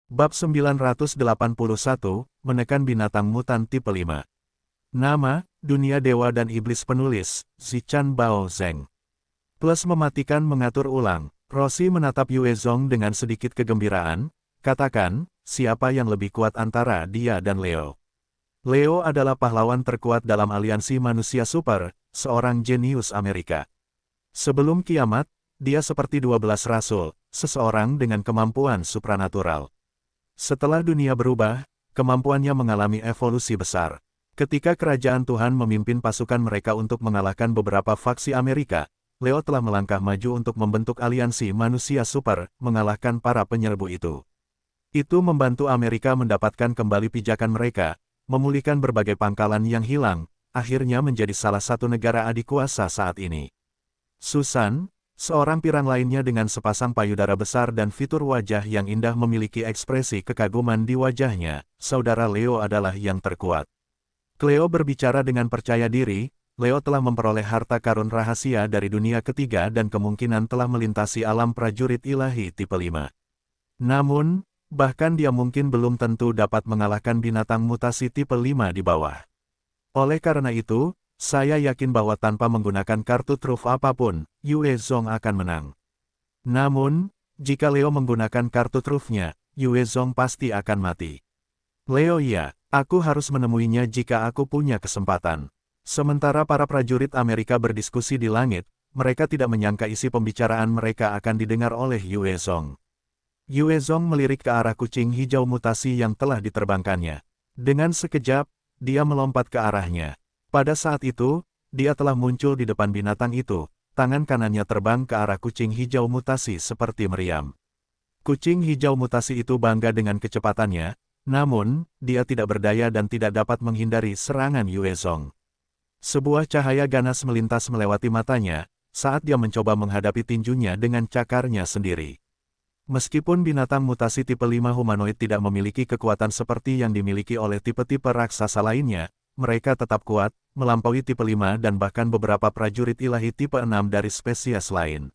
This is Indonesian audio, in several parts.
Bab 981, Menekan Binatang Mutan Tipe 5. Nama, Dunia Dewa dan Iblis. Penulis, Zichan Bao Zeng. Plus mematikan mengatur ulang. Roshi menatap Yue Zong dengan sedikit kegembiraan. Katakan, siapa yang lebih kuat antara dia dan Leo? Leo adalah pahlawan terkuat dalam aliansi manusia super, seorang jenius Amerika. Sebelum kiamat, dia seperti 12 rasul, seseorang dengan kemampuan supranatural. Setelah dunia berubah, kemampuannya mengalami evolusi besar. Ketika kerajaan Tuhan memimpin pasukan mereka untuk mengalahkan beberapa faksi Amerika, Leo telah melangkah maju untuk membentuk aliansi manusia super, mengalahkan para penyerbu itu. Itu membantu Amerika mendapatkan kembali pijakan mereka, memulihkan berbagai pangkalan yang hilang, akhirnya menjadi salah satu negara adikuasa saat ini. Susan, seorang pirang lainnya dengan sepasang payudara besar dan fitur wajah yang indah memiliki ekspresi kekaguman di wajahnya, saudara Leo adalah yang terkuat. Cleo berbicara dengan percaya diri, Leo telah memperoleh harta karun rahasia dari dunia ketiga dan kemungkinan telah melintasi alam prajurit ilahi tipe 5. Namun, bahkan dia mungkin belum tentu dapat mengalahkan binatang mutasi tipe 5 di bawah. Oleh karena itu, saya yakin bahwa tanpa menggunakan kartu truf apapun, Yue Zong akan menang. Namun, jika Leo menggunakan kartu trufnya, Yue Zong pasti akan mati. Leo, ya, aku harus menemuinya jika aku punya kesempatan. Sementara para prajurit Amerika berdiskusi di langit, mereka tidak menyangka isi pembicaraan mereka akan didengar oleh Yue Zong. Yue Zong melirik ke arah kucing hijau mutasi yang telah diterbangkannya. Dengan sekejap, dia melompat ke arahnya. Pada saat itu, dia telah muncul di depan binatang itu, tangan kanannya terbang ke arah kucing hijau mutasi seperti meriam. Kucing hijau mutasi itu bangga dengan kecepatannya, namun, dia tidak berdaya dan tidak dapat menghindari serangan Yue Zong. Sebuah cahaya ganas melintas melewati matanya, saat dia mencoba menghadapi tinjunya dengan cakarnya sendiri. Meskipun binatang mutasi tipe 5 humanoid tidak memiliki kekuatan seperti yang dimiliki oleh tipe-tipe raksasa lainnya, mereka tetap kuat, melampaui tipe 5 dan bahkan beberapa prajurit ilahi tipe 6 dari spesies lain.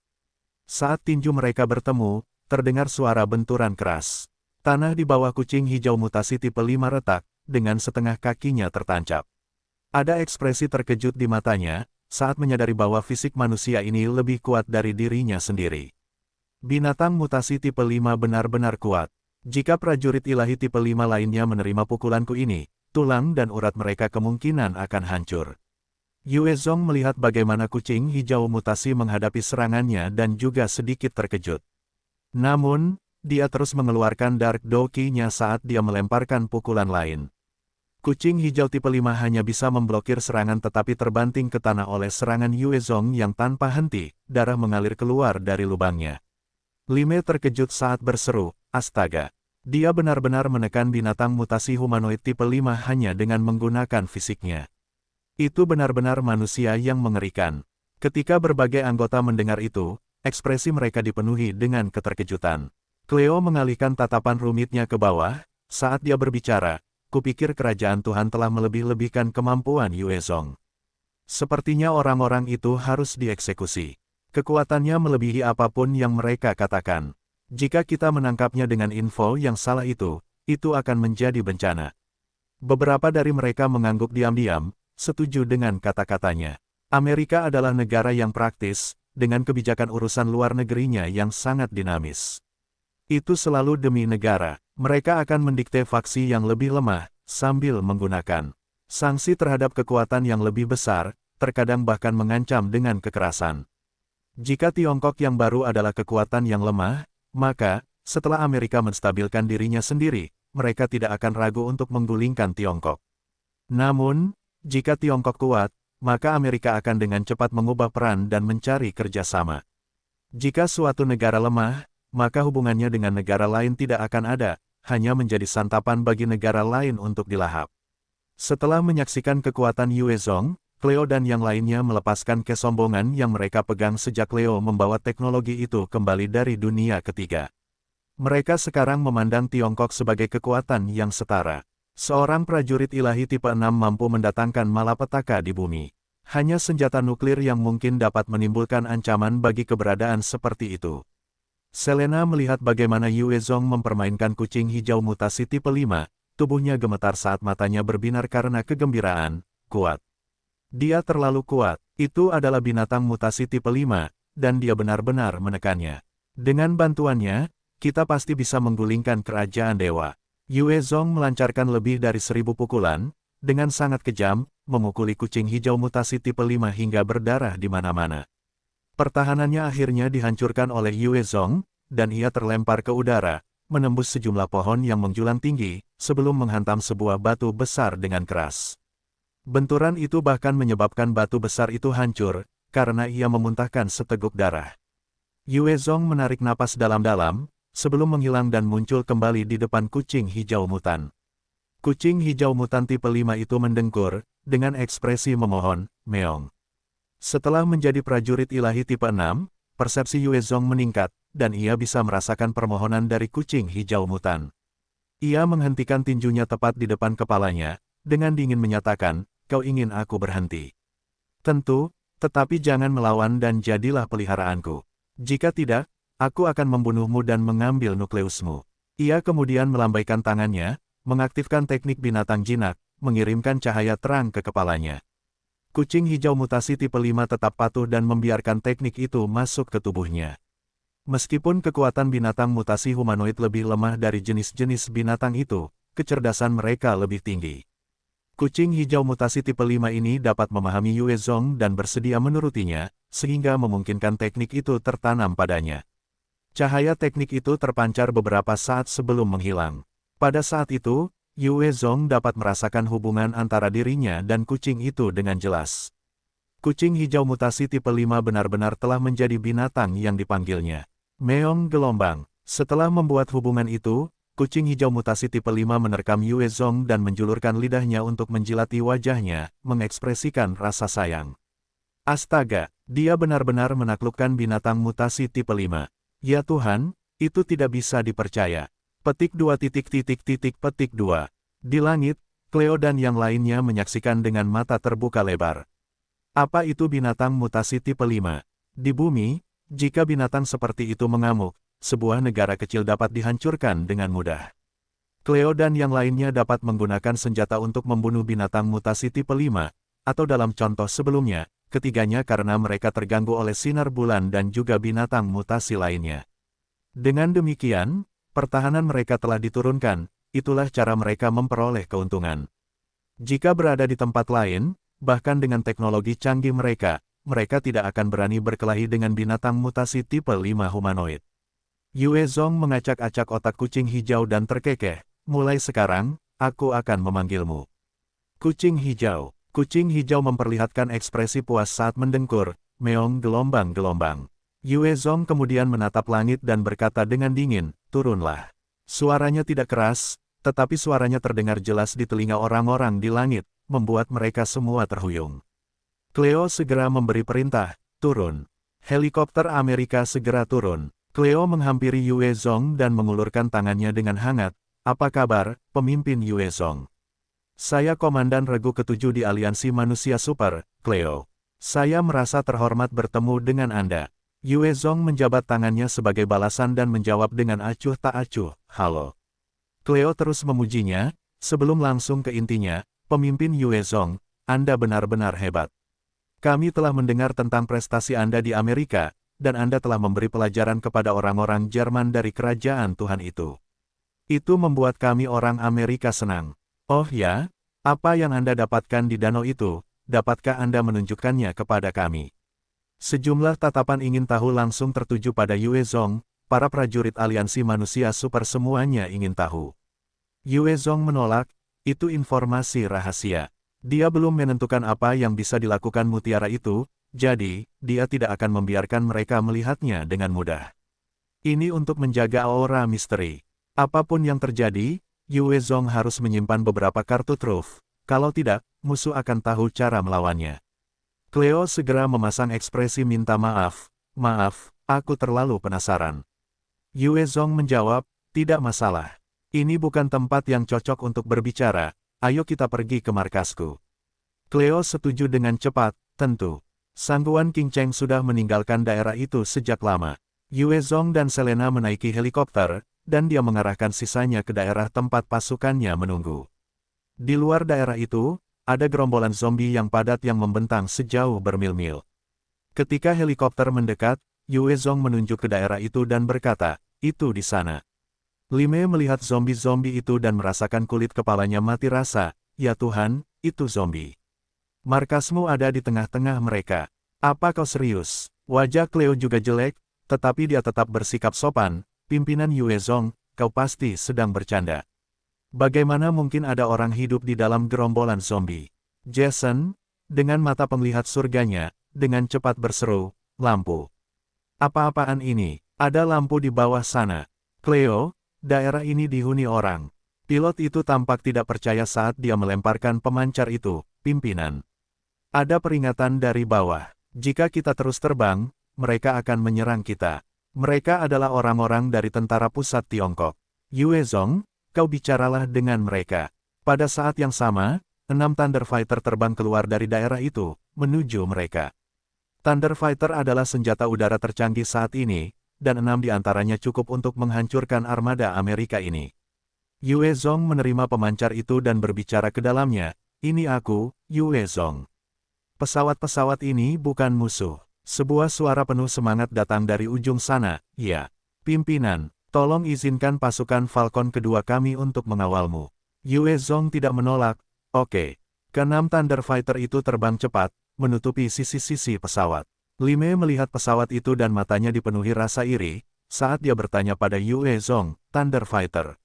Saat tinju mereka bertemu, terdengar suara benturan keras. Tanah di bawah kucing hijau mutasi tipe 5 retak, dengan setengah kakinya tertancap. Ada ekspresi terkejut di matanya, saat menyadari bahwa fisik manusia ini lebih kuat dari dirinya sendiri. Binatang mutasi tipe 5 benar-benar kuat. Jika prajurit ilahi tipe 5 lainnya menerima pukulanku ini, tulang dan urat mereka kemungkinan akan hancur. Yue Zong melihat bagaimana kucing hijau mutasi menghadapi serangannya dan juga sedikit terkejut. Namun, dia terus mengeluarkan Dark Doki-nya saat dia melemparkan pukulan lain. Kucing hijau tipe 5 hanya bisa memblokir serangan tetapi terbanting ke tanah oleh serangan Yue Zong yang tanpa henti, darah mengalir keluar dari lubangnya. Lime terkejut saat berseru, astaga. Dia benar-benar menekan binatang mutasi humanoid tipe 5 hanya dengan menggunakan fisiknya. Itu benar-benar manusia yang mengerikan. Ketika berbagai anggota mendengar itu, ekspresi mereka dipenuhi dengan keterkejutan. Cleo mengalihkan tatapan rumitnya ke bawah, saat dia berbicara, kupikir kerajaan Tuhan telah melebih-lebihkan kemampuan Yue Zong. Sepertinya orang-orang itu harus dieksekusi. Kekuatannya melebihi apapun yang mereka katakan. Jika kita menangkapnya dengan info yang salah itu akan menjadi bencana. Beberapa dari mereka mengangguk diam-diam, setuju dengan kata-katanya. Amerika adalah negara yang praktis, dengan kebijakan urusan luar negerinya yang sangat dinamis. Itu selalu demi negara, mereka akan mendikte faksi yang lebih lemah, sambil menggunakan sanksi terhadap kekuatan yang lebih besar, terkadang bahkan mengancam dengan kekerasan. Jika Tiongkok yang baru adalah kekuatan yang lemah, maka, setelah Amerika menstabilkan dirinya sendiri, mereka tidak akan ragu untuk menggulingkan Tiongkok. Namun, jika Tiongkok kuat, maka Amerika akan dengan cepat mengubah peran dan mencari kerjasama. Jika suatu negara lemah, maka hubungannya dengan negara lain tidak akan ada, hanya menjadi santapan bagi negara lain untuk dilahap. Setelah menyaksikan kekuatan Yue Zong, Cleo dan yang lainnya melepaskan kesombongan yang mereka pegang sejak Leo membawa teknologi itu kembali dari dunia ketiga. Mereka sekarang memandang Tiongkok sebagai kekuatan yang setara. Seorang prajurit ilahi tipe 6 mampu mendatangkan malapetaka di bumi. Hanya senjata nuklir yang mungkin dapat menimbulkan ancaman bagi keberadaan seperti itu. Selena melihat bagaimana Yue Zong mempermainkan kucing hijau mutasi tipe 5, tubuhnya gemetar saat matanya berbinar karena kegembiraan. Kuat. Dia terlalu kuat. Itu adalah binatang mutasi tipe 5, dan dia benar-benar menekannya. Dengan bantuannya, kita pasti bisa menggulingkan kerajaan dewa. Yue Zong melancarkan lebih dari 1000 pukulan, dengan sangat kejam, memukuli kucing hijau mutasi tipe 5 hingga berdarah di mana-mana. Pertahanannya akhirnya dihancurkan oleh Yue Zong, dan ia terlempar ke udara, menembus sejumlah pohon yang menjulang tinggi, sebelum menghantam sebuah batu besar dengan keras. Benturan itu bahkan menyebabkan batu besar itu hancur, karena ia memuntahkan seteguk darah. Yue Zong menarik napas dalam-dalam, sebelum menghilang dan muncul kembali di depan kucing hijau mutan. Kucing hijau mutan tipe 5 itu mendengkur, dengan ekspresi memohon, meong. Setelah menjadi prajurit ilahi tipe 6, persepsi Yue Zong meningkat, dan ia bisa merasakan permohonan dari kucing hijau mutan. Ia menghentikan tinjunya tepat di depan kepalanya, dengan dingin menyatakan, "Kau ingin aku berhenti?" "Tentu, tetapi jangan melawan dan jadilah peliharaanku. Jika tidak, aku akan membunuhmu dan mengambil nukleusmu." Ia kemudian melambaikan tangannya, mengaktifkan teknik binatang jinak, mengirimkan cahaya terang ke kepalanya. Kucing hijau mutasi tipe 5 tetap patuh dan membiarkan teknik itu masuk ke tubuhnya. Meskipun kekuatan binatang mutasi humanoid lebih lemah dari jenis-jenis binatang itu, kecerdasan mereka lebih tinggi. Kucing hijau mutasi tipe 5 ini dapat memahami Yue Zong dan bersedia menurutinya, sehingga memungkinkan teknik itu tertanam padanya. Cahaya teknik itu terpancar beberapa saat sebelum menghilang. Pada saat itu, Yue Zong dapat merasakan hubungan antara dirinya dan kucing itu dengan jelas. Kucing hijau mutasi tipe 5 benar-benar telah menjadi binatang yang dipanggilnya. Meong gelombang. Setelah membuat hubungan itu, kucing hijau mutasi tipe 5 menerkam Yue Zong dan menjulurkan lidahnya untuk menjilati wajahnya, mengekspresikan rasa sayang. Astaga, dia benar-benar menaklukkan binatang mutasi tipe 5. Ya Tuhan, itu tidak bisa dipercaya. Petik 2 petik 2. Di langit, Cleo dan yang lainnya menyaksikan dengan mata terbuka lebar. Apa itu binatang mutasi tipe 5? Di bumi, jika binatang seperti itu mengamuk, sebuah negara kecil dapat dihancurkan dengan mudah. Cleo dan yang lainnya dapat menggunakan senjata untuk membunuh binatang mutasi tipe 5, atau dalam contoh sebelumnya, ketiganya karena mereka terganggu oleh sinar bulan dan juga binatang mutasi lainnya. Dengan demikian, pertahanan mereka telah diturunkan, itulah cara mereka memperoleh keuntungan. Jika berada di tempat lain, bahkan dengan teknologi canggih mereka tidak akan berani berkelahi dengan binatang mutasi tipe 5 humanoid. Yue Zong mengacak-acak otak kucing hijau dan terkekeh, "Mulai sekarang, aku akan memanggilmu Kucing Hijau." Kucing hijau memperlihatkan ekspresi puas saat mendengkur, meong gelombang-gelombang. Yue Zong kemudian menatap langit dan berkata dengan dingin, "Turunlah." Suaranya tidak keras, tetapi suaranya terdengar jelas di telinga orang-orang di langit, membuat mereka semua terhuyung. Cleo segera memberi perintah, "Turun." Helikopter Amerika segera turun. Cleo menghampiri Yue Zong dan mengulurkan tangannya dengan hangat. "Apa kabar, pemimpin Yue Zong?" "Saya Komandan Regu ke-7 di Aliansi Manusia Super, Cleo. Saya merasa terhormat bertemu dengan Anda." Yue Zong menjabat tangannya sebagai balasan dan menjawab dengan acuh tak acuh, "Halo." Cleo terus memujinya, sebelum langsung ke intinya, "Pemimpin Yue Zong, Anda benar-benar hebat. Kami telah mendengar tentang prestasi Anda di Amerika, dan Anda telah memberi pelajaran kepada orang-orang Jerman dari kerajaan Tuhan itu. Itu membuat kami orang Amerika senang." "Oh ya? Apa yang Anda dapatkan di danau itu? Dapatkah Anda menunjukkannya kepada kami?" Sejumlah tatapan ingin tahu langsung tertuju pada Yue Zong, para prajurit aliansi manusia super semuanya ingin tahu. Yue Zong menolak, "Itu informasi rahasia. Dia belum menentukan apa yang bisa dilakukan mutiara itu, jadi, dia tidak akan membiarkan mereka melihatnya dengan mudah. Ini untuk menjaga aura misteri. Apapun yang terjadi, Yue Zong harus menyimpan beberapa kartu truf, kalau tidak, musuh akan tahu cara melawannya." Cleo segera memasang ekspresi minta maaf, "Maaf, aku terlalu penasaran." Yue Zong menjawab, "Tidak masalah. Ini bukan tempat yang cocok untuk berbicara, ayo kita pergi ke markasku." Cleo setuju dengan cepat, "Tentu. Sangguan King Cheng sudah meninggalkan daerah itu sejak lama." Yue Zong dan Selena menaiki helikopter, dan dia mengarahkan sisanya ke daerah tempat pasukannya menunggu. Di luar daerah itu, ada gerombolan zombie yang padat yang membentang sejauh bermil-mil. Ketika helikopter mendekat, Yue Zong menunjuk ke daerah itu dan berkata, "Itu di sana." Li Mei melihat zombie-zombie itu dan merasakan kulit kepalanya mati rasa, "Ya Tuhan, itu zombie. Markasmu ada di tengah-tengah mereka. Apa kau serius?" Wajah Cleo juga jelek, tetapi dia tetap bersikap sopan. "Pimpinan Yue Zong, kau pasti sedang bercanda. Bagaimana mungkin ada orang hidup di dalam gerombolan zombie?" Jason, dengan mata penglihat surganya, dengan cepat berseru, "Lampu. Apa-apaan ini? Ada lampu di bawah sana." "Cleo, daerah ini dihuni orang." Pilot itu tampak tidak percaya saat dia melemparkan pemancar itu. "Pimpinan. Ada peringatan dari bawah. Jika kita terus terbang, mereka akan menyerang kita. Mereka adalah orang-orang dari tentara pusat Tiongkok." "Yue Zong, kau bicaralah dengan mereka." Pada saat yang sama, 6 Thunder Fighter terbang keluar dari daerah itu, menuju mereka. Thunder Fighter adalah senjata udara tercanggih saat ini, dan 6 di antaranya cukup untuk menghancurkan armada Amerika ini. Yue Zong menerima pemancar itu dan berbicara ke dalamnya, "Ini aku, Yue Zong. Pesawat-pesawat ini bukan musuh." Sebuah suara penuh semangat datang dari ujung sana, "Ya, pimpinan, tolong izinkan pasukan Falcon kedua kami untuk mengawalmu." Yue Zong tidak menolak. "Oke." Ke-6 Thunder Fighter itu terbang cepat, menutupi sisi-sisi pesawat. Li Mei melihat pesawat itu dan matanya dipenuhi rasa iri, saat dia bertanya pada Yue Zong, "Thunder Fighter.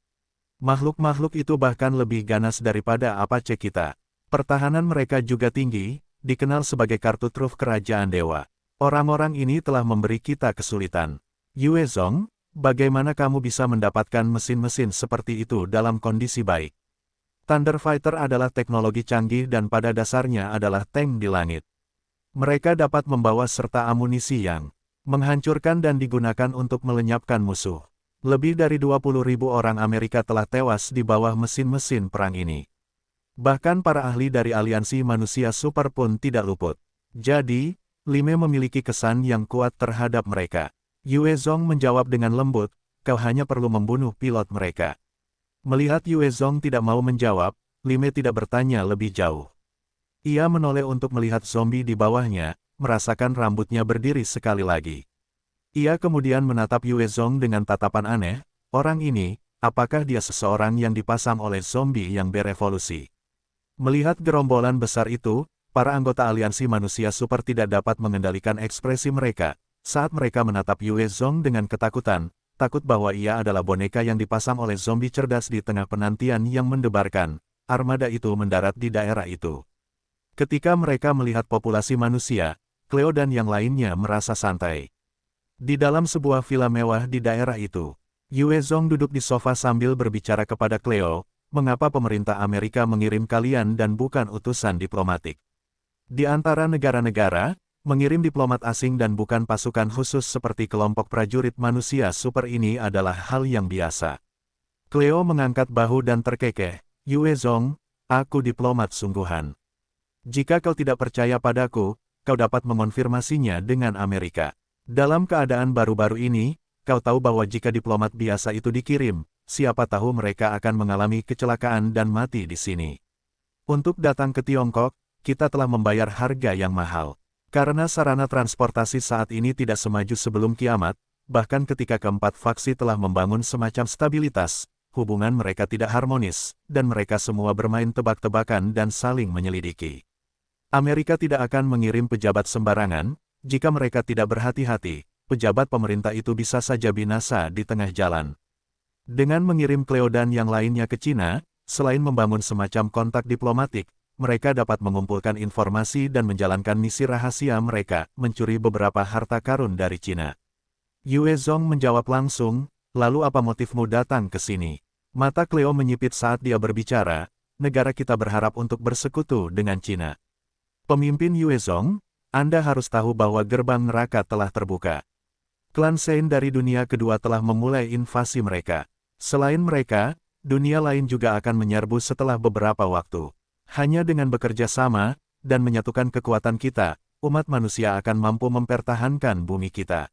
Makhluk-makhluk itu bahkan lebih ganas daripada Apache kita. Pertahanan mereka juga tinggi, dikenal sebagai kartu truf kerajaan dewa. Orang-orang ini telah memberi kita kesulitan. Yue Zong, bagaimana kamu bisa mendapatkan mesin-mesin seperti itu dalam kondisi baik?" Thunder Fighter adalah teknologi canggih dan pada dasarnya adalah tank di langit. Mereka dapat membawa serta amunisi yang menghancurkan dan digunakan untuk melenyapkan musuh. Lebih dari 20.000 orang Amerika telah tewas di bawah mesin-mesin perang ini. Bahkan para ahli dari aliansi manusia super pun tidak luput. Jadi, Li Mei memiliki kesan yang kuat terhadap mereka. Yue Zong menjawab dengan lembut, "Kau hanya perlu membunuh pilot mereka." Melihat Yue Zong tidak mau menjawab, Li Mei tidak bertanya lebih jauh. Ia menoleh untuk melihat zombie di bawahnya, merasakan rambutnya berdiri sekali lagi. Ia kemudian menatap Yue Zong dengan tatapan aneh, "Orang ini, apakah dia seseorang yang dipasang oleh zombie yang berevolusi?" Melihat gerombolan besar itu, para anggota aliansi manusia super tidak dapat mengendalikan ekspresi mereka, saat mereka menatap Yue Zong dengan ketakutan, takut bahwa ia adalah boneka yang dipasang oleh zombie cerdas di tengah penantian yang mendebarkan. Armada itu mendarat di daerah itu. Ketika mereka melihat populasi manusia, Cleo dan yang lainnya merasa santai. Di dalam sebuah villa mewah di daerah itu, Yue Zong duduk di sofa sambil berbicara kepada Cleo, "Mengapa pemerintah Amerika mengirim kalian dan bukan utusan diplomatik? Di antara negara-negara, mengirim diplomat asing dan bukan pasukan khusus seperti kelompok prajurit manusia super ini adalah hal yang biasa." Cleo mengangkat bahu dan terkekeh, "Yue Zong, aku diplomat sungguhan. Jika kau tidak percaya padaku, kau dapat mengonfirmasinya dengan Amerika. Dalam keadaan baru-baru ini, kau tahu bahwa jika diplomat biasa itu dikirim, siapa tahu mereka akan mengalami kecelakaan dan mati di sini. Untuk datang ke Tiongkok, kita telah membayar harga yang mahal. Karena sarana transportasi saat ini tidak semaju sebelum kiamat, bahkan ketika keempat faksi telah membangun semacam stabilitas, hubungan mereka tidak harmonis, dan mereka semua bermain tebak-tebakan dan saling menyelidiki. Amerika tidak akan mengirim pejabat sembarangan, jika mereka tidak berhati-hati, pejabat pemerintah itu bisa saja binasa di tengah jalan. Dengan mengirim Cleo dan yang lainnya ke Cina, selain membangun semacam kontak diplomatik, mereka dapat mengumpulkan informasi dan menjalankan misi rahasia mereka, mencuri beberapa harta karun dari Cina. Yue Zong menjawab langsung, "Lalu apa motifmu datang ke sini?" Mata Cleo menyipit saat dia berbicara, "Negara kita berharap untuk bersekutu dengan Cina." "Pemimpin Yue Zong, Anda harus tahu bahwa gerbang neraka telah terbuka. Klan Sein dari dunia kedua telah memulai invasi mereka. Selain mereka, dunia lain juga akan menyerbu setelah beberapa waktu. Hanya dengan bekerja sama, dan menyatukan kekuatan kita, umat manusia akan mampu mempertahankan bumi kita."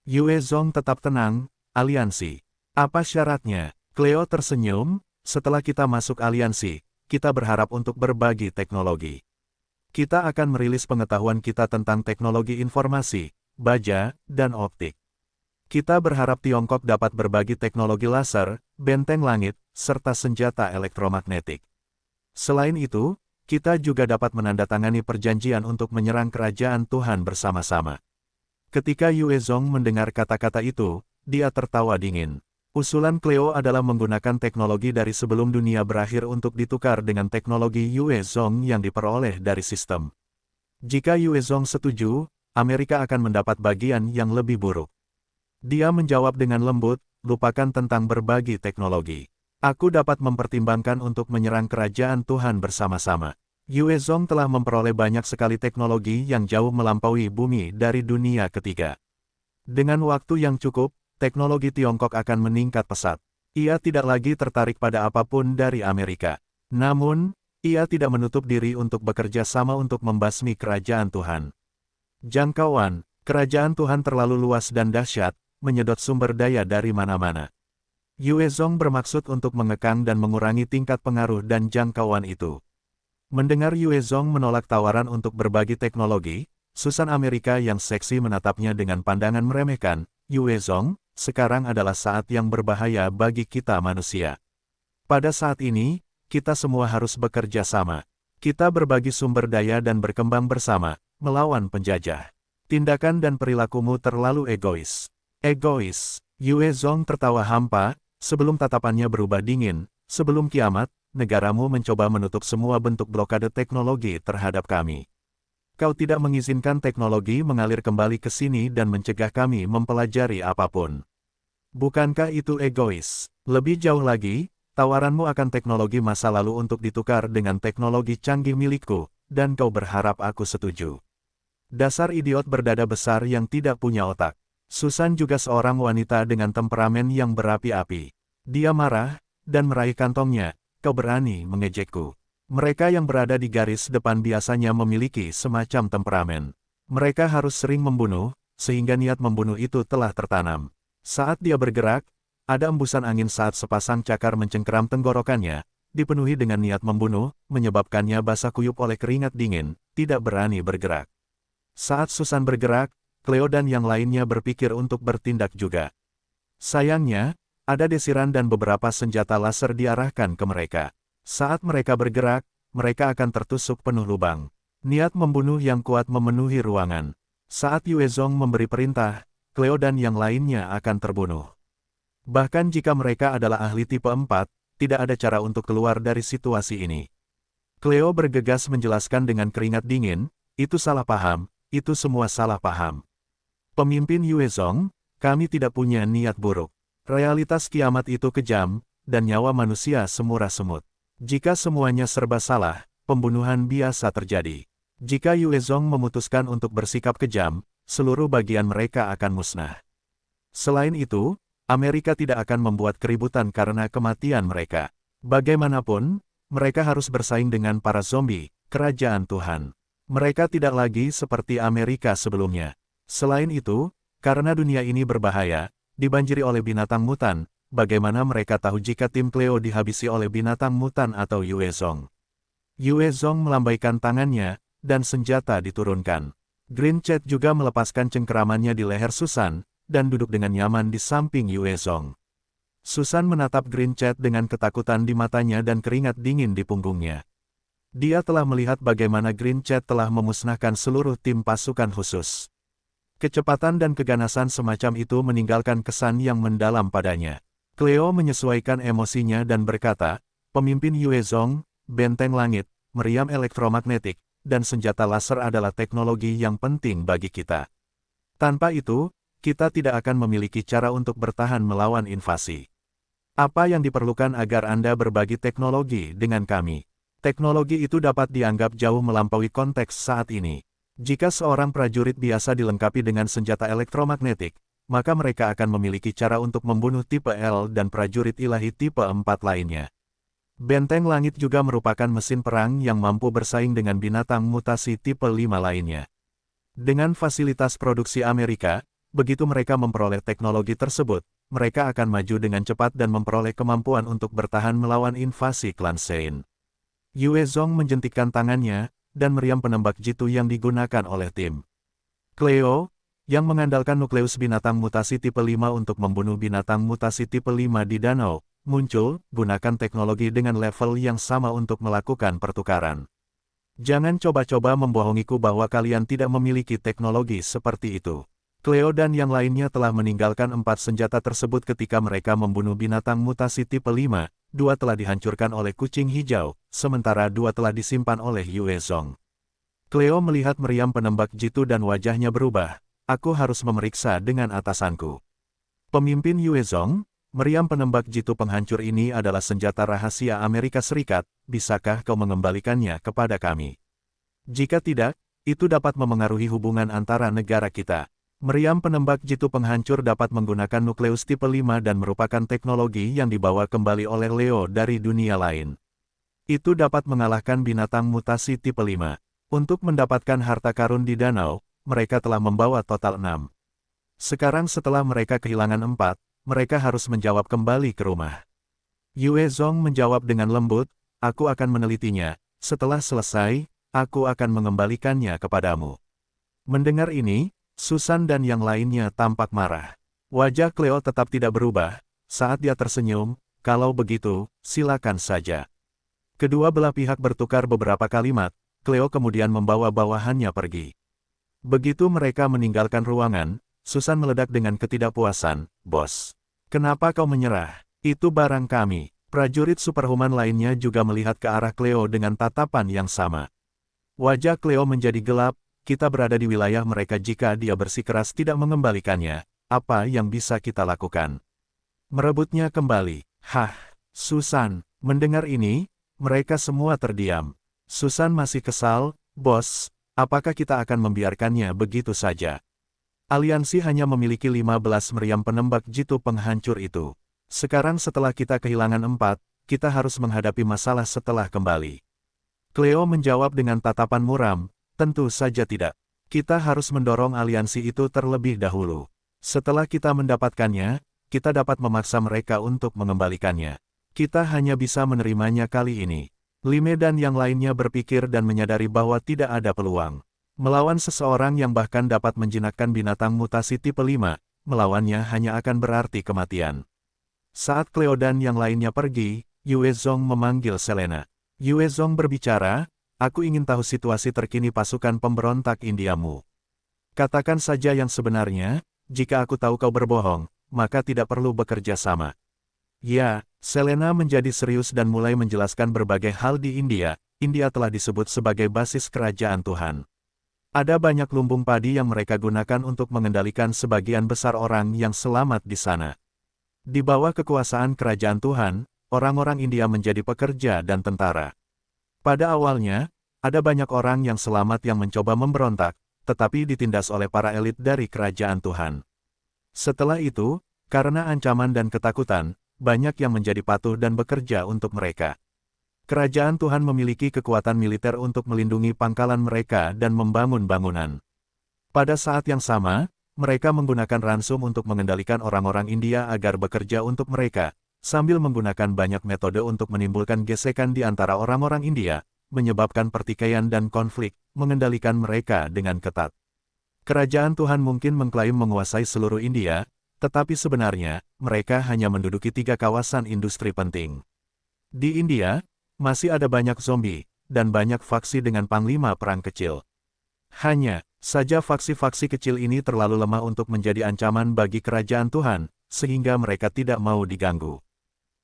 Yue Zong tetap tenang, aliansi. Apa syaratnya? Cleo tersenyum, setelah kita masuk aliansi, kita berharap untuk berbagi teknologi. Kita akan merilis pengetahuan kita tentang teknologi informasi, baja, dan optik. Kita berharap Tiongkok dapat berbagi teknologi laser, benteng langit, serta senjata elektromagnetik. Selain itu, kita juga dapat menandatangani perjanjian untuk menyerang kerajaan Tuhan bersama-sama. Ketika Yue Zong mendengar kata-kata itu, dia tertawa dingin. Usulan Cleo adalah menggunakan teknologi dari sebelum dunia berakhir untuk ditukar dengan teknologi Yue Zong yang diperoleh dari sistem. Jika Yue Zong setuju, Amerika akan mendapat bagian yang lebih buruk. Dia menjawab dengan lembut, lupakan tentang berbagi teknologi. Aku dapat mempertimbangkan untuk menyerang kerajaan Tuhan bersama-sama. Yue Zong telah memperoleh banyak sekali teknologi yang jauh melampaui bumi dari dunia ketiga. Dengan waktu yang cukup, teknologi Tiongkok akan meningkat pesat. Ia tidak lagi tertarik pada apapun dari Amerika. Namun, ia tidak menutup diri untuk bekerja sama untuk membasmi kerajaan Tuhan. Jangkauan, kerajaan Tuhan terlalu luas dan dahsyat, menyedot sumber daya dari mana-mana. Yue Zong bermaksud untuk mengekang dan mengurangi tingkat pengaruh dan jangkauan itu. Mendengar Yue Zong menolak tawaran untuk berbagi teknologi, Susan Amerika yang seksi menatapnya dengan pandangan meremehkan. Yue Zong, sekarang adalah saat yang berbahaya bagi kita manusia. Pada saat ini, kita semua harus bekerja sama. Kita berbagi sumber daya dan berkembang bersama, melawan penjajah. Tindakan dan perilakumu terlalu egois. Egois. Yue Zong tertawa hampa, sebelum tatapannya berubah dingin. Sebelum kiamat, negaramu mencoba menutup semua bentuk blokade teknologi terhadap kami. Kau tidak mengizinkan teknologi mengalir kembali ke sini dan mencegah kami mempelajari apapun. Bukankah itu egois? Lebih jauh lagi, tawaranmu akan teknologi masa lalu untuk ditukar dengan teknologi canggih milikku, dan kau berharap aku setuju. Dasar idiot berdada besar yang tidak punya otak. Susan juga seorang wanita dengan temperamen yang berapi-api. Dia marah, dan meraih kantongnya. Kau berani mengejekku. Mereka yang berada di garis depan biasanya memiliki semacam temperamen. Mereka harus sering membunuh, sehingga niat membunuh itu telah tertanam. Saat dia bergerak, ada embusan angin saat sepasang cakar mencengkeram tenggorokannya, dipenuhi dengan niat membunuh, menyebabkannya basah kuyup oleh keringat dingin, tidak berani bergerak. Saat Susan bergerak, Cleo dan yang lainnya berpikir untuk bertindak juga. Sayangnya, ada desiran dan beberapa senjata laser diarahkan ke mereka. Saat mereka bergerak, mereka akan tertusuk penuh lubang. Niat membunuh yang kuat memenuhi ruangan. Saat Yue Zong memberi perintah, Cleo dan yang lainnya akan terbunuh. Bahkan jika mereka adalah ahli tipe 4, tidak ada cara untuk keluar dari situasi ini. Cleo bergegas menjelaskan dengan keringat dingin, itu salah paham, itu semua salah paham. Pemimpin Yue Zong, kami tidak punya niat buruk. Realitas kiamat itu kejam, dan nyawa manusia semurah semut. Jika semuanya serba salah, pembunuhan biasa terjadi. Jika Yue Zong memutuskan untuk bersikap kejam, seluruh bagian mereka akan musnah. Selain itu, Amerika tidak akan membuat keributan karena kematian mereka. Bagaimanapun, mereka harus bersaing dengan para zombie, kerajaan Tuhan. Mereka tidak lagi seperti Amerika sebelumnya. Selain itu, karena dunia ini berbahaya, dibanjiri oleh binatang mutan, bagaimana mereka tahu jika tim Cleo dihabisi oleh binatang mutan atau Yue Zong? Yue Zong melambaikan tangannya, dan senjata diturunkan. Green Chat juga melepaskan cengkeramannya di leher Susan, dan duduk dengan nyaman di samping Yue Zong. Susan menatap Green Chat dengan ketakutan di matanya dan keringat dingin di punggungnya. Dia telah melihat bagaimana Green Chat telah memusnahkan seluruh tim pasukan khusus. Kecepatan dan keganasan semacam itu meninggalkan kesan yang mendalam padanya. Cleo menyesuaikan emosinya dan berkata, pemimpin Yue Zong, benteng langit, meriam elektromagnetik, dan senjata laser adalah teknologi yang penting bagi kita. Tanpa itu, kita tidak akan memiliki cara untuk bertahan melawan invasi. Apa yang diperlukan agar Anda berbagi teknologi dengan kami? Teknologi itu dapat dianggap jauh melampaui konteks saat ini. Jika seorang prajurit biasa dilengkapi dengan senjata elektromagnetik, maka mereka akan memiliki cara untuk membunuh tipe L dan prajurit ilahi tipe 4 lainnya. Benteng langit juga merupakan mesin perang yang mampu bersaing dengan binatang mutasi tipe 5 lainnya. Dengan fasilitas produksi Amerika, begitu mereka memperoleh teknologi tersebut, mereka akan maju dengan cepat dan memperoleh kemampuan untuk bertahan melawan invasi klan Sein. Yue Zong menjentikkan tangannya, dan meriam penembak jitu yang digunakan oleh tim Cleo, yang mengandalkan nukleus binatang mutasi tipe 5 untuk membunuh binatang mutasi tipe 5 di danau, muncul, gunakan teknologi dengan level yang sama untuk melakukan pertukaran. Jangan coba-coba membohongiku bahwa kalian tidak memiliki teknologi seperti itu. Cleo dan yang lainnya telah meninggalkan 4 senjata tersebut ketika mereka membunuh binatang mutasi tipe 5, 2 telah dihancurkan oleh kucing hijau, sementara 2 telah disimpan oleh Yue Zong. Cleo melihat meriam penembak jitu dan wajahnya berubah. Aku harus memeriksa dengan atasanku. Pemimpin Yue Zong, meriam penembak jitu penghancur ini adalah senjata rahasia Amerika Serikat, bisakah kau mengembalikannya kepada kami? Jika tidak, itu dapat memengaruhi hubungan antara negara kita. Meriam penembak jitu penghancur dapat menggunakan nukleus tipe 5 dan merupakan teknologi yang dibawa kembali oleh Leo dari dunia lain. Itu dapat mengalahkan binatang mutasi tipe 5. Untuk mendapatkan harta karun di danau, mereka telah membawa total 6. Sekarang setelah mereka kehilangan 4, mereka harus menjawab kembali ke rumah. Yue Zong menjawab dengan lembut, aku akan menelitinya, setelah selesai, aku akan mengembalikannya kepadamu. Mendengar ini, Susan dan yang lainnya tampak marah. Wajah Cleo tetap tidak berubah, saat dia tersenyum, kalau begitu, silakan saja. Kedua belah pihak bertukar beberapa kalimat, Cleo kemudian membawa bawahannya pergi. Begitu mereka meninggalkan ruangan, Susan meledak dengan ketidakpuasan, bos. Kenapa kau menyerah? Itu barang kami. Prajurit superhuman lainnya juga melihat ke arah Cleo dengan tatapan yang sama. Wajah Cleo menjadi gelap, kita berada di wilayah mereka jika dia bersikeras tidak mengembalikannya. Apa yang bisa kita lakukan? Merebutnya kembali. Hah, Susan. Mendengar ini, mereka semua terdiam. Susan masih kesal, bos. Apakah kita akan membiarkannya begitu saja? Aliansi hanya memiliki 15 meriam penembak jitu penghancur itu. Sekarang setelah kita kehilangan 4, kita harus menghadapi masalah setelah kembali. Cleo menjawab dengan tatapan muram, tentu saja tidak. Kita harus mendorong aliansi itu terlebih dahulu. Setelah kita mendapatkannya, kita dapat memaksa mereka untuk mengembalikannya. Kita hanya bisa menerimanya kali ini. Lime dan yang lainnya berpikir dan menyadari bahwa tidak ada peluang. Melawan seseorang yang bahkan dapat menjinakkan binatang mutasi tipe 5, melawannya hanya akan berarti kematian. Saat Cleo dan yang lainnya pergi, Yue Zong memanggil Selena. Yue Zong berbicara, aku ingin tahu situasi terkini pasukan pemberontak Indiamu. Katakan saja yang sebenarnya, jika aku tahu kau berbohong, maka tidak perlu bekerja sama. Ya, Selena menjadi serius dan mulai menjelaskan berbagai hal di India. India telah disebut sebagai basis kerajaan Tuhan. Ada banyak lumbung padi yang mereka gunakan untuk mengendalikan sebagian besar orang yang selamat di sana. Di bawah kekuasaan kerajaan Tuhan, orang-orang India menjadi pekerja dan tentara. Pada awalnya, ada banyak orang yang selamat yang mencoba memberontak, tetapi ditindas oleh para elit dari kerajaan Tuhan. Setelah itu, karena ancaman dan ketakutan, banyak yang menjadi patuh dan bekerja untuk mereka. Kerajaan Tuhan memiliki kekuatan militer untuk melindungi pangkalan mereka dan membangun bangunan. Pada saat yang sama, mereka menggunakan ransum untuk mengendalikan orang-orang India agar bekerja untuk mereka, sambil menggunakan banyak metode untuk menimbulkan gesekan di antara orang-orang India, menyebabkan pertikaian dan konflik, mengendalikan mereka dengan ketat. Kerajaan Tuhan mungkin mengklaim menguasai seluruh India, tetapi sebenarnya, mereka hanya menduduki 3 kawasan industri penting. Di India, masih ada banyak zombie, dan banyak faksi dengan panglima perang kecil. Hanya saja faksi-faksi kecil ini terlalu lemah untuk menjadi ancaman bagi kerajaan Tuhan, sehingga mereka tidak mau diganggu.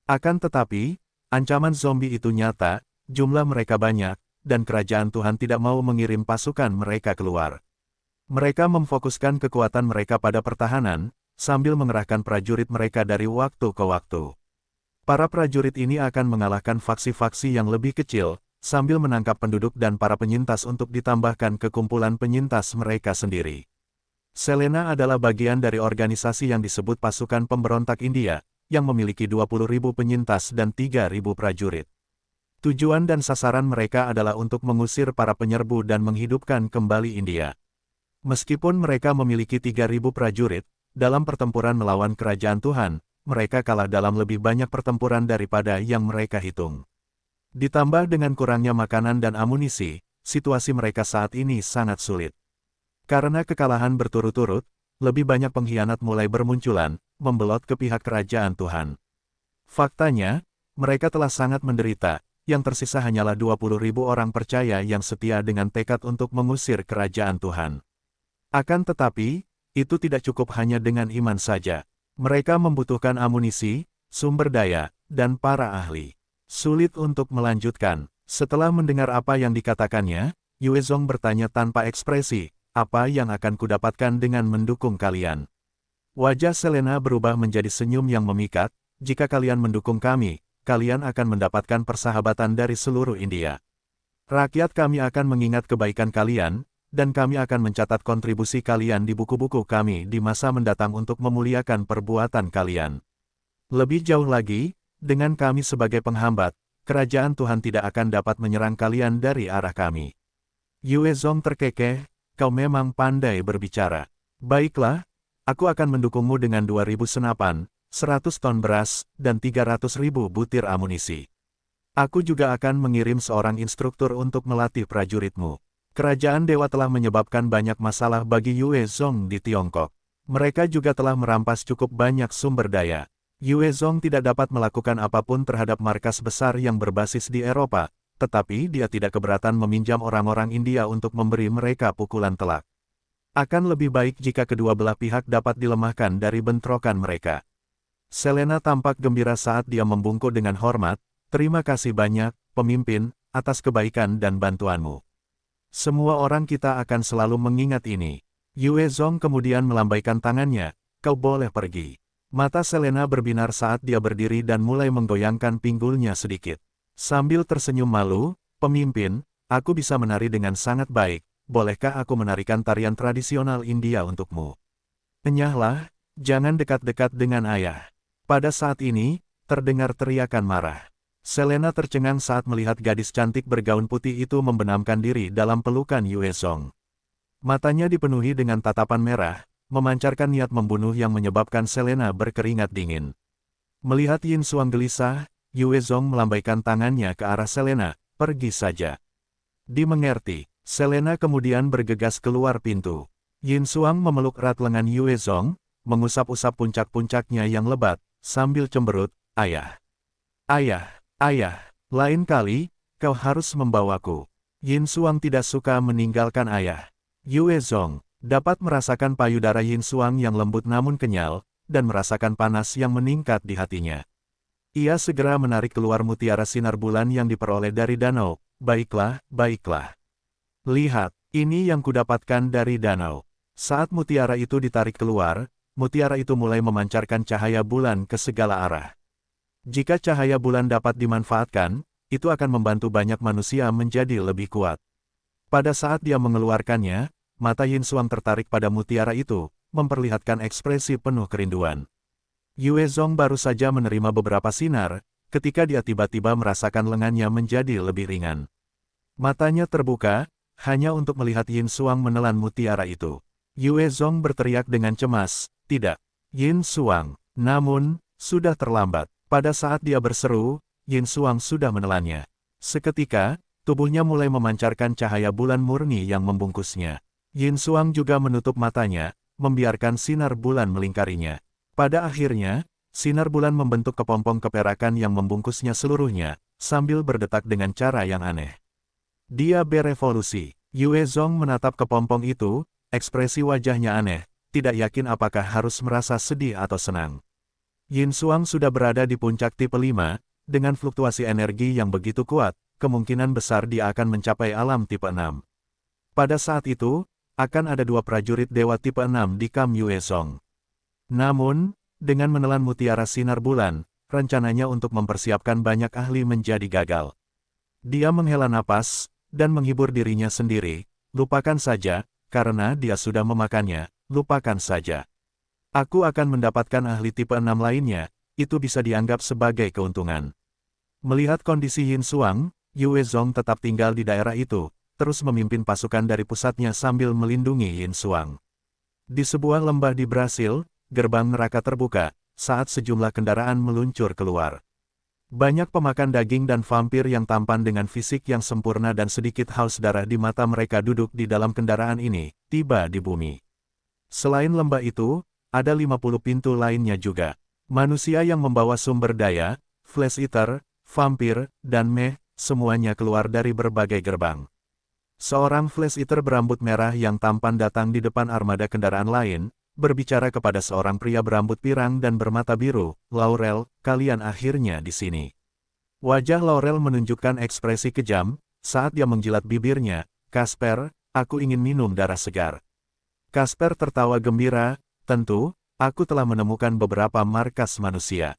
Akan tetapi, ancaman zombie itu nyata, jumlah mereka banyak, dan kerajaan Tuhan tidak mau mengirim pasukan mereka keluar. Mereka memfokuskan kekuatan mereka pada pertahanan, sambil mengerahkan prajurit mereka dari waktu ke waktu. Para prajurit ini akan mengalahkan faksi-faksi yang lebih kecil, sambil menangkap penduduk dan para penyintas untuk ditambahkan ke kumpulan penyintas mereka sendiri. Selena adalah bagian dari organisasi yang disebut Pasukan Pemberontak India, yang memiliki 20.000 penyintas dan 3.000 prajurit. Tujuan dan sasaran mereka adalah untuk mengusir para penyerbu dan menghidupkan kembali India. Meskipun mereka memiliki 3.000 prajurit, dalam pertempuran melawan kerajaan Tuhan, mereka kalah dalam lebih banyak pertempuran daripada yang mereka hitung. Ditambah dengan kurangnya makanan dan amunisi, situasi mereka saat ini sangat sulit. Karena kekalahan berturut-turut, lebih banyak pengkhianat mulai bermunculan, membelot ke pihak kerajaan Tuhan. Faktanya, mereka telah sangat menderita, yang tersisa hanyalah 20.000 orang percaya yang setia dengan tekad untuk mengusir kerajaan Tuhan. Akan tetapi, itu tidak cukup hanya dengan iman saja. Mereka membutuhkan amunisi, sumber daya, dan para ahli. Sulit untuk melanjutkan. Setelah mendengar apa yang dikatakannya, Yuezong bertanya tanpa ekspresi, apa yang akan kudapatkan dengan mendukung kalian? Wajah Selena berubah menjadi senyum yang memikat, jika kalian mendukung kami, kalian akan mendapatkan persahabatan dari seluruh India. Rakyat kami akan mengingat kebaikan kalian, dan kami akan mencatat kontribusi kalian di buku-buku kami di masa mendatang untuk memuliakan perbuatan kalian. Lebih jauh lagi, dengan kami sebagai penghambat, kerajaan Tuhan tidak akan dapat menyerang kalian dari arah kami. Yuezong terkekeh, kau memang pandai berbicara. Baiklah, aku akan mendukungmu dengan 2.000 senapan, 100 ton beras, dan 300.000 butir amunisi. Aku juga akan mengirim seorang instruktur untuk melatih prajuritmu. Kerajaan dewa telah menyebabkan banyak masalah bagi Yuezong di Tiongkok. Mereka juga telah merampas cukup banyak sumber daya. Yuezong tidak dapat melakukan apapun terhadap markas besar yang berbasis di Eropa, tetapi dia tidak keberatan meminjam orang-orang India untuk memberi mereka pukulan telak. Akan lebih baik jika kedua belah pihak dapat dilemahkan dari bentrokan mereka. Selena tampak gembira saat dia membungkuk dengan hormat, terima kasih banyak, pemimpin, atas kebaikan dan bantuanmu. Semua orang kita akan selalu mengingat ini. Yuezong kemudian melambaikan tangannya, kau boleh pergi. Mata Selena berbinar saat dia berdiri dan mulai menggoyangkan pinggulnya sedikit. Sambil tersenyum malu, pemimpin, aku bisa menari dengan sangat baik, bolehkah aku menarikan tarian tradisional India untukmu? Enyahlah, jangan dekat-dekat dengan ayah. Pada saat ini, terdengar teriakan marah. Selena tercengang saat melihat gadis cantik bergaun putih itu membenamkan diri dalam pelukan Yuezong. Matanya dipenuhi dengan tatapan merah, memancarkan niat membunuh yang menyebabkan Selena berkeringat dingin. Melihat Yin Xuang gelisah, Yuezong melambaikan tangannya ke arah Selena, pergi saja. Dimengerti, Selena kemudian bergegas keluar pintu. Yin Xuang memeluk erat lengan Yuezong, mengusap-usap puncak-puncaknya yang lebat, sambil cemberut, ayah. Ayah. Ayah, lain kali, kau harus membawaku. Yin Xuang tidak suka meninggalkan ayah. Yuezong dapat merasakan payudara Yin Xuang yang lembut namun kenyal, dan merasakan panas yang meningkat di hatinya. Ia segera menarik keluar mutiara sinar bulan yang diperoleh dari danau. Baiklah, baiklah. Lihat, ini yang kudapatkan dari danau. Saat mutiara itu ditarik keluar, mutiara itu mulai memancarkan cahaya bulan ke segala arah. Jika cahaya bulan dapat dimanfaatkan, itu akan membantu banyak manusia menjadi lebih kuat. Pada saat dia mengeluarkannya, mata Yin Xuang tertarik pada mutiara itu, memperlihatkan ekspresi penuh kerinduan. Yuezong baru saja menerima beberapa sinar, ketika dia tiba-tiba merasakan lengannya menjadi lebih ringan. Matanya terbuka, hanya untuk melihat Yin Xuang menelan mutiara itu. Yuezong berteriak dengan cemas, tidak, Yin Xuang, namun, sudah terlambat. Pada saat dia berseru, Yin Xuang sudah menelannya. Seketika, tubuhnya mulai memancarkan cahaya bulan murni yang membungkusnya. Yin Xuang juga menutup matanya, membiarkan sinar bulan melingkarinya. Pada akhirnya, sinar bulan membentuk kepompong keperakan yang membungkusnya seluruhnya, sambil berdetak dengan cara yang aneh. Dia berevolusi. Yuezong menatap kepompong itu, ekspresi wajahnya aneh, tidak yakin apakah harus merasa sedih atau senang. Yin Xuang sudah berada di puncak tipe 5, dengan fluktuasi energi yang begitu kuat, kemungkinan besar dia akan mencapai alam tipe 6. Pada saat itu, akan ada 2 prajurit dewa tipe 6 di kamp Yuezong. Namun, dengan menelan mutiara sinar bulan, rencananya untuk mempersiapkan banyak ahli menjadi gagal. Dia menghela napas, dan menghibur dirinya sendiri, lupakan saja, karena dia sudah memakannya, lupakan saja. Aku akan mendapatkan ahli tipe 6 lainnya, itu bisa dianggap sebagai keuntungan. Melihat kondisi Yin Xuang, Yuezong tetap tinggal di daerah itu, terus memimpin pasukan dari pusatnya sambil melindungi Yin Xuang. Di sebuah lembah di Brasil, gerbang neraka terbuka, saat sejumlah kendaraan meluncur keluar. Banyak pemakan daging dan vampir yang tampan dengan fisik yang sempurna dan sedikit haus darah di mata mereka duduk di dalam kendaraan ini, tiba di bumi. Selain lembah itu, ada 50 pintu lainnya juga. Manusia yang membawa sumber daya, Flesh Eater, vampir, dan meh, semuanya keluar dari berbagai gerbang. Seorang Flesh Eater berambut merah yang tampan datang di depan armada kendaraan lain, berbicara kepada seorang pria berambut pirang dan bermata biru, "Laurel, kalian akhirnya di sini." Wajah Laurel menunjukkan ekspresi kejam, saat dia menjilat bibirnya, "Casper, aku ingin minum darah segar." Casper tertawa gembira, "Tentu, aku telah menemukan beberapa markas manusia.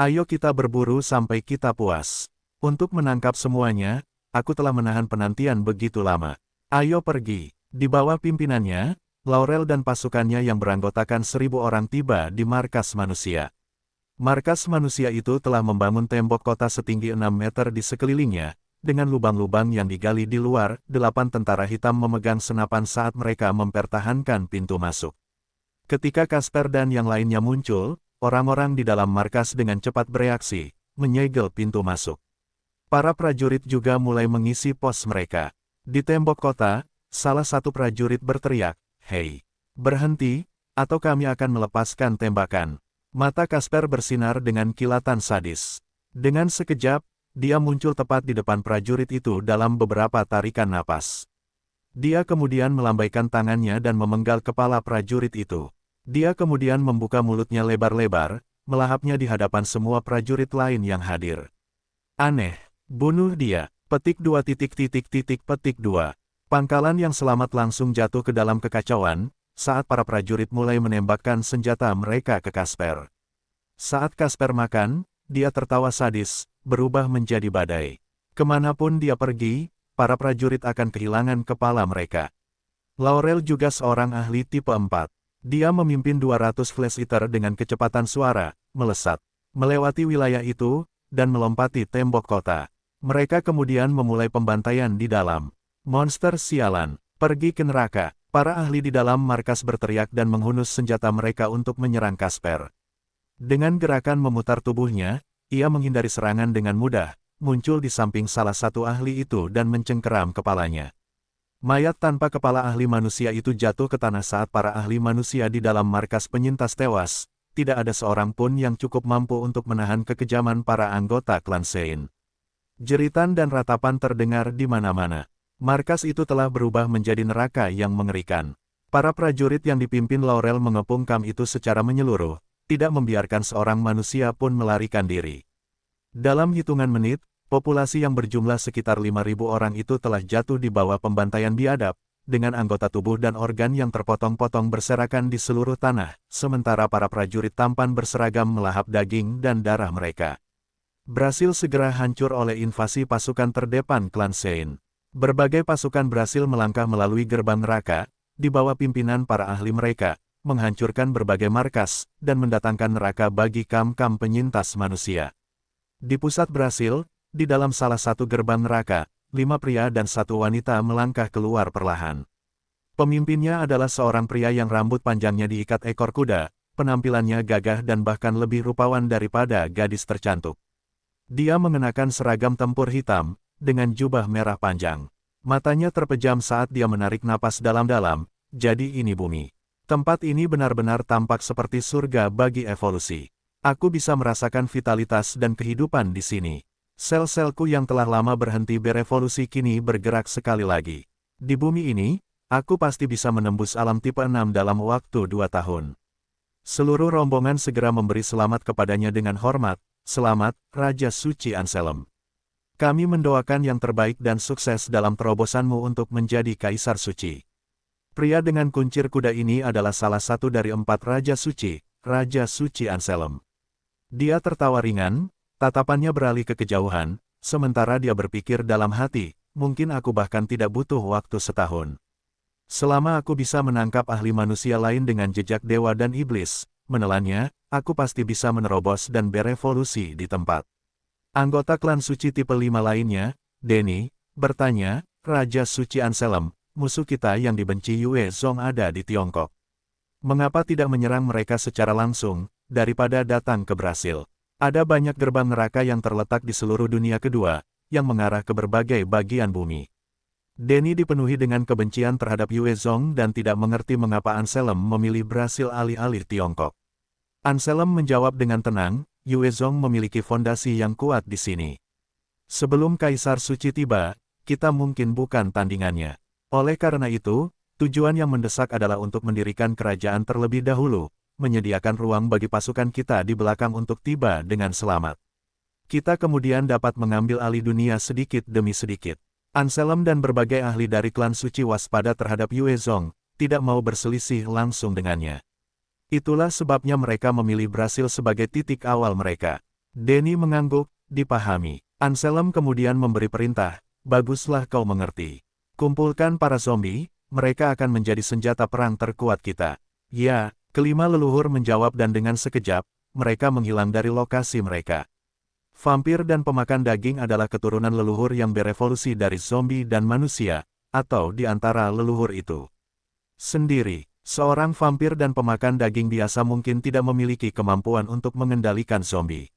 Ayo kita berburu sampai kita puas. Untuk menangkap semuanya, aku telah menahan penantian begitu lama. Ayo pergi." Di bawah pimpinannya, Laurel dan pasukannya yang beranggotakan 1.000 orang tiba di markas manusia. Markas manusia itu telah membangun tembok kota setinggi 6 meter di sekelilingnya, dengan lubang-lubang yang digali di luar. 8 tentara hitam memegang senapan saat mereka mempertahankan pintu masuk. Ketika Casper dan yang lainnya muncul, orang-orang di dalam markas dengan cepat bereaksi, menyegel pintu masuk. Para prajurit juga mulai mengisi pos mereka. Di tembok kota, salah satu prajurit berteriak, "Hei, berhenti, atau kami akan melepaskan tembakan." Mata Casper bersinar dengan kilatan sadis. Dengan sekejap, dia muncul tepat di depan prajurit itu dalam beberapa tarikan napas. Dia kemudian melambaikan tangannya dan memenggal kepala prajurit itu. Dia kemudian membuka mulutnya lebar-lebar, melahapnya di hadapan semua prajurit lain yang hadir. "Aneh. Bunuh dia." Petik 2. Pangkalan yang selamat langsung jatuh ke dalam kekacauan, saat para prajurit mulai menembakkan senjata mereka ke Casper. Saat Casper makan, dia tertawa sadis, berubah menjadi badai. Kemanapun dia pergi, para prajurit akan kehilangan kepala mereka. Laurel juga seorang ahli tipe 4. Dia memimpin 200 Flesh Eater dengan kecepatan suara, melesat, melewati wilayah itu, dan melompati tembok kota. Mereka kemudian memulai pembantaian di dalam. "Monster sialan, pergi ke neraka." Para ahli di dalam markas berteriak dan menghunus senjata mereka untuk menyerang Casper. Dengan gerakan memutar tubuhnya, ia menghindari serangan dengan mudah, muncul di samping salah satu ahli itu dan mencengkeram kepalanya. Mayat tanpa kepala ahli manusia itu jatuh ke tanah saat para ahli manusia di dalam markas penyintas tewas. Tidak ada seorang pun yang cukup mampu untuk menahan kekejaman para anggota klan Sein. Jeritan dan ratapan terdengar di mana-mana. Markas itu telah berubah menjadi neraka yang mengerikan. Para prajurit yang dipimpin Laurel mengepung kamp itu secara menyeluruh, tidak membiarkan seorang manusia pun melarikan diri. Dalam hitungan menit, populasi yang berjumlah sekitar 5.000 orang itu telah jatuh di bawah pembantaian biadab, dengan anggota tubuh dan organ yang terpotong-potong berserakan di seluruh tanah, sementara para prajurit tampan berseragam melahap daging dan darah mereka. Brasil segera hancur oleh invasi pasukan terdepan klan Sein. Berbagai pasukan berhasil melangkah melalui gerbang neraka, di bawah pimpinan para ahli mereka, menghancurkan berbagai markas, dan mendatangkan neraka bagi kam-kam penyintas manusia. Di pusat Brasil, di dalam salah satu gerbang neraka, 5 pria dan 1 wanita melangkah keluar perlahan. Pemimpinnya adalah seorang pria yang rambut panjangnya diikat ekor kuda, penampilannya gagah dan bahkan lebih rupawan daripada gadis tercantik. Dia mengenakan seragam tempur hitam, dengan jubah merah panjang. Matanya terpejam saat dia menarik napas dalam-dalam, jadi ini bumi. Tempat ini benar-benar tampak seperti surga bagi evolusi. Aku bisa merasakan vitalitas dan kehidupan di sini. Sel-selku yang telah lama berhenti berevolusi kini bergerak sekali lagi. Di bumi ini, aku pasti bisa menembus alam tipe 6 dalam waktu 2 tahun. Seluruh rombongan segera memberi selamat kepadanya dengan hormat. "Selamat, Raja Suci Anselm. Kami mendoakan yang terbaik dan sukses dalam terobosanmu untuk menjadi Kaisar Suci." Pria dengan kuncir kuda ini adalah salah satu dari 4 Raja Suci, Raja Suci Anselm. Dia tertawa ringan, tatapannya beralih ke kejauhan, sementara dia berpikir dalam hati, "Mungkin aku bahkan tidak butuh waktu setahun. Selama aku bisa menangkap ahli manusia lain dengan jejak dewa dan iblis, menelannya, aku pasti bisa menerobos dan berevolusi di tempat." Anggota klan suci tipe 5 lainnya, Denny, bertanya, Raja Suci Anselm, musuh kita yang dibenci Yue Zong ada di Tiongkok. Mengapa tidak menyerang mereka secara langsung, daripada datang ke Brasil? Ada banyak gerbang neraka yang terletak di seluruh dunia kedua, yang mengarah ke berbagai bagian bumi. Denny dipenuhi dengan kebencian terhadap Yue Zong dan tidak mengerti mengapa Anselm memilih Brasil alih-alih Tiongkok. Anselm menjawab dengan tenang, Yue Zong memiliki fondasi yang kuat di sini. Sebelum Kaisar Suci tiba, kita mungkin bukan tandingannya. Oleh karena itu, tujuan yang mendesak adalah untuk mendirikan kerajaan terlebih dahulu, menyediakan ruang bagi pasukan kita di belakang untuk tiba dengan selamat. Kita kemudian dapat mengambil alih dunia sedikit demi sedikit. Anselm dan berbagai ahli dari klan suci waspada terhadap Yue Zong, tidak mau berselisih langsung dengannya. Itulah sebabnya mereka memilih Brasil sebagai titik awal mereka. Denny mengangguk, dipahami. Anselm kemudian memberi perintah, baguslah kau mengerti. Kumpulkan para zombie, mereka akan menjadi senjata perang terkuat kita. Ya, kelima leluhur menjawab dan dengan sekejap, mereka menghilang dari lokasi mereka. Vampir dan pemakan daging adalah keturunan leluhur yang berevolusi dari zombie dan manusia, atau di antara leluhur itu sendiri. Seorang vampir dan pemakan daging biasa mungkin tidak memiliki kemampuan untuk mengendalikan zombie.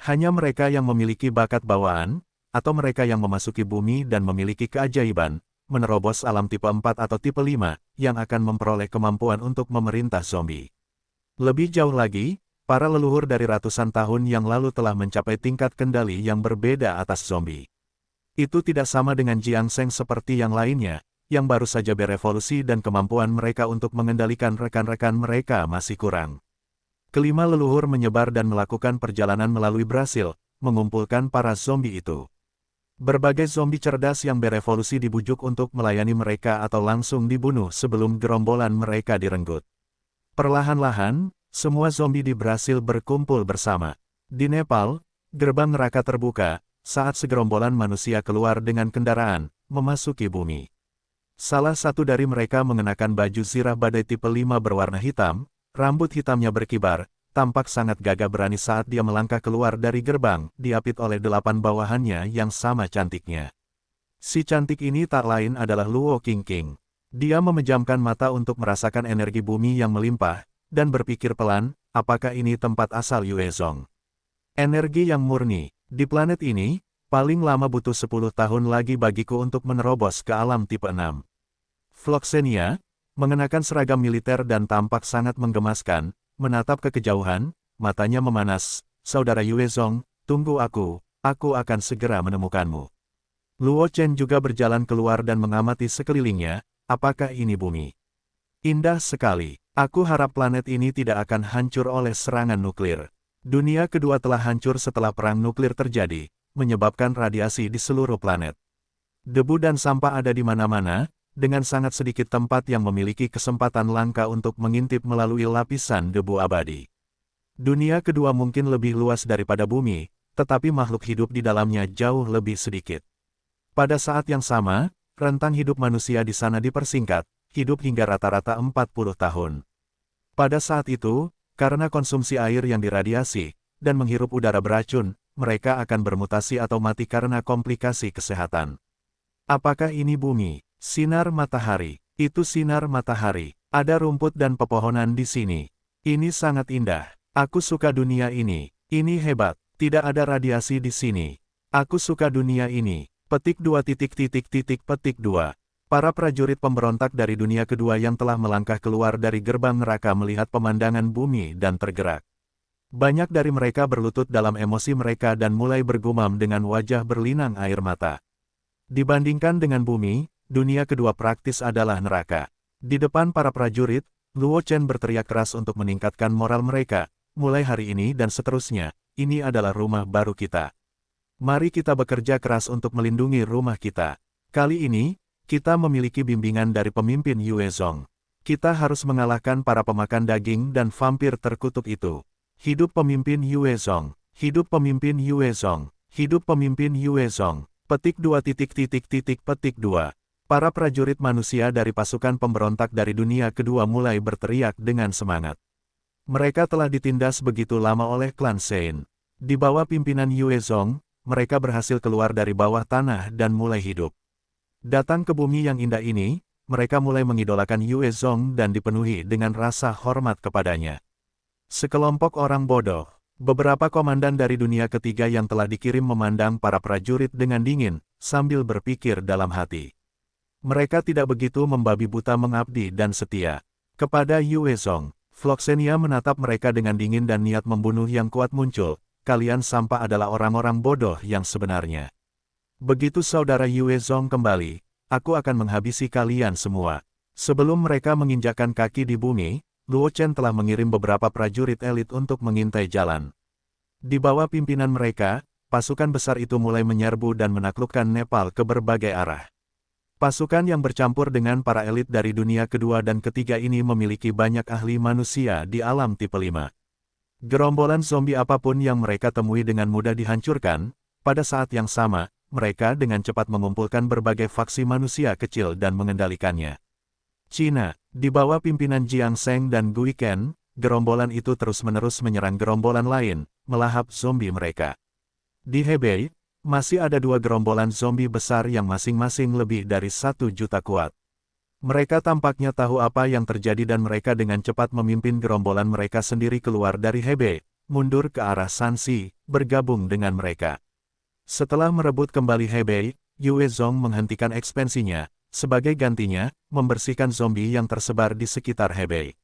Hanya mereka yang memiliki bakat bawaan, atau mereka yang memasuki bumi dan memiliki keajaiban, menerobos alam tipe 4 atau tipe 5, yang akan memperoleh kemampuan untuk memerintah zombie. Lebih jauh lagi, para leluhur dari ratusan tahun yang lalu telah mencapai tingkat kendali yang berbeda atas zombie. Itu tidak sama dengan Jiang Sheng seperti yang lainnya, yang baru saja berevolusi dan kemampuan mereka untuk mengendalikan rekan-rekan mereka masih kurang. Kelima leluhur menyebar dan melakukan perjalanan melalui Brasil, mengumpulkan para zombie itu. Berbagai zombie cerdas yang berevolusi dibujuk untuk melayani mereka atau langsung dibunuh sebelum gerombolan mereka direnggut. Perlahan-lahan, semua zombie di Brasil berkumpul bersama. Di Nepal, gerbang neraka terbuka, saat segerombolan manusia keluar dengan kendaraan, memasuki bumi. Salah satu dari mereka mengenakan baju zirah badai tipe 5 berwarna hitam, rambut hitamnya berkibar, tampak sangat gagah berani saat dia melangkah keluar dari gerbang, diapit oleh 8 bawahannya yang sama cantiknya. Si cantik ini tak lain adalah Luo Qingqing. Dia memejamkan mata untuk merasakan energi bumi yang melimpah, dan berpikir pelan, apakah ini tempat asal Yue Zong? Energi yang murni. Di planet ini, paling lama butuh 10 tahun lagi bagiku untuk menerobos ke alam tipe 6. Floxenia, mengenakan seragam militer dan tampak sangat menggemaskan, menatap ke kejauhan, matanya memanas, Saudara Yue Zong, tunggu aku akan segera menemukanmu. Luo Chen juga berjalan keluar dan mengamati sekelilingnya, apakah ini bumi? Indah sekali, aku harap planet ini tidak akan hancur oleh serangan nuklir. Dunia kedua telah hancur setelah perang nuklir terjadi, menyebabkan radiasi di seluruh planet. Debu dan sampah ada di mana-mana, dengan sangat sedikit tempat yang memiliki kesempatan langka untuk mengintip melalui lapisan debu abadi. Dunia kedua mungkin lebih luas daripada bumi, tetapi makhluk hidup di dalamnya jauh lebih sedikit. Pada saat yang sama, rentang hidup manusia di sana dipersingkat, hidup hingga rata-rata 40 tahun. Pada saat itu, karena konsumsi air yang diradiasi, dan menghirup udara beracun, mereka akan bermutasi atau mati karena komplikasi kesehatan. Apakah ini bumi? Sinar matahari. Itu sinar matahari. Ada rumput dan pepohonan di sini. Ini sangat indah. Aku suka dunia ini. Ini hebat. Tidak ada radiasi di sini. Aku suka dunia ini. Petik 2 petik 2. Para prajurit pemberontak dari dunia kedua yang telah melangkah keluar dari gerbang neraka melihat pemandangan bumi dan tergerak. Banyak dari mereka berlutut dalam emosi mereka dan mulai bergumam dengan wajah berlinang air mata. Dibandingkan dengan bumi, dunia kedua praktis adalah neraka. Di depan para prajurit, Luo Chen berteriak keras untuk meningkatkan moral mereka. Mulai hari ini dan seterusnya, ini adalah rumah baru kita. Mari kita bekerja keras untuk melindungi rumah kita. Kali ini, kita memiliki bimbingan dari pemimpin Yue Zong. Kita harus mengalahkan para pemakan daging dan vampir terkutuk itu. Hidup pemimpin Yue Zong. Hidup pemimpin Yue Zong. Hidup pemimpin Yue Zong. Petik 2 petik 2. Para prajurit manusia dari pasukan pemberontak dari dunia kedua mulai berteriak dengan semangat. Mereka telah ditindas begitu lama oleh klan Sein. Di bawah pimpinan Yue Zong, mereka berhasil keluar dari bawah tanah dan mulai hidup. Datang ke bumi yang indah ini, mereka mulai mengidolakan Yue Zong dan dipenuhi dengan rasa hormat kepadanya. Sekelompok orang bodoh, beberapa komandan dari dunia ketiga yang telah dikirim memandang para prajurit dengan dingin, sambil berpikir dalam hati. Mereka tidak begitu membabi buta mengabdi dan setia kepada Yue Zong. Floxenia menatap mereka dengan dingin dan niat membunuh yang kuat muncul. Kalian sampah adalah orang-orang bodoh yang sebenarnya. Begitu saudara Yue Zong kembali, aku akan menghabisi kalian semua. Sebelum mereka menginjakkan kaki di bumi, Luo Chen telah mengirim beberapa prajurit elit untuk mengintai jalan. Di bawah pimpinan mereka, pasukan besar itu mulai menyerbu dan menaklukkan Nepal ke berbagai arah. Pasukan yang bercampur dengan para elit dari dunia kedua dan ketiga ini memiliki banyak ahli manusia di alam tipe 5. Gerombolan zombie apapun yang mereka temui dengan mudah dihancurkan. Pada saat yang sama, mereka dengan cepat mengumpulkan berbagai faksi manusia kecil dan mengendalikannya. Cina, di bawah pimpinan Jiang Sheng dan Gui Ken, gerombolan itu terus-menerus menyerang gerombolan lain, melahap zombie mereka. Di Hebei, masih ada dua gerombolan zombie besar yang masing-masing lebih dari 1 juta kuat. Mereka tampaknya tahu apa yang terjadi dan mereka dengan cepat memimpin gerombolan mereka sendiri keluar dari Hebei, mundur ke arah Shanxi, bergabung dengan mereka. Setelah merebut kembali Hebei, Yue Zong menghentikan ekspansinya, sebagai gantinya, membersihkan zombie yang tersebar di sekitar Hebei.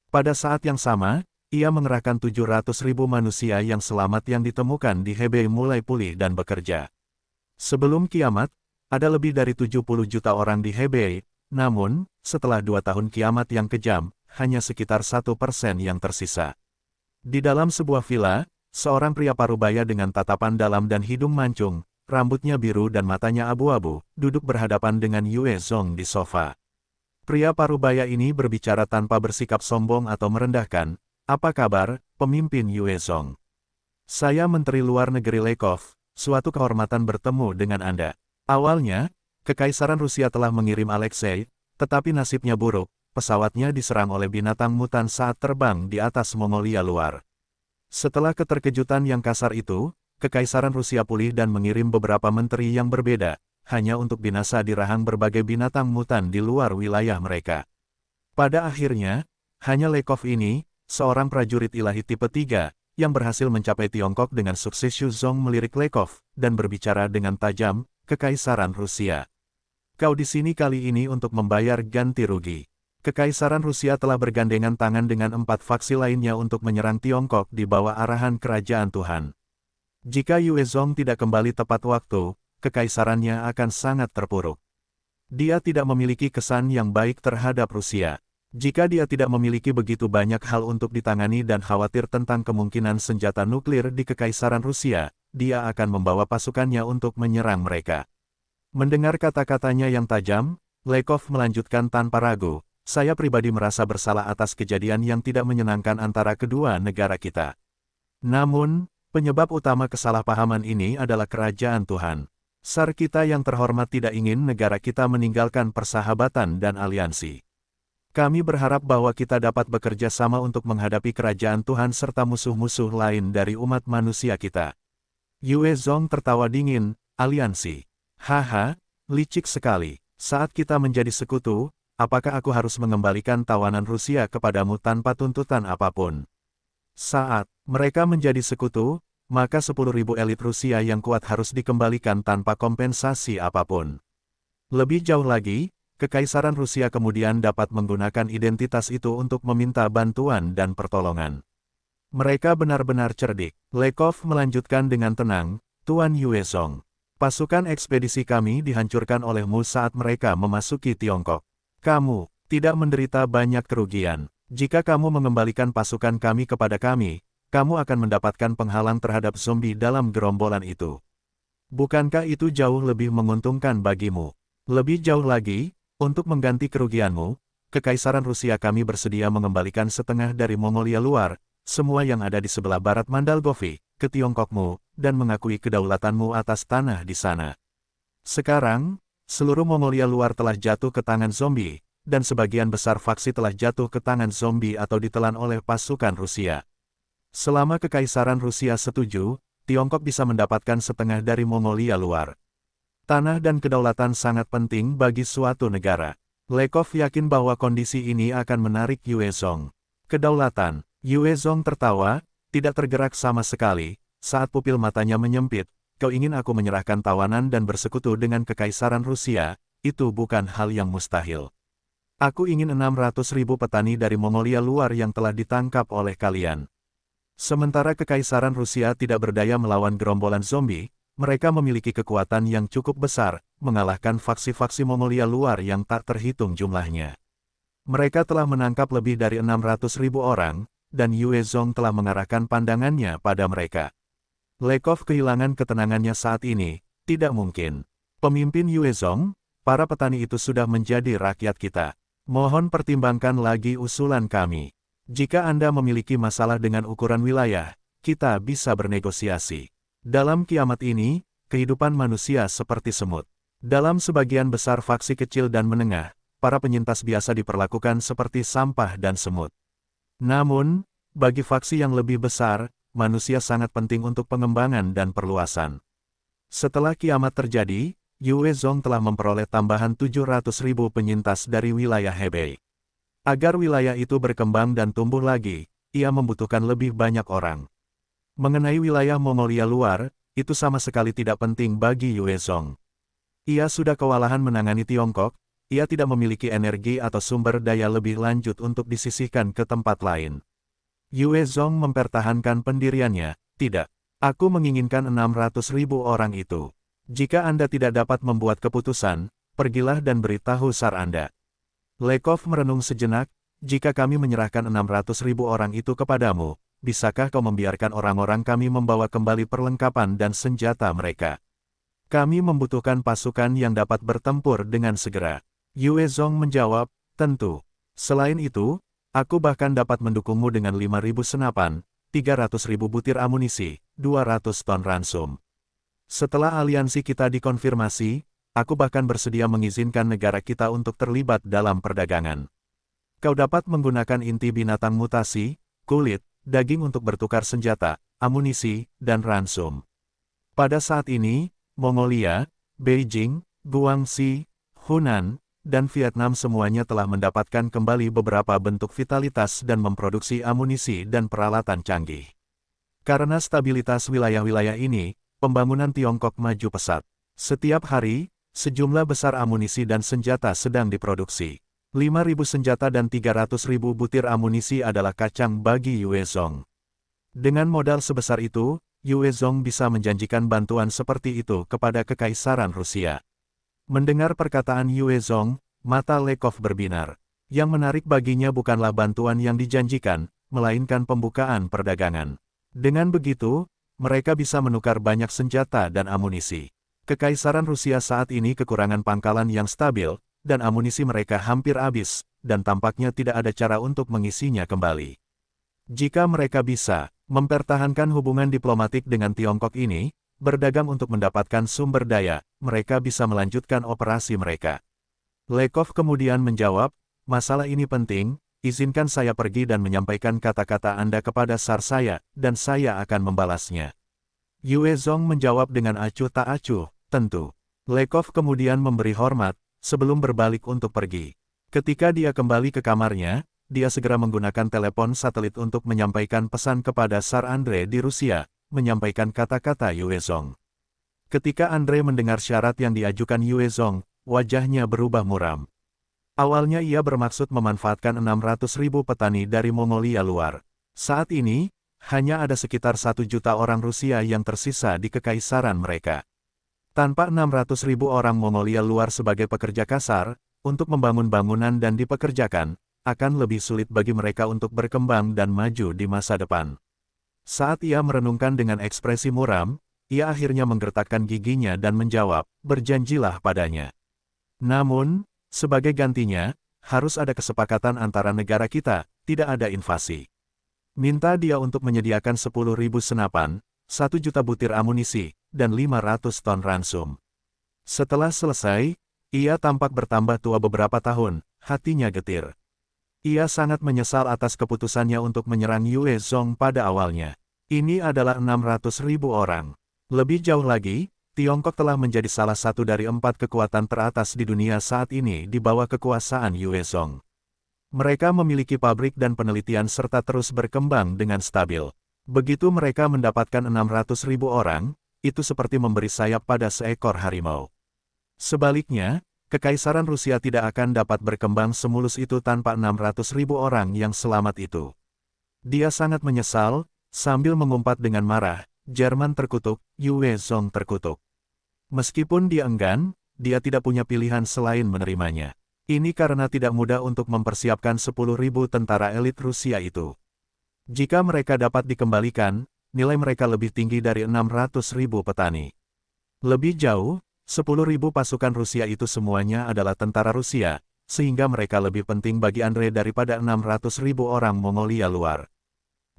Pada saat yang sama, ia mengerahkan 700.000 manusia yang selamat yang ditemukan di Hebei mulai pulih dan bekerja. Sebelum kiamat, ada lebih dari 70 juta orang di Hebei, namun, setelah 2 tahun kiamat yang kejam, hanya sekitar 1% yang tersisa. Di dalam sebuah villa, seorang pria parubaya dengan tatapan dalam dan hidung mancung, rambutnya biru dan matanya abu-abu, duduk berhadapan dengan Yue Zong di sofa. Pria parubaya ini berbicara tanpa bersikap sombong atau merendahkan. Apa kabar, pemimpin Yue Zong? Saya Menteri Luar Negeri Lekov, suatu kehormatan bertemu dengan Anda. Awalnya, Kekaisaran Rusia telah mengirim Alexei, tetapi nasibnya buruk, pesawatnya diserang oleh binatang mutan saat terbang di atas Mongolia luar. Setelah keterkejutan yang kasar itu, Kekaisaran Rusia pulih dan mengirim beberapa menteri yang berbeda, hanya untuk binasa di rahang berbagai binatang mutan di luar wilayah mereka. Pada akhirnya, hanya Lekov ini, seorang prajurit ilahi tipe 3, yang berhasil mencapai Tiongkok dengan sukses. Xu Zong melirik Lekov, dan berbicara dengan tajam, Kekaisaran Rusia. Kau di sini kali ini untuk membayar ganti rugi. Kekaisaran Rusia telah bergandengan tangan dengan 4 faksi lainnya untuk menyerang Tiongkok di bawah arahan kerajaan Tuhan. Jika Yue Zong tidak kembali tepat waktu, kekaisarannya akan sangat terpuruk. Dia tidak memiliki kesan yang baik terhadap Rusia. Jika dia tidak memiliki begitu banyak hal untuk ditangani dan khawatir tentang kemungkinan senjata nuklir di Kekaisaran Rusia, dia akan membawa pasukannya untuk menyerang mereka. Mendengar kata-katanya yang tajam, Lekov melanjutkan tanpa ragu, saya pribadi merasa bersalah atas kejadian yang tidak menyenangkan antara kedua negara kita. Namun, penyebab utama kesalahpahaman ini adalah kerajaan Tuhan. Tsar kita yang terhormat tidak ingin negara kita meninggalkan persahabatan dan aliansi. Kami berharap bahwa kita dapat bekerja sama untuk menghadapi kerajaan Tuhan serta musuh-musuh lain dari umat manusia kita. Yue Zong tertawa dingin, aliansi. Haha, licik sekali. Saat kita menjadi sekutu, apakah aku harus mengembalikan tawanan Rusia kepadamu tanpa tuntutan apapun? Saat mereka menjadi sekutu, maka 10.000 elit Rusia yang kuat harus dikembalikan tanpa kompensasi apapun. Lebih jauh lagi, Kekaisaran Rusia kemudian dapat menggunakan identitas itu untuk meminta bantuan dan pertolongan. Mereka benar-benar cerdik. Lekov melanjutkan dengan tenang, Tuan Yue Zong. Pasukan ekspedisi kami dihancurkan olehmu saat mereka memasuki Tiongkok. Kamu tidak menderita banyak kerugian. Jika kamu mengembalikan pasukan kami kepada kami, kamu akan mendapatkan penghalang terhadap zombie dalam gerombolan itu. Bukankah itu jauh lebih menguntungkan bagimu? Lebih jauh lagi, untuk mengganti kerugianmu, Kekaisaran Rusia kami bersedia mengembalikan setengah dari Mongolia luar, semua yang ada di sebelah barat Mandalgovi, ke Tiongkokmu, dan mengakui kedaulatanmu atas tanah di sana. Sekarang, seluruh Mongolia luar telah jatuh ke tangan zombie, dan sebagian besar faksi telah jatuh ke tangan zombie atau ditelan oleh pasukan Rusia. Selama Kekaisaran Rusia setuju, Tiongkok bisa mendapatkan setengah dari Mongolia luar. Tanah dan kedaulatan sangat penting bagi suatu negara. Lekov yakin bahwa kondisi ini akan menarik Yue Zong. Kedaulatan. Yue Zong tertawa, tidak tergerak sama sekali, saat pupil matanya menyempit. Kau ingin aku menyerahkan tawanan dan bersekutu dengan Kekaisaran Rusia, itu bukan hal yang mustahil. Aku ingin 600.000 petani dari Mongolia luar yang telah ditangkap oleh kalian. Sementara Kekaisaran Rusia tidak berdaya melawan gerombolan zombie, mereka memiliki kekuatan yang cukup besar, mengalahkan faksi-faksi Mongolia luar yang tak terhitung jumlahnya. Mereka telah menangkap lebih dari 600.000 orang, dan Yue Zong telah mengarahkan pandangannya pada mereka. Lekov kehilangan ketenangannya saat ini, tidak mungkin. Pemimpin Yue Zong, para petani itu sudah menjadi rakyat kita. Mohon pertimbangkan lagi usulan kami. Jika Anda memiliki masalah dengan ukuran wilayah, kita bisa bernegosiasi. Dalam kiamat ini, kehidupan manusia seperti semut. Dalam sebagian besar faksi kecil dan menengah, para penyintas biasa diperlakukan seperti sampah dan semut. Namun, bagi faksi yang lebih besar, manusia sangat penting untuk pengembangan dan perluasan. Setelah kiamat terjadi, Yue Zong telah memperoleh tambahan 700.000 penyintas dari wilayah Hebei. Agar wilayah itu berkembang dan tumbuh lagi, ia membutuhkan lebih banyak orang. Mengenai wilayah Mongolia luar, itu sama sekali tidak penting bagi Yue Zong. Ia sudah kewalahan menangani Tiongkok, ia tidak memiliki energi atau sumber daya lebih lanjut untuk disisihkan ke tempat lain. Yue Zong mempertahankan pendiriannya, tidak. Aku menginginkan 600.000 orang itu. Jika Anda tidak dapat membuat keputusan, pergilah dan beritahu SAR Anda. Lekov merenung sejenak, jika kami menyerahkan 600.000 orang itu kepadamu, bisakah kau membiarkan orang-orang kami membawa kembali perlengkapan dan senjata mereka? Kami membutuhkan pasukan yang dapat bertempur dengan segera. Yue Zong menjawab, tentu. Selain itu, aku bahkan dapat mendukungmu dengan 5.000 senapan, 300.000 butir amunisi, 200 ton ransum. Setelah aliansi kita dikonfirmasi, aku bahkan bersedia mengizinkan negara kita untuk terlibat dalam perdagangan. Kau dapat menggunakan inti binatang mutasi, kulit, daging untuk bertukar senjata, amunisi, dan ransum. Pada saat ini, Mongolia, Beijing, Guangxi, Hunan, dan Vietnam semuanya telah mendapatkan kembali beberapa bentuk vitalitas dan memproduksi amunisi dan peralatan canggih. Karena stabilitas wilayah-wilayah ini, pembangunan Tiongkok maju pesat. Setiap hari, sejumlah besar amunisi dan senjata sedang diproduksi. 5.000 senjata dan 300.000 butir amunisi adalah kacang bagi Yue Zong. Dengan modal sebesar itu, Yue Zong bisa menjanjikan bantuan seperti itu kepada Kekaisaran Rusia. Mendengar perkataan Yue Zong, mata Lekov berbinar. Yang menarik baginya bukanlah bantuan yang dijanjikan, melainkan pembukaan perdagangan. Dengan begitu, mereka bisa menukar banyak senjata dan amunisi. Kekaisaran Rusia saat ini kekurangan pangkalan yang stabil, dan amunisi mereka hampir habis, dan tampaknya tidak ada cara untuk mengisinya kembali. Jika mereka bisa mempertahankan hubungan diplomatik dengan Tiongkok ini, berdagang untuk mendapatkan sumber daya, mereka bisa melanjutkan operasi mereka. Lekov kemudian menjawab, masalah ini penting, izinkan saya pergi dan menyampaikan kata-kata Anda kepada SAR saya, dan saya akan membalasnya. Yue Zong menjawab dengan acuh tak acuh, tentu. Lekov kemudian memberi hormat, sebelum berbalik untuk pergi. Ketika dia kembali ke kamarnya, dia segera menggunakan telepon satelit untuk menyampaikan pesan kepada SAR Andre di Rusia, menyampaikan kata-kata Yue Zong. Ketika Andre mendengar syarat yang diajukan Yue Zong, wajahnya berubah muram. Awalnya ia bermaksud memanfaatkan 600.000 petani dari Mongolia luar. Saat ini, hanya ada sekitar 1 juta orang Rusia yang tersisa di kekaisaran mereka. Tanpa 600.000 orang Mongolia luar sebagai pekerja kasar, untuk membangun bangunan dan dipekerjakan, akan lebih sulit bagi mereka untuk berkembang dan maju di masa depan. Saat ia merenungkan dengan ekspresi muram, ia akhirnya menggertakkan giginya dan menjawab, berjanjilah padanya. Namun, sebagai gantinya, harus ada kesepakatan antara negara kita, tidak ada invasi. Minta dia untuk menyediakan 10.000 senapan, 1 juta butir amunisi, dan 500 ton ransum. Setelah selesai, ia tampak bertambah tua beberapa tahun, hatinya getir. Ia sangat menyesal atas keputusannya untuk menyerang Yue Zong pada awalnya. Ini adalah 600.000 orang. Lebih jauh lagi, Tiongkok telah menjadi salah satu dari 4 kekuatan teratas di dunia saat ini di bawah kekuasaan Yue Zong. Mereka memiliki pabrik dan penelitian serta terus berkembang dengan stabil. Begitu mereka mendapatkan 600.000 orang, itu seperti memberi sayap pada seekor harimau. Sebaliknya, Kekaisaran Rusia tidak akan dapat berkembang semulus itu tanpa 600.000 orang yang selamat itu. Dia sangat menyesal, sambil mengumpat dengan marah, Jerman terkutuk, Yue Zong terkutuk. Meskipun dia enggan, dia tidak punya pilihan selain menerimanya. Ini karena tidak mudah untuk mempersiapkan 10.000 tentara elit Rusia itu. Jika mereka dapat dikembalikan, nilai mereka lebih tinggi dari 600.000 petani. Lebih jauh, 10.000 pasukan Rusia itu semuanya adalah tentara Rusia, sehingga mereka lebih penting bagi Andre daripada 600.000 orang Mongolia luar.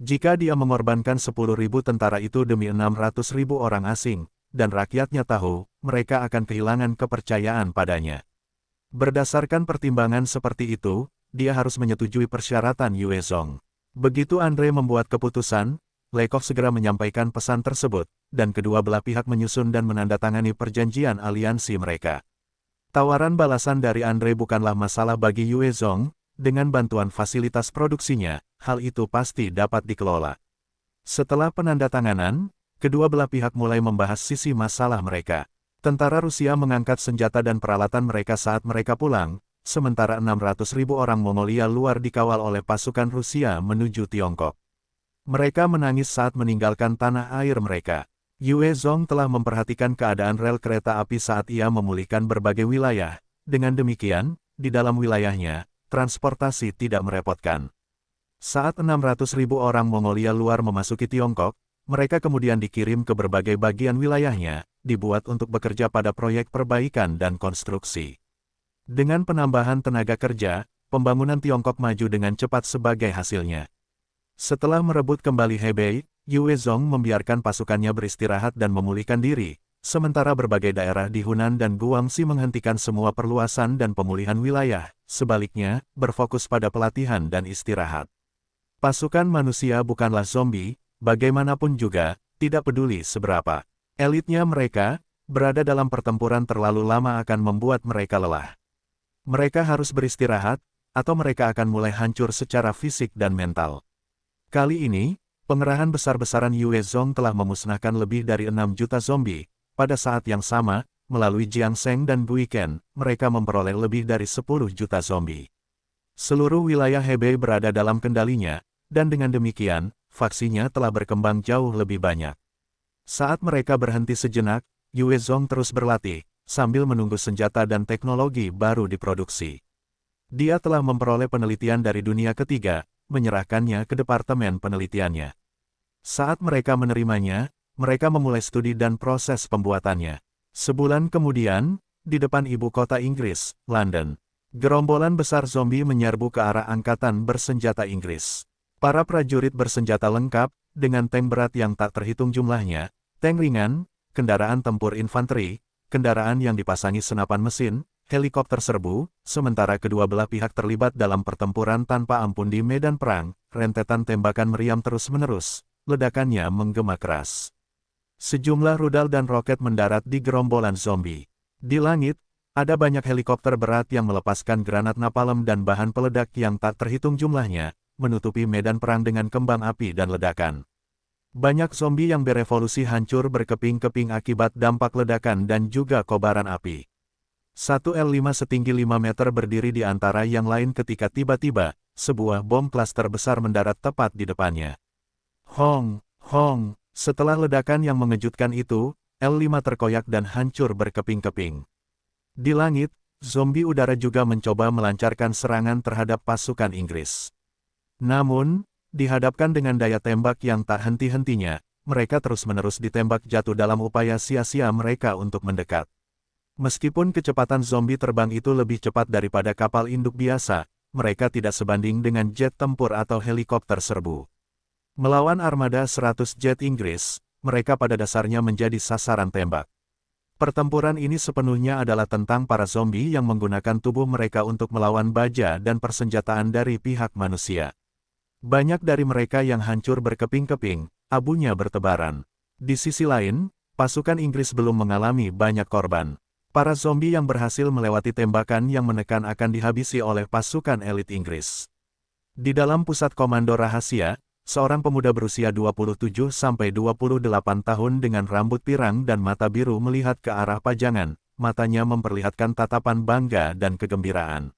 Jika dia mengorbankan 10.000 tentara itu demi 600.000 orang asing, dan rakyatnya tahu, mereka akan kehilangan kepercayaan padanya. Berdasarkan pertimbangan seperti itu, dia harus menyetujui persyaratan Yue Zong. Begitu Andre membuat keputusan, Lekov segera menyampaikan pesan tersebut, dan kedua belah pihak menyusun dan menandatangani perjanjian aliansi mereka. Tawaran balasan dari Andre bukanlah masalah bagi Yue Zong, dengan bantuan fasilitas produksinya, hal itu pasti dapat dikelola. Setelah penandatanganan, kedua belah pihak mulai membahas sisi masalah mereka. Tentara Rusia mengangkat senjata dan peralatan mereka saat mereka pulang, sementara 600.000 orang Mongolia luar dikawal oleh pasukan Rusia menuju Tiongkok. Mereka menangis saat meninggalkan tanah air mereka. Yue Zong telah memperhatikan keadaan rel kereta api saat ia memulihkan berbagai wilayah. Dengan demikian, di dalam wilayahnya, transportasi tidak merepotkan. Saat 600.000 orang Mongolia luar memasuki Tiongkok, mereka kemudian dikirim ke berbagai bagian wilayahnya, dibuat untuk bekerja pada proyek perbaikan dan konstruksi. Dengan penambahan tenaga kerja, pembangunan Tiongkok maju dengan cepat sebagai hasilnya. Setelah merebut kembali Hebei, Yue Zong membiarkan pasukannya beristirahat dan memulihkan diri, sementara berbagai daerah di Hunan dan Guangxi menghentikan semua perluasan dan pemulihan wilayah, sebaliknya, berfokus pada pelatihan dan istirahat. Pasukan manusia bukanlah zombie, bagaimanapun juga, tidak peduli seberapa elitnya mereka, berada dalam pertempuran terlalu lama akan membuat mereka lelah. Mereka harus beristirahat, atau mereka akan mulai hancur secara fisik dan mental. Kali ini, pengerahan besar-besaran Yue Zong telah memusnahkan lebih dari 6 juta zombie. Pada saat yang sama, melalui Jiangsheng dan Guiken, mereka memperoleh lebih dari 10 juta zombie. Seluruh wilayah Hebei berada dalam kendalinya, dan dengan demikian, faksinya telah berkembang jauh lebih banyak. Saat mereka berhenti sejenak, Yue Zong terus berlatih, sambil menunggu senjata dan teknologi baru diproduksi. Dia telah memperoleh penelitian dari dunia ketiga, menyerahkannya ke departemen penelitiannya. Saat mereka menerimanya, mereka memulai studi dan proses pembuatannya. Sebulan kemudian, di depan ibu kota Inggris, London, gerombolan besar zombie menyerbu ke arah angkatan bersenjata Inggris. Para prajurit bersenjata lengkap, dengan tank berat yang tak terhitung jumlahnya, tank ringan, kendaraan tempur infanteri, kendaraan yang dipasangi senapan mesin, helikopter serbu, sementara kedua belah pihak terlibat dalam pertempuran tanpa ampun di medan perang, rentetan tembakan meriam terus-menerus, ledakannya menggema keras. Sejumlah rudal dan roket mendarat di gerombolan zombie. Di langit, ada banyak helikopter berat yang melepaskan granat napalm dan bahan peledak yang tak terhitung jumlahnya, menutupi medan perang dengan kembang api dan ledakan. Banyak zombie yang berevolusi hancur berkeping-keping akibat dampak ledakan dan juga kobaran api. Satu L5 setinggi 5 meter berdiri di antara yang lain ketika tiba-tiba, sebuah bom klaster besar mendarat tepat di depannya. Hong, hong, setelah ledakan yang mengejutkan itu, L5 terkoyak dan hancur berkeping-keping. Di langit, zombie udara juga mencoba melancarkan serangan terhadap pasukan Inggris. Namun, dihadapkan dengan daya tembak yang tak henti-hentinya, mereka terus-menerus ditembak jatuh dalam upaya sia-sia mereka untuk mendekat. Meskipun kecepatan zombie terbang itu lebih cepat daripada kapal induk biasa, mereka tidak sebanding dengan jet tempur atau helikopter serbu. Melawan armada 100 jet Inggris, mereka pada dasarnya menjadi sasaran tembak. Pertempuran ini sepenuhnya adalah tentang para zombie yang menggunakan tubuh mereka untuk melawan baja dan persenjataan dari pihak manusia. Banyak dari mereka yang hancur berkeping-keping, abunya bertebaran. Di sisi lain, pasukan Inggris belum mengalami banyak korban. Para zombie yang berhasil melewati tembakan yang menekan akan dihabisi oleh pasukan elit Inggris. Di dalam pusat komando rahasia, seorang pemuda berusia 27-28 tahun dengan rambut pirang dan mata biru melihat ke arah pajangan, matanya memperlihatkan tatapan bangga dan kegembiraan.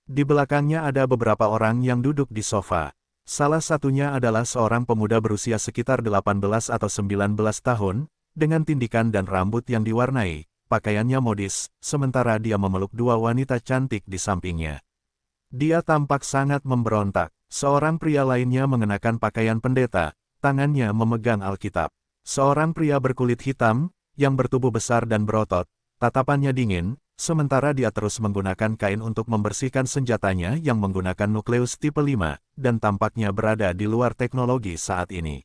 Di belakangnya ada beberapa orang yang duduk di sofa. Salah satunya adalah seorang pemuda berusia sekitar 18 atau 19 tahun, dengan tindikan dan rambut yang diwarnai, pakaiannya modis, sementara dia memeluk dua wanita cantik di sampingnya. Dia tampak sangat memberontak. Seorang pria lainnya mengenakan pakaian pendeta, tangannya memegang Alkitab. Seorang pria berkulit hitam, yang bertubuh besar dan berotot, tatapannya dingin, sementara dia terus menggunakan kain untuk membersihkan senjatanya yang menggunakan nukleus tipe 5, dan tampaknya berada di luar teknologi saat ini.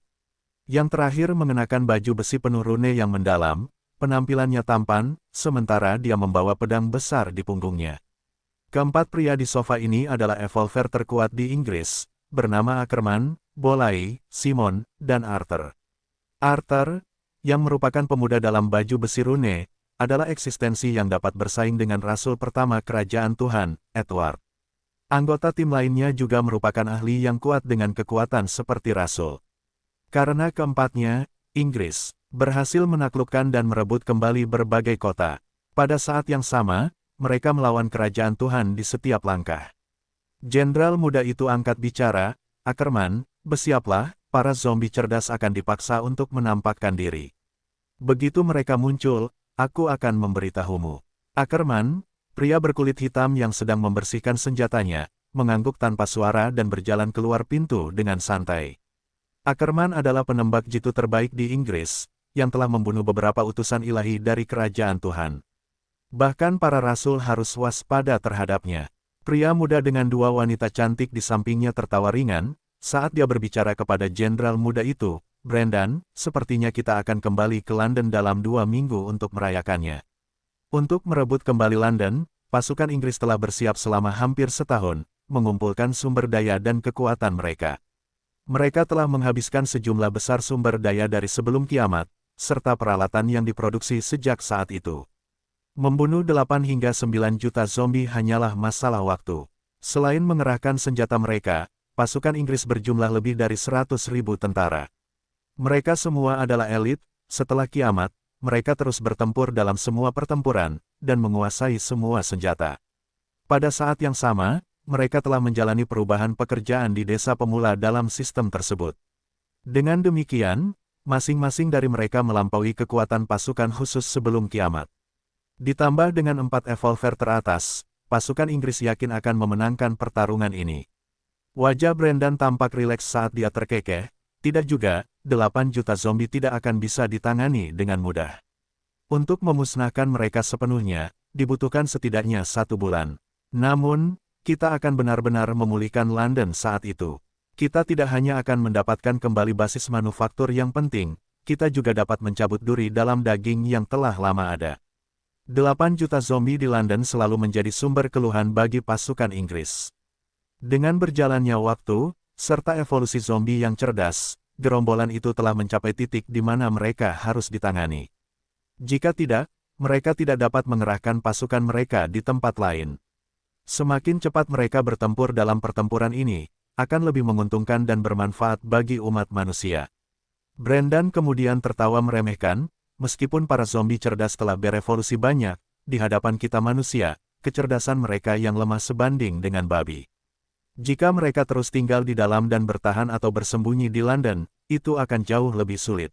Yang terakhir mengenakan baju besi penuh rune yang mendalam, penampilannya tampan, sementara dia membawa pedang besar di punggungnya. Keempat pria di sofa ini adalah evolver terkuat di Inggris, bernama Ackerman, Bolai, Simon, dan Arthur. Arthur, yang merupakan pemuda dalam baju besi rune, adalah eksistensi yang dapat bersaing dengan rasul pertama kerajaan Tuhan, Edward. Anggota tim lainnya juga merupakan ahli yang kuat dengan kekuatan seperti rasul. Karena keempatnya, Inggris, berhasil menaklukkan dan merebut kembali berbagai kota. Pada saat yang sama, mereka melawan kerajaan Tuhan di setiap langkah. Jenderal muda itu angkat bicara, Ackerman, bersiaplah, para zombie cerdas akan dipaksa untuk menampakkan diri. Begitu mereka muncul, aku akan memberitahumu. Ackerman, pria berkulit hitam yang sedang membersihkan senjatanya, mengangguk tanpa suara dan berjalan keluar pintu dengan santai. Ackerman adalah penembak jitu terbaik di Inggris, yang telah membunuh beberapa utusan ilahi dari kerajaan Tuhan. Bahkan para rasul harus waspada terhadapnya. Pria muda dengan dua wanita cantik di sampingnya tertawa ringan, saat dia berbicara kepada jenderal muda itu, Brendan, sepertinya kita akan kembali ke London dalam 2 minggu untuk merayakannya. Untuk merebut kembali London, pasukan Inggris telah bersiap selama hampir setahun, mengumpulkan sumber daya dan kekuatan mereka. Mereka telah menghabiskan sejumlah besar sumber daya dari sebelum kiamat, serta peralatan yang diproduksi sejak saat itu. Membunuh 8 hingga 9 juta zombie hanyalah masalah waktu. Selain mengerahkan senjata mereka, pasukan Inggris berjumlah lebih dari 100.000 tentara. Mereka semua adalah elit, setelah kiamat, mereka terus bertempur dalam semua pertempuran, dan menguasai semua senjata. Pada saat yang sama, mereka telah menjalani perubahan pekerjaan di desa pemula dalam sistem tersebut. Dengan demikian, masing-masing dari mereka melampaui kekuatan pasukan khusus sebelum kiamat. Ditambah dengan 4 evolver teratas, pasukan Inggris yakin akan memenangkan pertarungan ini. Wajah Brendan tampak rileks saat dia terkekeh. Tidak juga, 8 juta zombie tidak akan bisa ditangani dengan mudah. Untuk memusnahkan mereka sepenuhnya, dibutuhkan setidaknya 1 bulan. Namun, kita akan benar-benar memulihkan London saat itu. Kita tidak hanya akan mendapatkan kembali basis manufaktur yang penting, kita juga dapat mencabut duri dalam daging yang telah lama ada. 8 juta zombie di London selalu menjadi sumber keluhan bagi pasukan Inggris. Dengan berjalannya waktu, serta evolusi zombie yang cerdas, gerombolan itu telah mencapai titik di mana mereka harus ditangani. Jika tidak, mereka tidak dapat mengerahkan pasukan mereka di tempat lain. Semakin cepat mereka bertempur dalam pertempuran ini, akan lebih menguntungkan dan bermanfaat bagi umat manusia. Brendan kemudian tertawa meremehkan, meskipun para zombie cerdas telah berevolusi banyak, di hadapan kita manusia, kecerdasan mereka yang lemah sebanding dengan babi. Jika mereka terus tinggal di dalam dan bertahan atau bersembunyi di London, itu akan jauh lebih sulit.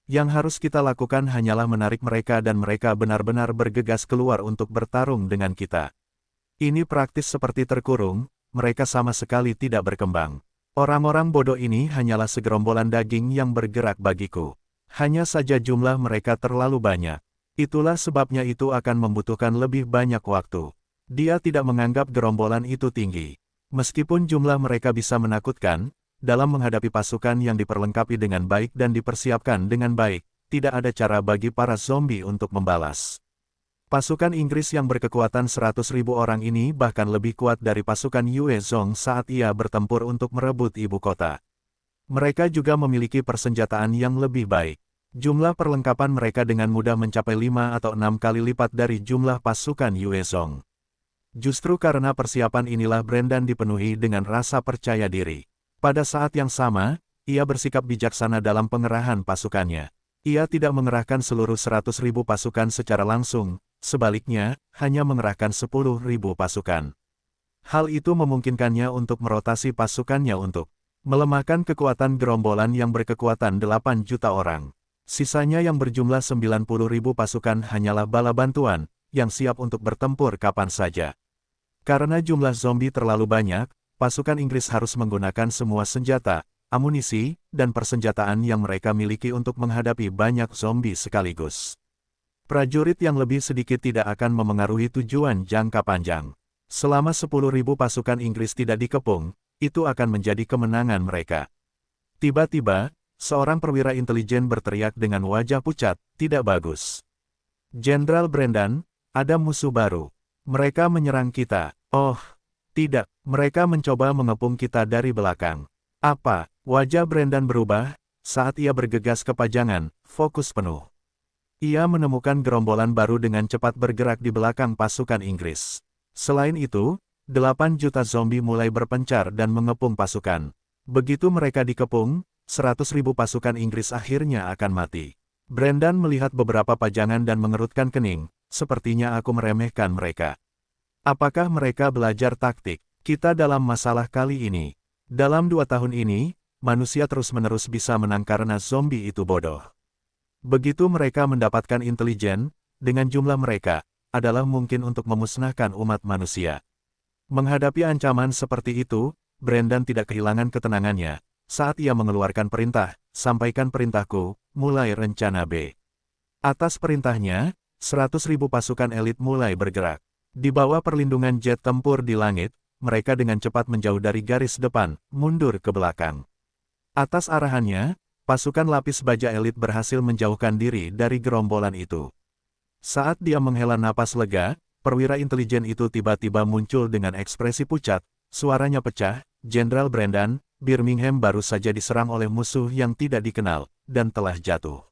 Yang harus kita lakukan hanyalah menarik mereka dan mereka benar-benar bergegas keluar untuk bertarung dengan kita. Ini praktis seperti terkurung, mereka sama sekali tidak berkembang. Orang-orang bodoh ini hanyalah segerombolan daging yang bergerak bagiku. Hanya saja jumlah mereka terlalu banyak. Itulah sebabnya itu akan membutuhkan lebih banyak waktu. Dia tidak menganggap gerombolan itu tinggi. Meskipun jumlah mereka bisa menakutkan, dalam menghadapi pasukan yang diperlengkapi dengan baik dan dipersiapkan dengan baik, tidak ada cara bagi para zombie untuk membalas. Pasukan Inggris yang berkekuatan 100.000 orang ini bahkan lebih kuat dari pasukan Yue Zong saat ia bertempur untuk merebut ibu kota. Mereka juga memiliki persenjataan yang lebih baik. Jumlah perlengkapan mereka dengan mudah mencapai 5 atau 6 kali lipat dari jumlah pasukan Yue Zhong. Justru karena persiapan inilah Brandan dipenuhi dengan rasa percaya diri. Pada saat yang sama, ia bersikap bijaksana dalam pengerahan pasukannya. Ia tidak mengerahkan seluruh 100.000 pasukan secara langsung, sebaliknya, hanya mengerahkan 10.000 pasukan. Hal itu memungkinkannya untuk merotasi pasukannya untuk melemahkan kekuatan gerombolan yang berkekuatan 8 juta orang. Sisanya yang berjumlah 90.000 pasukan hanyalah bala bantuan, yang siap untuk bertempur kapan saja. Karena jumlah zombie terlalu banyak, pasukan Inggris harus menggunakan semua senjata, amunisi, dan persenjataan yang mereka miliki untuk menghadapi banyak zombie sekaligus. Prajurit yang lebih sedikit tidak akan memengaruhi tujuan jangka panjang. Selama 10.000 pasukan Inggris tidak dikepung, itu akan menjadi kemenangan mereka. Tiba-tiba, seorang perwira intelijen berteriak dengan wajah pucat, "Tidak bagus. Jenderal Brandan, ada musuh baru. Mereka menyerang kita." "Oh, tidak." Mereka mencoba mengepung kita dari belakang. "Apa?" Wajah Brandan berubah, saat ia bergegas ke pajangan, fokus penuh. Ia menemukan gerombolan baru dengan cepat bergerak di belakang pasukan Inggris. Selain itu, 8 juta zombie mulai berpencar dan mengepung pasukan. Begitu mereka dikepung, 100.000 pasukan Inggris akhirnya akan mati. Brandan melihat beberapa pajangan dan mengerutkan kening, sepertinya aku meremehkan mereka. Apakah mereka belajar taktik? Kita dalam masalah kali ini. Dalam 2 tahun ini, manusia terus-menerus bisa menang karena zombie itu bodoh. Begitu mereka mendapatkan intelijen, dengan jumlah mereka, adalah mungkin untuk memusnahkan umat manusia. Menghadapi ancaman seperti itu, Brandan tidak kehilangan ketenangannya. Saat ia mengeluarkan perintah, "Sampaikan perintahku, mulai rencana B." Atas perintahnya, 100.000 pasukan elit mulai bergerak. Di bawah perlindungan jet tempur di langit, mereka dengan cepat menjauh dari garis depan, mundur ke belakang. Atas arahannya, pasukan lapis baja elit berhasil menjauhkan diri dari gerombolan itu. Saat dia menghela napas lega, perwira intelijen itu tiba-tiba muncul dengan ekspresi pucat, suaranya pecah, "Jenderal Brandan, Birmingham baru saja diserang oleh musuh yang tidak dikenal, dan telah jatuh."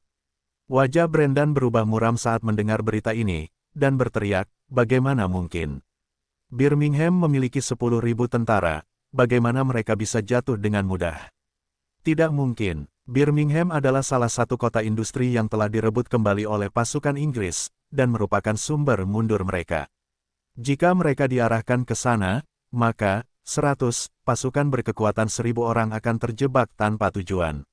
Wajah Brandan berubah muram saat mendengar berita ini, dan berteriak, "Bagaimana mungkin? Birmingham memiliki 10.000 tentara, bagaimana mereka bisa jatuh dengan mudah?" Tidak mungkin. Birmingham adalah salah satu kota industri yang telah direbut kembali oleh pasukan Inggris, dan merupakan sumber mundur mereka. Jika mereka diarahkan ke sana, maka 100 pasukan berkekuatan 1.000 orang akan terjebak tanpa tujuan.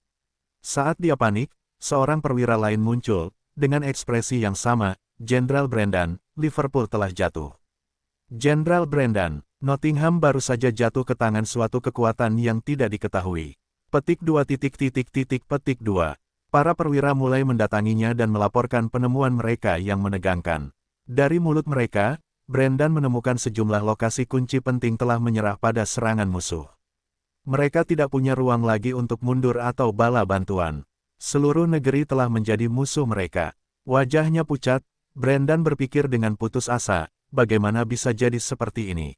Saat dia panik, seorang perwira lain muncul, dengan ekspresi yang sama, "Jenderal Brandan, Liverpool telah jatuh." Jenderal Brandan, Nottingham baru saja jatuh ke tangan suatu kekuatan yang tidak diketahui. Petik 2. Para perwira mulai mendatanginya dan melaporkan penemuan mereka yang menegangkan. Dari mulut mereka, Brandan menemukan sejumlah lokasi kunci penting telah menyerah pada serangan musuh. Mereka tidak punya ruang lagi untuk mundur atau bala bantuan. Seluruh negeri telah menjadi musuh mereka. Wajahnya pucat, Brandan berpikir dengan putus asa, bagaimana bisa jadi seperti ini?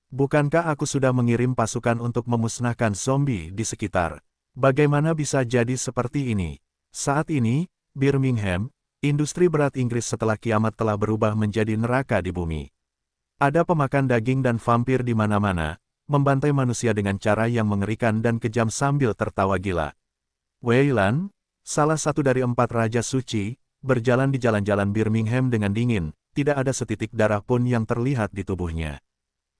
Bukankah aku sudah mengirim pasukan untuk memusnahkan zombie di sekitar? Bagaimana bisa jadi seperti ini? Saat ini, Birmingham, industri berat Inggris setelah kiamat telah berubah menjadi neraka di bumi. Ada pemakan daging dan vampir di mana-mana, membantai manusia dengan cara yang mengerikan dan kejam sambil tertawa gila. Wei-lan, salah satu dari 4 raja suci, berjalan di jalan-jalan Birmingham dengan dingin, tidak ada setitik darah pun yang terlihat di tubuhnya.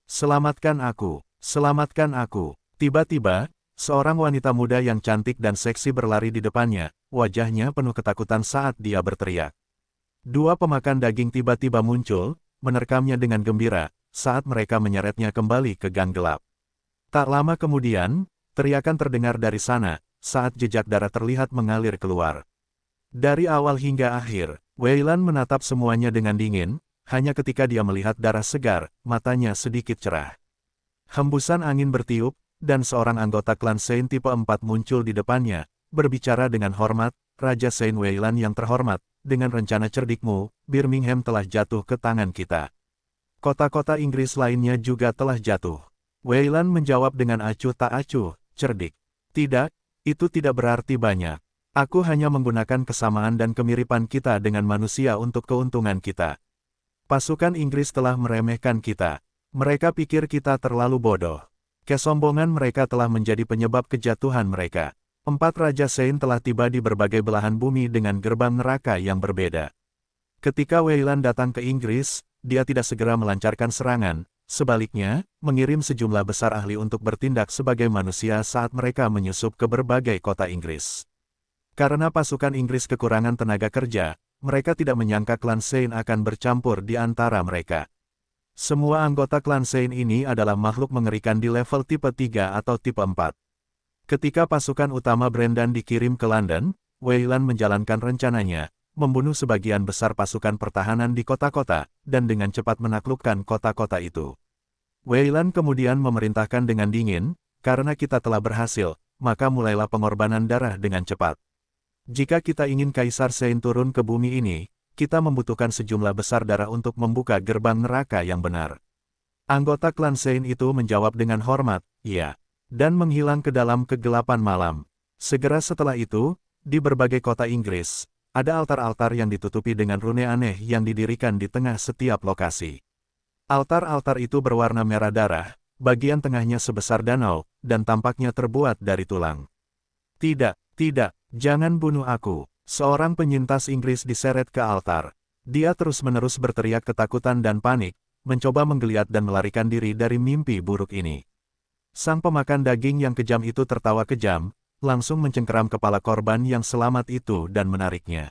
"Selamatkan aku, selamatkan aku." Tiba-tiba, seorang wanita muda yang cantik dan seksi berlari di depannya, wajahnya penuh ketakutan saat dia berteriak. 2 pemakan daging tiba-tiba muncul, menerkamnya dengan gembira, saat mereka menyeretnya kembali ke gang gelap. Tak lama kemudian, teriakan terdengar dari sana, saat jejak darah terlihat mengalir keluar. Dari awal hingga akhir, Wei-lan menatap semuanya dengan dingin, hanya ketika dia melihat darah segar, matanya sedikit cerah. Hembusan angin bertiup, dan seorang anggota klan Saint tipe 4 muncul di depannya, berbicara dengan hormat, "Raja Saint Wei-lan yang terhormat, dengan rencana cerdikmu, Birmingham telah jatuh ke tangan kita. Kota-kota Inggris lainnya juga telah jatuh." Wei-lan menjawab dengan acuh tak acuh, "Cerdik. Tidak, itu tidak berarti banyak. Aku hanya menggunakan kesamaan dan kemiripan kita dengan manusia untuk keuntungan kita. Pasukan Inggris telah meremehkan kita. Mereka pikir kita terlalu bodoh. Kesombongan mereka telah menjadi penyebab kejatuhan mereka. 4 Raja Sein telah tiba di berbagai belahan bumi dengan gerbang neraka yang berbeda. Ketika Weyland datang ke Inggris, dia tidak segera melancarkan serangan, sebaliknya, mengirim sejumlah besar ahli untuk bertindak sebagai manusia saat mereka menyusup ke berbagai kota Inggris. Karena pasukan Inggris kekurangan tenaga kerja, mereka tidak menyangka klan Sein akan bercampur di antara mereka. Semua anggota klan Sein ini adalah makhluk mengerikan di level tipe 3 atau tipe 4. Ketika pasukan utama Brendan dikirim ke London, Weyland menjalankan rencananya, membunuh sebagian besar pasukan pertahanan di kota-kota, dan dengan cepat menaklukkan kota-kota itu. Weyland kemudian memerintahkan dengan dingin, karena kita telah berhasil, maka mulailah pengorbanan darah dengan cepat. Jika kita ingin Kaisar Sein turun ke bumi ini, kita membutuhkan sejumlah besar darah untuk membuka gerbang neraka yang benar. Anggota klan Sein itu menjawab dengan hormat, "Iya," dan menghilang ke dalam kegelapan malam. Segera setelah itu, di berbagai kota Inggris, ada altar-altar yang ditutupi dengan rune aneh yang didirikan di tengah setiap lokasi. Altar-altar itu berwarna merah darah, bagian tengahnya sebesar danau, dan tampaknya terbuat dari tulang. "Tidak, tidak, jangan bunuh aku." Seorang penyintas Inggris diseret ke altar. Dia terus-menerus berteriak ketakutan dan panik, mencoba menggeliat dan melarikan diri dari mimpi buruk ini. Sang pemakan daging yang kejam itu tertawa kejam, langsung mencengkeram kepala korban yang selamat itu dan menariknya.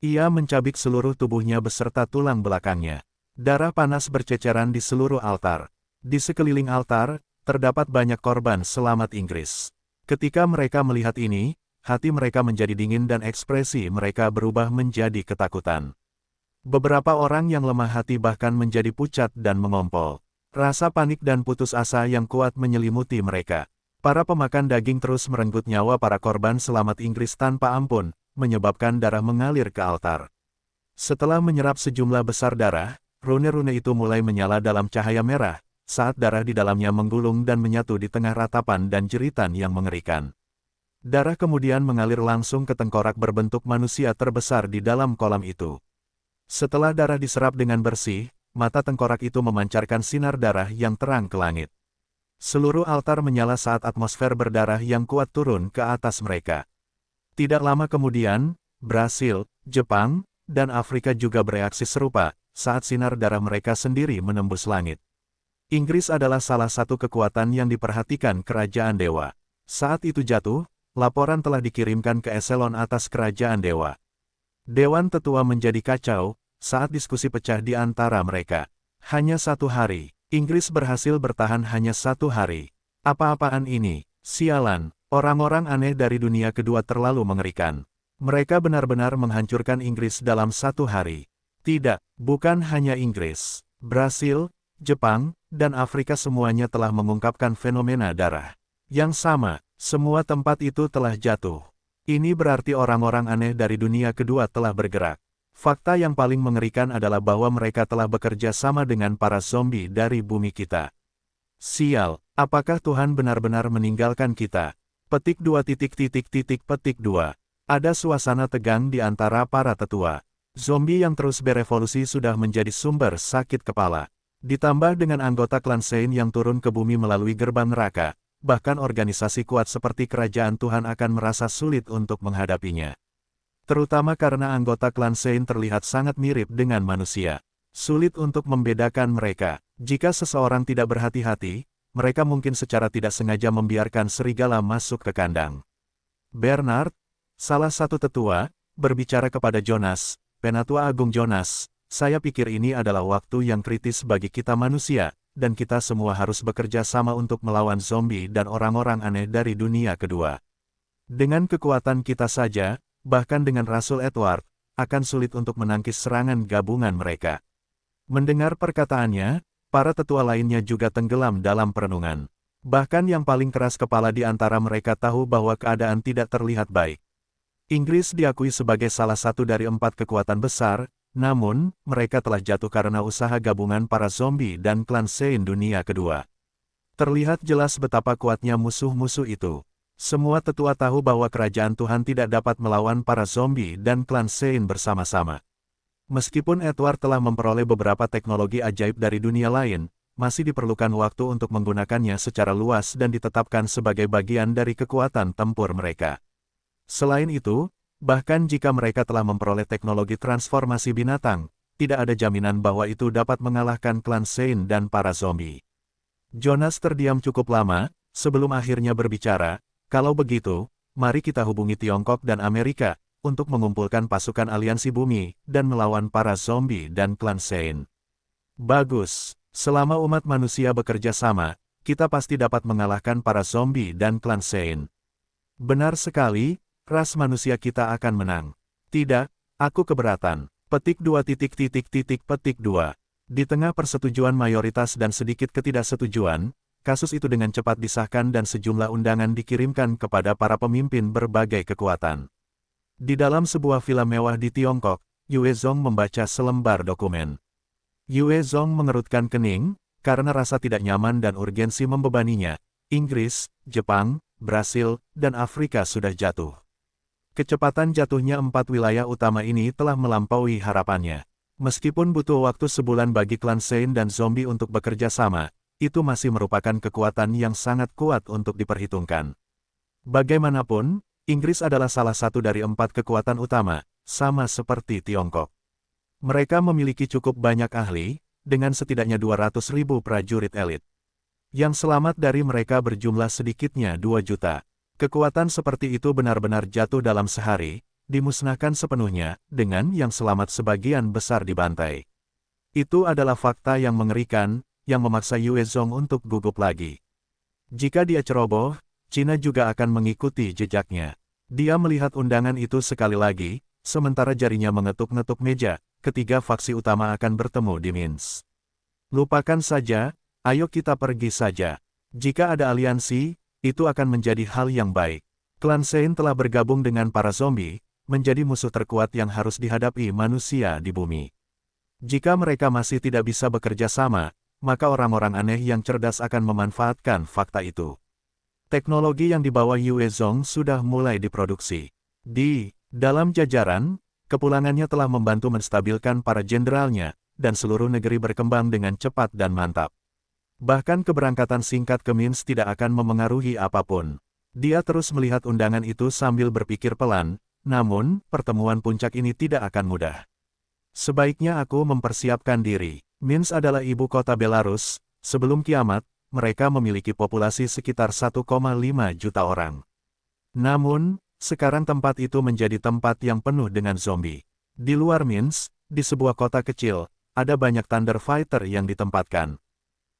Ia mencabik seluruh tubuhnya beserta tulang belakangnya. Darah panas berceceran di seluruh altar. Di sekeliling altar, terdapat banyak korban selamat Inggris. Ketika mereka melihat ini, hati mereka menjadi dingin dan ekspresi mereka berubah menjadi ketakutan. Beberapa orang yang lemah hati bahkan menjadi pucat dan mengompol. Rasa panik dan putus asa yang kuat menyelimuti mereka. Para pemakan daging terus merenggut nyawa para korban selamat Inggris tanpa ampun, menyebabkan darah mengalir ke altar. Setelah menyerap sejumlah besar darah, rune-rune itu mulai menyala dalam cahaya merah, saat darah di dalamnya menggulung dan menyatu di tengah ratapan dan jeritan yang mengerikan. Darah kemudian mengalir langsung ke tengkorak berbentuk manusia terbesar di dalam kolam itu. Setelah darah diserap dengan bersih, mata tengkorak itu memancarkan sinar darah yang terang ke langit. Seluruh altar menyala saat atmosfer berdarah yang kuat turun ke atas mereka. Tidak lama kemudian, Brasil, Jepang, dan Afrika juga bereaksi serupa, saat sinar darah mereka sendiri menembus langit. Inggris adalah salah satu kekuatan yang diperhatikan kerajaan dewa. Saat itu jatuh, laporan telah dikirimkan ke eselon atas kerajaan dewa. Dewan tetua menjadi kacau, saat diskusi pecah di antara mereka. Hanya 1 hari, Inggris berhasil bertahan hanya 1 hari. Apa-apaan ini? Sialan, orang-orang aneh dari dunia kedua terlalu mengerikan. Mereka benar-benar menghancurkan Inggris dalam 1 hari. Tidak, bukan hanya Inggris. Brasil, Jepang, dan Afrika semuanya telah mengungkapkan fenomena darah. Yang sama, semua tempat itu telah jatuh. Ini berarti orang-orang aneh dari dunia kedua telah bergerak. Fakta yang paling mengerikan adalah bahwa mereka telah bekerja sama dengan para zombie dari bumi kita. Sial, apakah Tuhan benar-benar meninggalkan kita? Petik 2. Petik 2. Ada suasana tegang di antara para tetua. Zombie yang terus berevolusi sudah menjadi sumber sakit kepala. Ditambah dengan anggota klan Sein yang turun ke bumi melalui gerbang neraka. Bahkan organisasi kuat seperti kerajaan Tuhan akan merasa sulit untuk menghadapinya. Terutama karena anggota klan Sein terlihat sangat mirip dengan manusia. Sulit untuk membedakan mereka. Jika seseorang tidak berhati-hati, mereka mungkin secara tidak sengaja membiarkan serigala masuk ke kandang. Bernard, salah satu tetua, berbicara kepada Jonas, Penatua Agung Jonas, "Saya pikir ini adalah waktu yang kritis bagi kita manusia, dan kita semua harus bekerja sama untuk melawan zombie dan orang-orang aneh dari dunia kedua. Dengan kekuatan kita saja, bahkan dengan Rasul Edward, akan sulit untuk menangkis serangan gabungan mereka." Mendengar perkataannya, para tetua lainnya juga tenggelam dalam perenungan. Bahkan yang paling keras kepala di antara mereka tahu bahwa keadaan tidak terlihat baik. Inggris diakui sebagai salah satu dari 4 kekuatan besar, namun, mereka telah jatuh karena usaha gabungan para zombie dan klan Sein dunia kedua. Terlihat jelas betapa kuatnya musuh-musuh itu. Semua tetua tahu bahwa kerajaan Tuhan tidak dapat melawan para zombie dan klan Sein bersama-sama. Meskipun Edward telah memperoleh beberapa teknologi ajaib dari dunia lain, masih diperlukan waktu untuk menggunakannya secara luas dan ditetapkan sebagai bagian dari kekuatan tempur mereka. Selain itu, bahkan jika mereka telah memperoleh teknologi transformasi binatang, tidak ada jaminan bahwa itu dapat mengalahkan klan Sein dan para zombie. Jonas terdiam cukup lama, sebelum akhirnya berbicara, kalau begitu, mari kita hubungi Tiongkok dan Amerika, untuk mengumpulkan pasukan aliansi bumi, dan melawan para zombie dan klan Sein. Bagus, selama umat manusia bekerja sama, kita pasti dapat mengalahkan para zombie dan klan Sein. Benar sekali, ras manusia kita akan menang. Tidak, aku keberatan. Petik 2 petik 2. Di tengah persetujuan mayoritas dan sedikit ketidaksetujuan, kasus itu dengan cepat disahkan dan sejumlah undangan dikirimkan kepada para pemimpin berbagai kekuatan. Di dalam sebuah villa mewah di Tiongkok, Yue Zong membaca selembar dokumen. Yue Zong mengerutkan kening, karena rasa tidak nyaman dan urgensi membebaninya. Inggris, Jepang, Brasil, dan Afrika sudah jatuh. Kecepatan jatuhnya 4 wilayah utama ini telah melampaui harapannya. Meskipun butuh waktu sebulan bagi klan Sein dan zombie untuk bekerja sama, itu masih merupakan kekuatan yang sangat kuat untuk diperhitungkan. Bagaimanapun, Inggris adalah salah satu dari 4 kekuatan utama, sama seperti Tiongkok. Mereka memiliki cukup banyak ahli, dengan setidaknya 200.000 prajurit elit. Yang selamat dari mereka berjumlah sedikitnya 2 juta. Kekuatan seperti itu benar-benar jatuh dalam sehari, dimusnahkan sepenuhnya, dengan yang selamat sebagian besar dibantai. Itu adalah fakta yang mengerikan, yang memaksa Yue Zong untuk gugup lagi. Jika dia ceroboh, Cina juga akan mengikuti jejaknya. Dia melihat undangan itu sekali lagi, sementara jarinya mengetuk-ngetuk meja, ketiga faksi utama akan bertemu di Minsk. Lupakan saja, ayo kita pergi saja. Jika ada aliansi, itu akan menjadi hal yang baik. Klan Sein telah bergabung dengan para zombie, menjadi musuh terkuat yang harus dihadapi manusia di bumi. Jika mereka masih tidak bisa bekerja sama, maka orang-orang aneh yang cerdas akan memanfaatkan fakta itu. Teknologi yang dibawa Yue Zong sudah mulai diproduksi. Di dalam jajaran, kepulangannya telah membantu menstabilkan para jenderalnya, dan seluruh negeri berkembang dengan cepat dan mantap. Bahkan keberangkatan singkat ke Minsk tidak akan memengaruhi apapun. Dia terus melihat undangan itu sambil berpikir pelan, namun, pertemuan puncak ini tidak akan mudah. Sebaiknya aku mempersiapkan diri. Minsk adalah ibu kota Belarus, sebelum kiamat, mereka memiliki populasi sekitar 1,5 juta orang. Namun, sekarang tempat itu menjadi tempat yang penuh dengan zombie. Di luar Minsk, di sebuah kota kecil, ada banyak Thunder Fighter yang ditempatkan.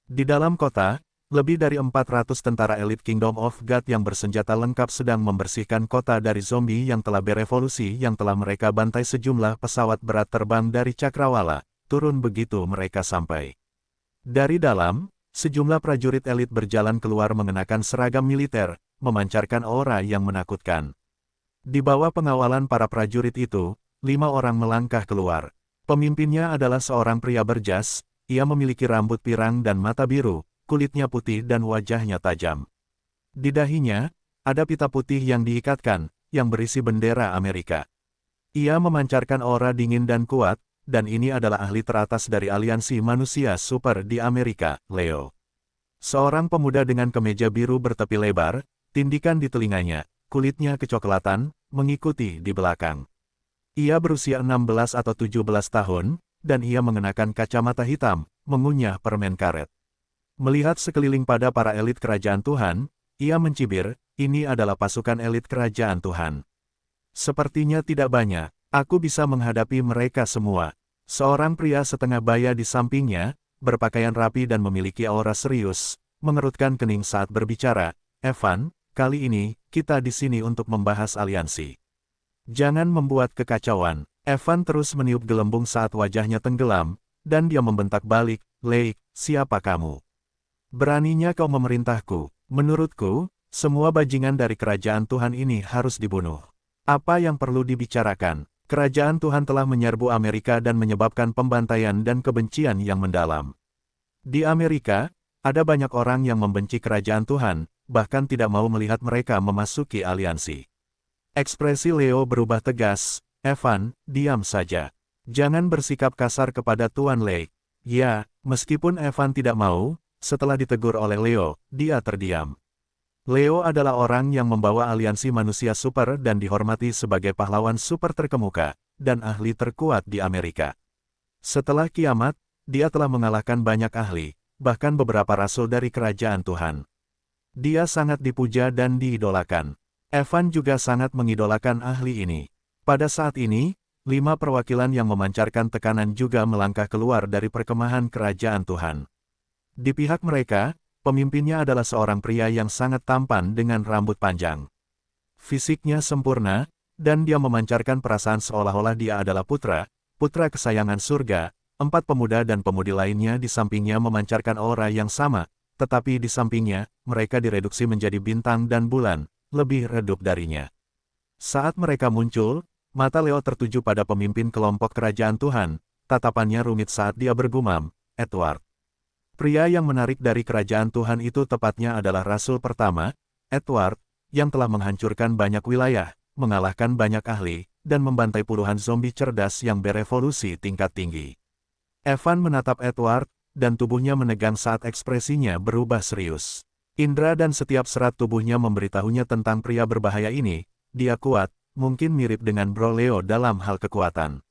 Di dalam kota, lebih dari 400 tentara elit Kingdom of God yang bersenjata lengkap sedang membersihkan kota dari zombie yang telah berevolusi yang telah mereka bantai sejumlah pesawat berat terbang dari Cakrawala. Turun begitu mereka sampai. Dari dalam, sejumlah prajurit elit berjalan keluar mengenakan seragam militer, memancarkan aura yang menakutkan. Di bawah pengawalan para prajurit itu, 5 orang melangkah keluar. Pemimpinnya adalah seorang pria berjas, ia memiliki rambut pirang dan mata biru, kulitnya putih dan wajahnya tajam. Di dahinya, ada pita putih yang diikatkan, yang berisi bendera Amerika. Ia memancarkan aura dingin dan kuat, dan ini adalah ahli teratas dari aliansi manusia super di Amerika, Leo. Seorang pemuda dengan kemeja biru bertepi lebar, tindikan di telinganya, kulitnya kecoklatan, mengikuti di belakang. Ia berusia 16 atau 17 tahun, dan ia mengenakan kacamata hitam, mengunyah permen karet. Melihat sekeliling pada para elit kerajaan Tuhan, ia mencibir, ini adalah pasukan elit kerajaan Tuhan. Sepertinya tidak banyak, aku bisa menghadapi mereka semua. Seorang pria setengah baya di sampingnya, berpakaian rapi dan memiliki aura serius, mengerutkan kening saat berbicara, Evan, kali ini, kita di sini untuk membahas aliansi. Jangan membuat kekacauan. Evan terus meniup gelembung saat wajahnya tenggelam, dan dia membentak balik, Leik, siapa kamu? Beraninya kau memerintahku. Menurutku, semua bajingan dari kerajaan Tuhan ini harus dibunuh. Apa yang perlu dibicarakan? Kerajaan Tuhan telah menyerbu Amerika dan menyebabkan pembantaian dan kebencian yang mendalam. Di Amerika, ada banyak orang yang membenci kerajaan Tuhan, bahkan tidak mau melihat mereka memasuki aliansi. Ekspresi Leo berubah tegas. Evan, diam saja. Jangan bersikap kasar kepada Tuan Lake. Ya, meskipun Evan tidak mau, setelah ditegur oleh Leo, dia terdiam. Leo adalah orang yang membawa aliansi manusia super dan dihormati sebagai pahlawan super terkemuka, dan ahli terkuat di Amerika. Setelah kiamat, dia telah mengalahkan banyak ahli, bahkan beberapa rasul dari kerajaan Tuhan. Dia sangat dipuja dan diidolakan. Evan juga sangat mengidolakan ahli ini. Pada saat ini, 5 perwakilan yang memancarkan tekanan juga melangkah keluar dari perkemahan kerajaan Tuhan. Di pihak mereka, pemimpinnya adalah seorang pria yang sangat tampan dengan rambut panjang. Fisiknya sempurna, dan dia memancarkan perasaan seolah-olah dia adalah putra kesayangan surga. 4 pemuda dan pemudi lainnya di sampingnya memancarkan aura yang sama, tetapi di sampingnya, mereka direduksi menjadi bintang dan bulan, lebih redup darinya. Saat mereka muncul, mata Leo tertuju pada pemimpin kelompok kerajaan Tuhan, tatapannya rumit saat dia bergumam, Edward. Pria yang menarik dari kerajaan Tuhan itu tepatnya adalah Rasul pertama, Edward, yang telah menghancurkan banyak wilayah, mengalahkan banyak ahli, dan membantai puluhan zombie cerdas yang berevolusi tingkat tinggi. Evan menatap Edward, dan tubuhnya menegang saat ekspresinya berubah serius. Indra dan setiap serat tubuhnya memberitahunya tentang pria berbahaya ini. Dia kuat, mungkin mirip dengan Bro Leo dalam hal kekuatan.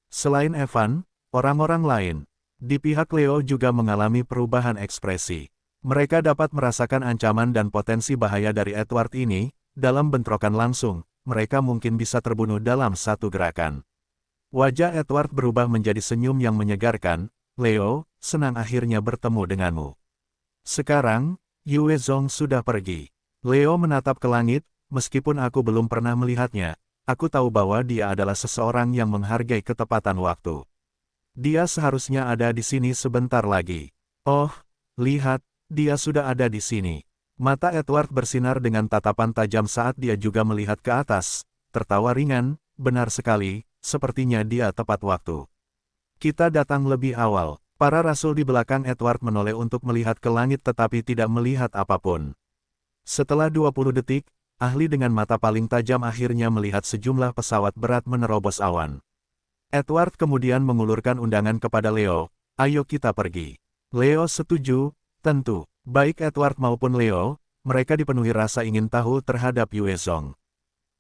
Selain Evan, orang-orang lain di pihak Leo juga mengalami perubahan ekspresi. Mereka dapat merasakan ancaman dan potensi bahaya dari Edward ini. Dalam bentrokan langsung, mereka mungkin bisa terbunuh dalam satu gerakan. Wajah Edward berubah menjadi senyum yang menyegarkan. Leo, senang akhirnya bertemu denganmu. Sekarang, Yue Zong sudah pergi. Leo menatap ke langit, meskipun aku belum pernah melihatnya, aku tahu bahwa dia adalah seseorang yang menghargai ketepatan waktu. Dia seharusnya ada di sini sebentar lagi. Oh, lihat, dia sudah ada di sini. Mata Edward bersinar dengan tatapan tajam saat dia juga melihat ke atas, tertawa ringan, benar sekali, sepertinya dia tepat waktu. Kita datang lebih awal. Para rasul di belakang Edward menoleh untuk melihat ke langit tetapi tidak melihat apapun. Setelah 20 detik, ahli dengan mata paling tajam akhirnya melihat sejumlah pesawat berat menerobos awan. Edward kemudian mengulurkan undangan kepada Leo, ayo kita pergi. Leo setuju, tentu. Baik Edward maupun Leo, mereka dipenuhi rasa ingin tahu terhadap Yue Zong.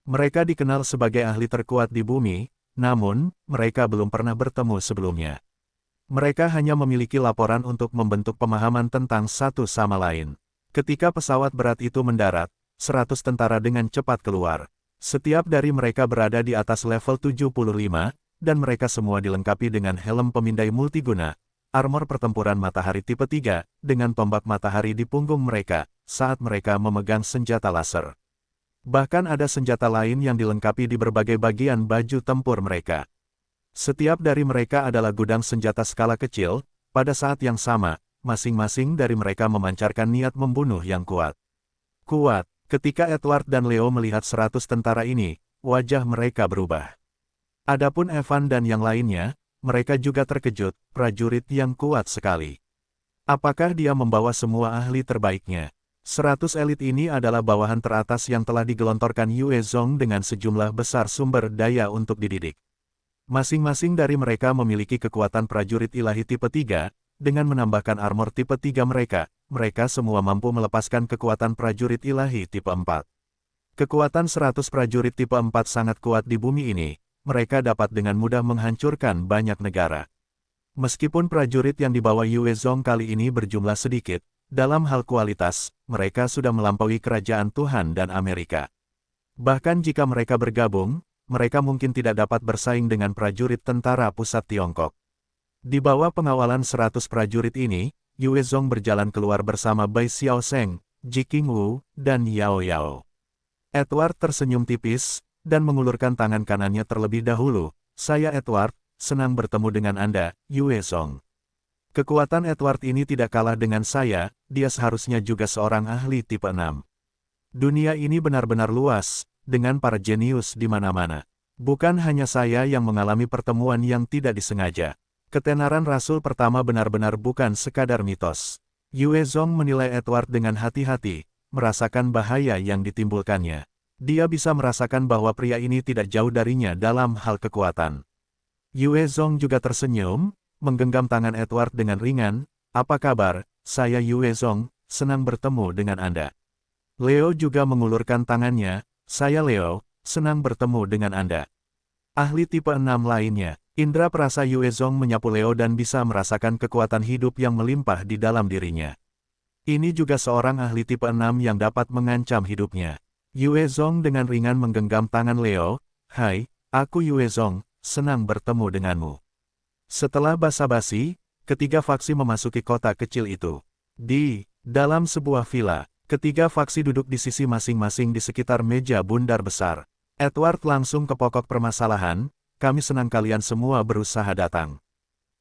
Mereka dikenal sebagai ahli terkuat di bumi, namun, mereka belum pernah bertemu sebelumnya. Mereka hanya memiliki laporan untuk membentuk pemahaman tentang satu sama lain. Ketika pesawat berat itu mendarat, 100 tentara dengan cepat keluar. Setiap dari mereka berada di atas level 75, dan mereka semua dilengkapi dengan helm pemindai multiguna, armor pertempuran matahari tipe 3, dengan tombak matahari di punggung mereka, saat mereka memegang senjata laser. Bahkan ada senjata lain yang dilengkapi di berbagai bagian baju tempur mereka. Setiap dari mereka adalah gudang senjata skala kecil, pada saat yang sama, masing-masing dari mereka memancarkan niat membunuh yang kuat. Ketika Edward dan Leo melihat 100 tentara ini, wajah mereka berubah. Adapun Evan dan yang lainnya, mereka juga terkejut, prajurit yang kuat sekali. Apakah dia membawa semua ahli terbaiknya? 100 elit ini adalah bawahan teratas yang telah digelontorkan Yue Zong dengan sejumlah besar sumber daya untuk dididik. Masing-masing dari mereka memiliki kekuatan prajurit ilahi tipe 3, dengan menambahkan armor tipe 3 mereka semua mampu melepaskan kekuatan prajurit ilahi tipe 4. Kekuatan 100 prajurit tipe 4 sangat kuat di bumi ini, mereka dapat dengan mudah menghancurkan banyak negara. Meskipun prajurit yang dibawa Yue Zong kali ini berjumlah sedikit, dalam hal kualitas, mereka sudah melampaui kerajaan Tuhan dan Amerika. Bahkan jika mereka bergabung, mereka mungkin tidak dapat bersaing dengan prajurit tentara pusat Tiongkok. Di bawah pengawalan 100 prajurit ini, Yue Zong berjalan keluar bersama Bai Xiaosheng, Ji Qingwu, dan Yao Yao. Edward tersenyum tipis, dan mengulurkan tangan kanannya terlebih dahulu. Saya Edward, senang bertemu dengan Anda, Yue Zong. Kekuatan Edward ini tidak kalah dengan saya, dia seharusnya juga seorang ahli tipe 6. Dunia ini benar-benar luas, dengan para jenius di mana-mana. Bukan hanya saya yang mengalami pertemuan yang tidak disengaja. Ketenaran Rasul pertama benar-benar bukan sekadar mitos. Yue Zong menilai Edward dengan hati-hati, merasakan bahaya yang ditimbulkannya. Dia bisa merasakan bahwa pria ini tidak jauh darinya dalam hal kekuatan. Yue Zong juga tersenyum, menggenggam tangan Edward dengan ringan. Apa kabar, saya Yue Zong, senang bertemu dengan Anda. Leo juga mengulurkan tangannya. Saya Leo, senang bertemu dengan Anda. Ahli tipe 6 lainnya, indera perasa Yue Zong menyapu Leo dan bisa merasakan kekuatan hidup yang melimpah di dalam dirinya. Ini juga seorang ahli tipe 6 yang dapat mengancam hidupnya. Yue Zong dengan ringan menggenggam tangan Leo. Hai, aku Yue Zong, senang bertemu denganmu. Setelah basa-basi, ketiga faksi memasuki kota kecil itu. Di dalam sebuah villa, ketiga faksi duduk di sisi masing-masing di sekitar meja bundar besar. Edward langsung ke pokok permasalahan. Kami senang kalian semua berusaha datang.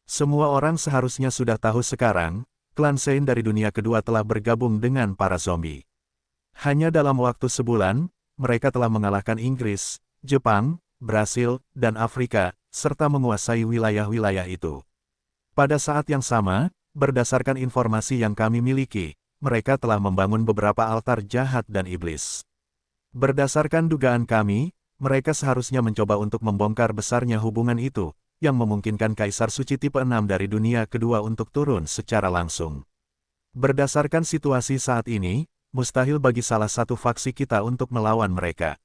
Semua orang seharusnya sudah tahu sekarang, klan Sein dari dunia kedua telah bergabung dengan para zombie. Hanya dalam waktu sebulan, mereka telah mengalahkan Inggris, Jepang, Brasil, dan Afrika, serta menguasai wilayah-wilayah itu. Pada saat yang sama, berdasarkan informasi yang kami miliki, mereka telah membangun beberapa altar jahat dan iblis. Berdasarkan dugaan kami, mereka seharusnya mencoba untuk membongkar besarnya hubungan itu, yang memungkinkan Kaisar Suci tipe 6 dari dunia kedua untuk turun secara langsung. Berdasarkan situasi saat ini, mustahil bagi salah satu faksi kita untuk melawan mereka.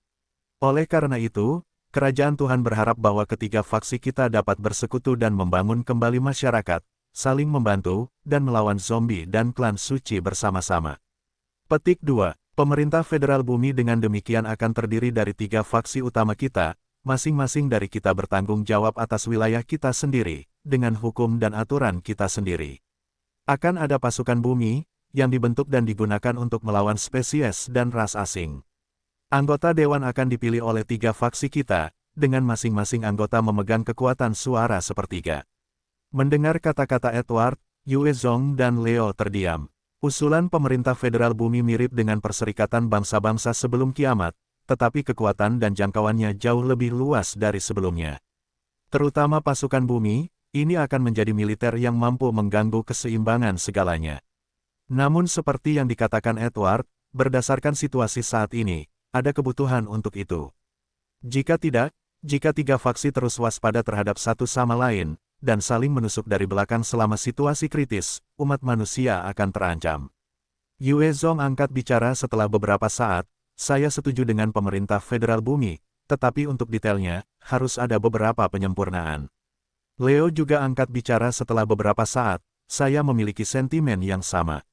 Oleh karena itu, Kerajaan Tuhan berharap bahwa ketiga faksi kita dapat bersekutu dan membangun kembali masyarakat, saling membantu, dan melawan zombie dan klan suci bersama-sama. Petik 2. Pemerintah Federal Bumi dengan demikian akan terdiri dari tiga faksi utama kita, masing-masing dari kita bertanggung jawab atas wilayah kita sendiri, dengan hukum dan aturan kita sendiri. Akan ada pasukan bumi, yang dibentuk dan digunakan untuk melawan spesies dan ras asing. Anggota dewan akan dipilih oleh tiga faksi kita, dengan masing-masing anggota memegang kekuatan suara sepertiga. Mendengar kata-kata Edward, Yue Zong dan Leo terdiam. Usulan pemerintah federal bumi mirip dengan perserikatan bangsa-bangsa sebelum kiamat, tetapi kekuatan dan jangkauannya jauh lebih luas dari sebelumnya. Terutama pasukan bumi, ini akan menjadi militer yang mampu mengganggu keseimbangan segalanya. Namun seperti yang dikatakan Edward, berdasarkan situasi saat ini, ada kebutuhan untuk itu. Jika tidak, jika tiga faksi terus waspada terhadap satu sama lain, dan saling menusuk dari belakang selama situasi kritis, umat manusia akan terancam. Yue Zong angkat bicara setelah beberapa saat. Saya setuju dengan pemerintah federal bumi, tetapi untuk detailnya, harus ada beberapa penyempurnaan. Leo juga angkat bicara setelah beberapa saat. Saya memiliki sentimen yang sama.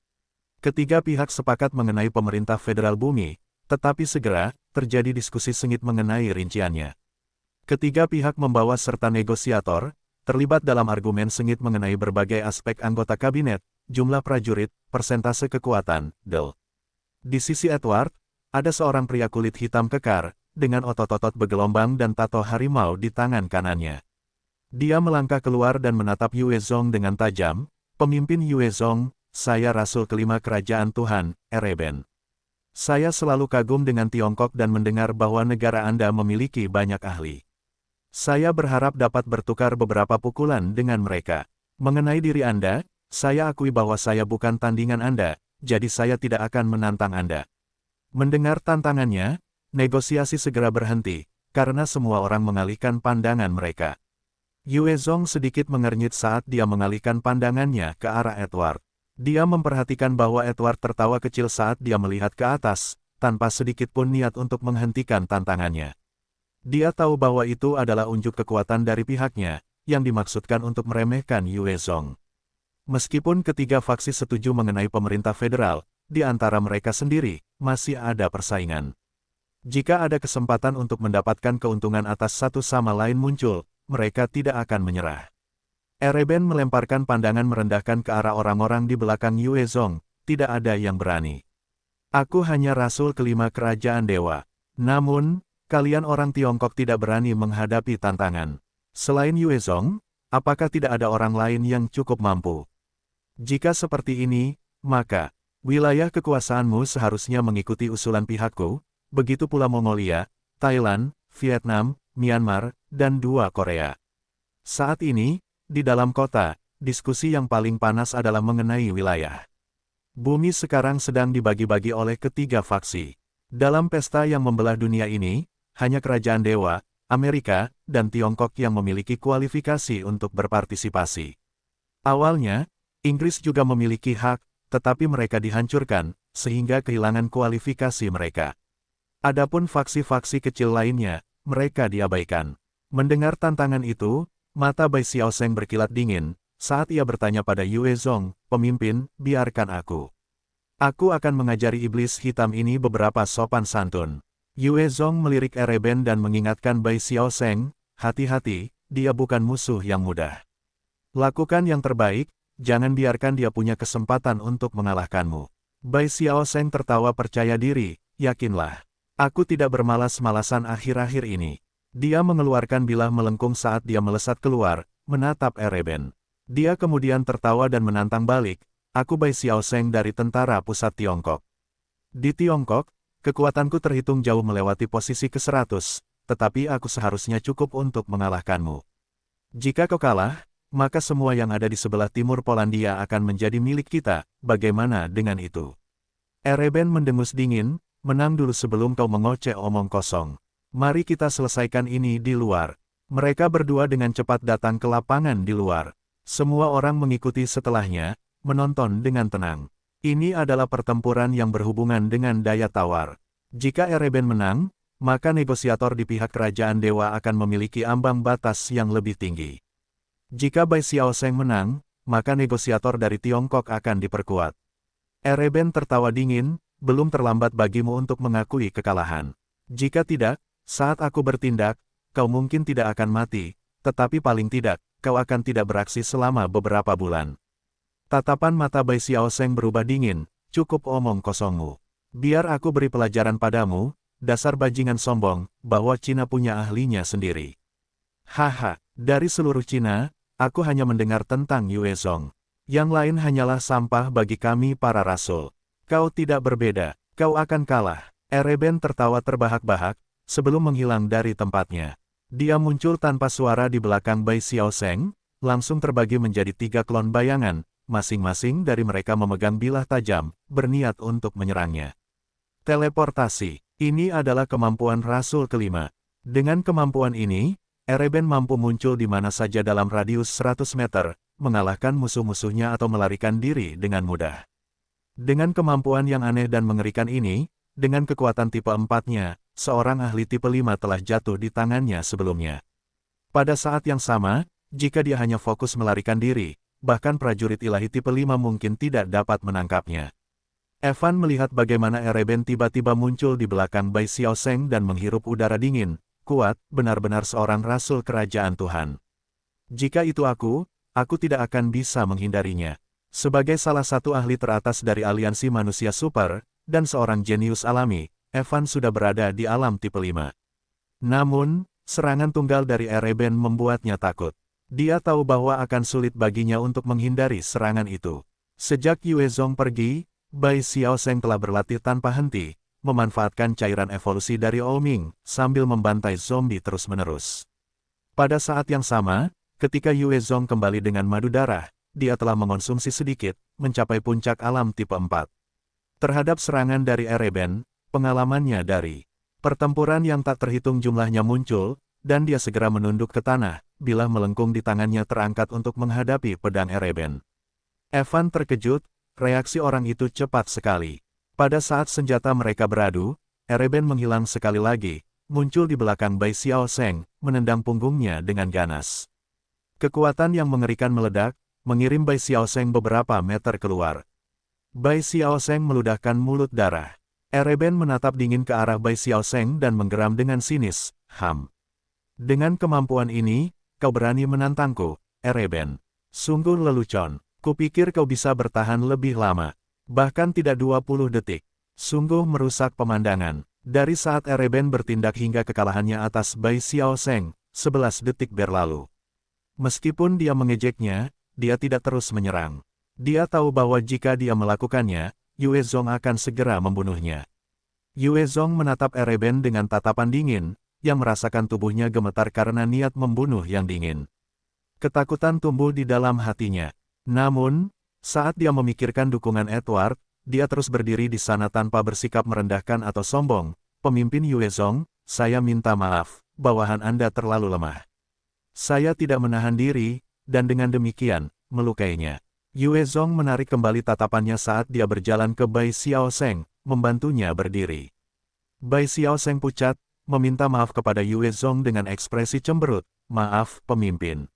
Ketiga pihak sepakat mengenai pemerintah federal bumi, tetapi segera, terjadi diskusi sengit mengenai rinciannya. Ketiga pihak membawa serta negosiator, terlibat dalam argumen sengit mengenai berbagai aspek anggota kabinet, jumlah prajurit, persentase kekuatan, del. Di sisi Edward, ada seorang pria kulit hitam kekar, dengan otot-otot bergelombang dan tato harimau di tangan kanannya. Dia melangkah keluar dan menatap Yue Zong dengan tajam. Pemimpin Yue Zong, saya Rasul kelima Kerajaan Tuhan, Ereben. Saya selalu kagum dengan Tiongkok dan mendengar bahwa negara Anda memiliki banyak ahli. Saya berharap dapat bertukar beberapa pukulan dengan mereka. Mengenai diri Anda, saya akui bahwa saya bukan tandingan Anda, jadi saya tidak akan menantang Anda. Mendengar tantangannya, negosiasi segera berhenti, karena semua orang mengalihkan pandangan mereka. Yue Zong sedikit mengernyit saat dia mengalihkan pandangannya ke arah Edward. Dia memperhatikan bahwa Edward tertawa kecil saat dia melihat ke atas, tanpa sedikit pun niat untuk menghentikan tantangannya. Dia tahu bahwa itu adalah unjuk kekuatan dari pihaknya, yang dimaksudkan untuk meremehkan Yue Zong. Meskipun ketiga faksi setuju mengenai pemerintah federal, di antara mereka sendiri, masih ada persaingan. Jika ada kesempatan untuk mendapatkan keuntungan atas satu sama lain muncul, mereka tidak akan menyerah. Ereben melemparkan pandangan merendahkan ke arah orang-orang di belakang Yue Zong, tidak ada yang berani. Aku hanya Rasul kelima Kerajaan Dewa. Namun, kalian orang Tiongkok tidak berani menghadapi tantangan. Selain Yue Zong, apakah tidak ada orang lain yang cukup mampu? Jika seperti ini, maka, wilayah kekuasaanmu seharusnya mengikuti usulan pihakku, begitu pula Mongolia, Thailand, Vietnam, Myanmar, dan 2 Korea. Saat ini, di dalam kota, diskusi yang paling panas adalah mengenai wilayah. Bumi sekarang sedang dibagi-bagi oleh ketiga faksi. Dalam pesta yang membelah dunia ini, hanya kerajaan dewa, Amerika, dan Tiongkok yang memiliki kualifikasi untuk berpartisipasi. Awalnya, Inggris juga memiliki hak, tetapi mereka dihancurkan, sehingga kehilangan kualifikasi mereka. Adapun faksi-faksi kecil lainnya, mereka diabaikan. Mendengar tantangan itu, mata Bai Xiaoseng berkilat dingin, saat ia bertanya pada Yue Zong, pemimpin, biarkan aku. Aku akan mengajari iblis hitam ini beberapa sopan santun. Yue Zong melirik Ereben dan mengingatkan Bai Xiaoseng, hati-hati, dia bukan musuh yang mudah. Lakukan yang terbaik, jangan biarkan dia punya kesempatan untuk mengalahkanmu. Bai Xiaoseng tertawa percaya diri, yakinlah. Aku tidak bermalas-malasan akhir-akhir ini. Dia mengeluarkan bilah melengkung saat dia melesat keluar, menatap Ereben. Dia kemudian tertawa dan menantang balik, aku Bai Xiaoseng dari tentara pusat Tiongkok. Di Tiongkok, kekuatanku terhitung jauh melewati posisi ke-100, tetapi aku seharusnya cukup untuk mengalahkanmu. Jika kau kalah, maka semua yang ada di sebelah timur Polandia akan menjadi milik kita, bagaimana dengan itu? Ereben mendengus dingin, menang dulu sebelum kau mengoceh omong kosong. Mari kita selesaikan ini di luar. Mereka berdua dengan cepat datang ke lapangan di luar. Semua orang mengikuti setelahnya, menonton dengan tenang. Ini adalah pertempuran yang berhubungan dengan daya tawar. Jika Ereben menang, maka negosiator di pihak kerajaan dewa akan memiliki ambang batas yang lebih tinggi. Jika Bai Xiaoseng menang, maka negosiator dari Tiongkok akan diperkuat. Ereben tertawa dingin, belum terlambat bagimu untuk mengakui kekalahan. Jika tidak, saat aku bertindak, kau mungkin tidak akan mati, tetapi paling tidak, kau akan tidak beraksi selama beberapa bulan. Tatapan mata Bai Xiaoseng berubah dingin, cukup omong kosongmu. Biar aku beri pelajaran padamu, dasar bajingan sombong, bahwa Cina punya ahlinya sendiri. Haha, dari seluruh Cina, aku hanya mendengar tentang Yue Zong. Yang lain hanyalah sampah bagi kami para rasul. Kau tidak berbeda, kau akan kalah. Ereben tertawa terbahak-bahak, sebelum menghilang dari tempatnya. Dia muncul tanpa suara di belakang Bai Xiaoseng, langsung terbagi menjadi 3 klon bayangan, masing-masing dari mereka memegang bilah tajam, berniat untuk menyerangnya. Teleportasi, ini adalah kemampuan Rasul kelima. Dengan kemampuan ini, Ereben mampu muncul di mana saja dalam radius 100 meter, mengalahkan musuh-musuhnya atau melarikan diri dengan mudah. Dengan kemampuan yang aneh dan mengerikan ini, dengan kekuatan tipe 4-nya, seorang ahli tipe 5 telah jatuh di tangannya sebelumnya. Pada saat yang sama, jika dia hanya fokus melarikan diri, bahkan prajurit ilahi tipe 5 mungkin tidak dapat menangkapnya. Evan melihat bagaimana Ereben tiba-tiba muncul di belakang Bai Xiaoseng dan menghirup udara dingin, kuat, benar-benar seorang rasul kerajaan Tuhan. Jika itu aku tidak akan bisa menghindarinya. Sebagai salah satu ahli teratas dari aliansi manusia super, dan seorang jenius alami, Evan sudah berada di alam tipe 5. Namun, serangan tunggal dari Ereben membuatnya takut. Dia tahu bahwa akan sulit baginya untuk menghindari serangan itu. Sejak Yue Zong pergi, Bai Xiaoseng telah berlatih tanpa henti, memanfaatkan cairan evolusi dari Ouming, sambil membantai zombie terus-menerus. Pada saat yang sama, ketika Yue Zong kembali dengan madu darah, dia telah mengonsumsi sedikit, mencapai puncak alam tipe 4. Terhadap serangan dari Ereben, pengalamannya dari pertempuran yang tak terhitung jumlahnya muncul, dan dia segera menunduk ke tanah, bilah melengkung di tangannya terangkat untuk menghadapi pedang Ereben. Evan terkejut, reaksi orang itu cepat sekali. Pada saat senjata mereka beradu, Ereben menghilang sekali lagi, muncul di belakang Bai Xiaoseng, menendang punggungnya dengan ganas. Kekuatan yang mengerikan meledak, mengirim Bai Xiaoseng beberapa meter keluar. Bai Xiaoseng meludahkan mulut darah. Ereben menatap dingin ke arah Bai Xiaoseng dan menggeram dengan sinis, Dengan kemampuan ini, kau berani menantangku, Ereben. Sungguh lelucon. Kupikir kau bisa bertahan lebih lama. Bahkan tidak 20 detik. Sungguh merusak pemandangan. Dari saat Ereben bertindak hingga kekalahannya atas Bai Xiaoseng, 11 detik berlalu. Meskipun dia mengejeknya, dia tidak terus menyerang. Dia tahu bahwa jika dia melakukannya, Yue Zong akan segera membunuhnya. Yue Zong menatap Ereben dengan tatapan dingin, yang merasakan tubuhnya gemetar karena niat membunuh yang dingin. Ketakutan tumbuh di dalam hatinya. Namun, Saat dia memikirkan dukungan Edward, dia terus berdiri di sana tanpa bersikap merendahkan atau sombong. Pemimpin Yuezong, saya minta maaf, bawahan Anda terlalu lemah. Saya tidak menahan diri, dan dengan demikian, melukainya. Yuezong menarik kembali tatapannya saat dia berjalan ke Bai Xiaoseng, membantunya berdiri. Bai Xiaoseng pucat, meminta maaf kepada Yuezong dengan ekspresi cemberut. Maaf, pemimpin.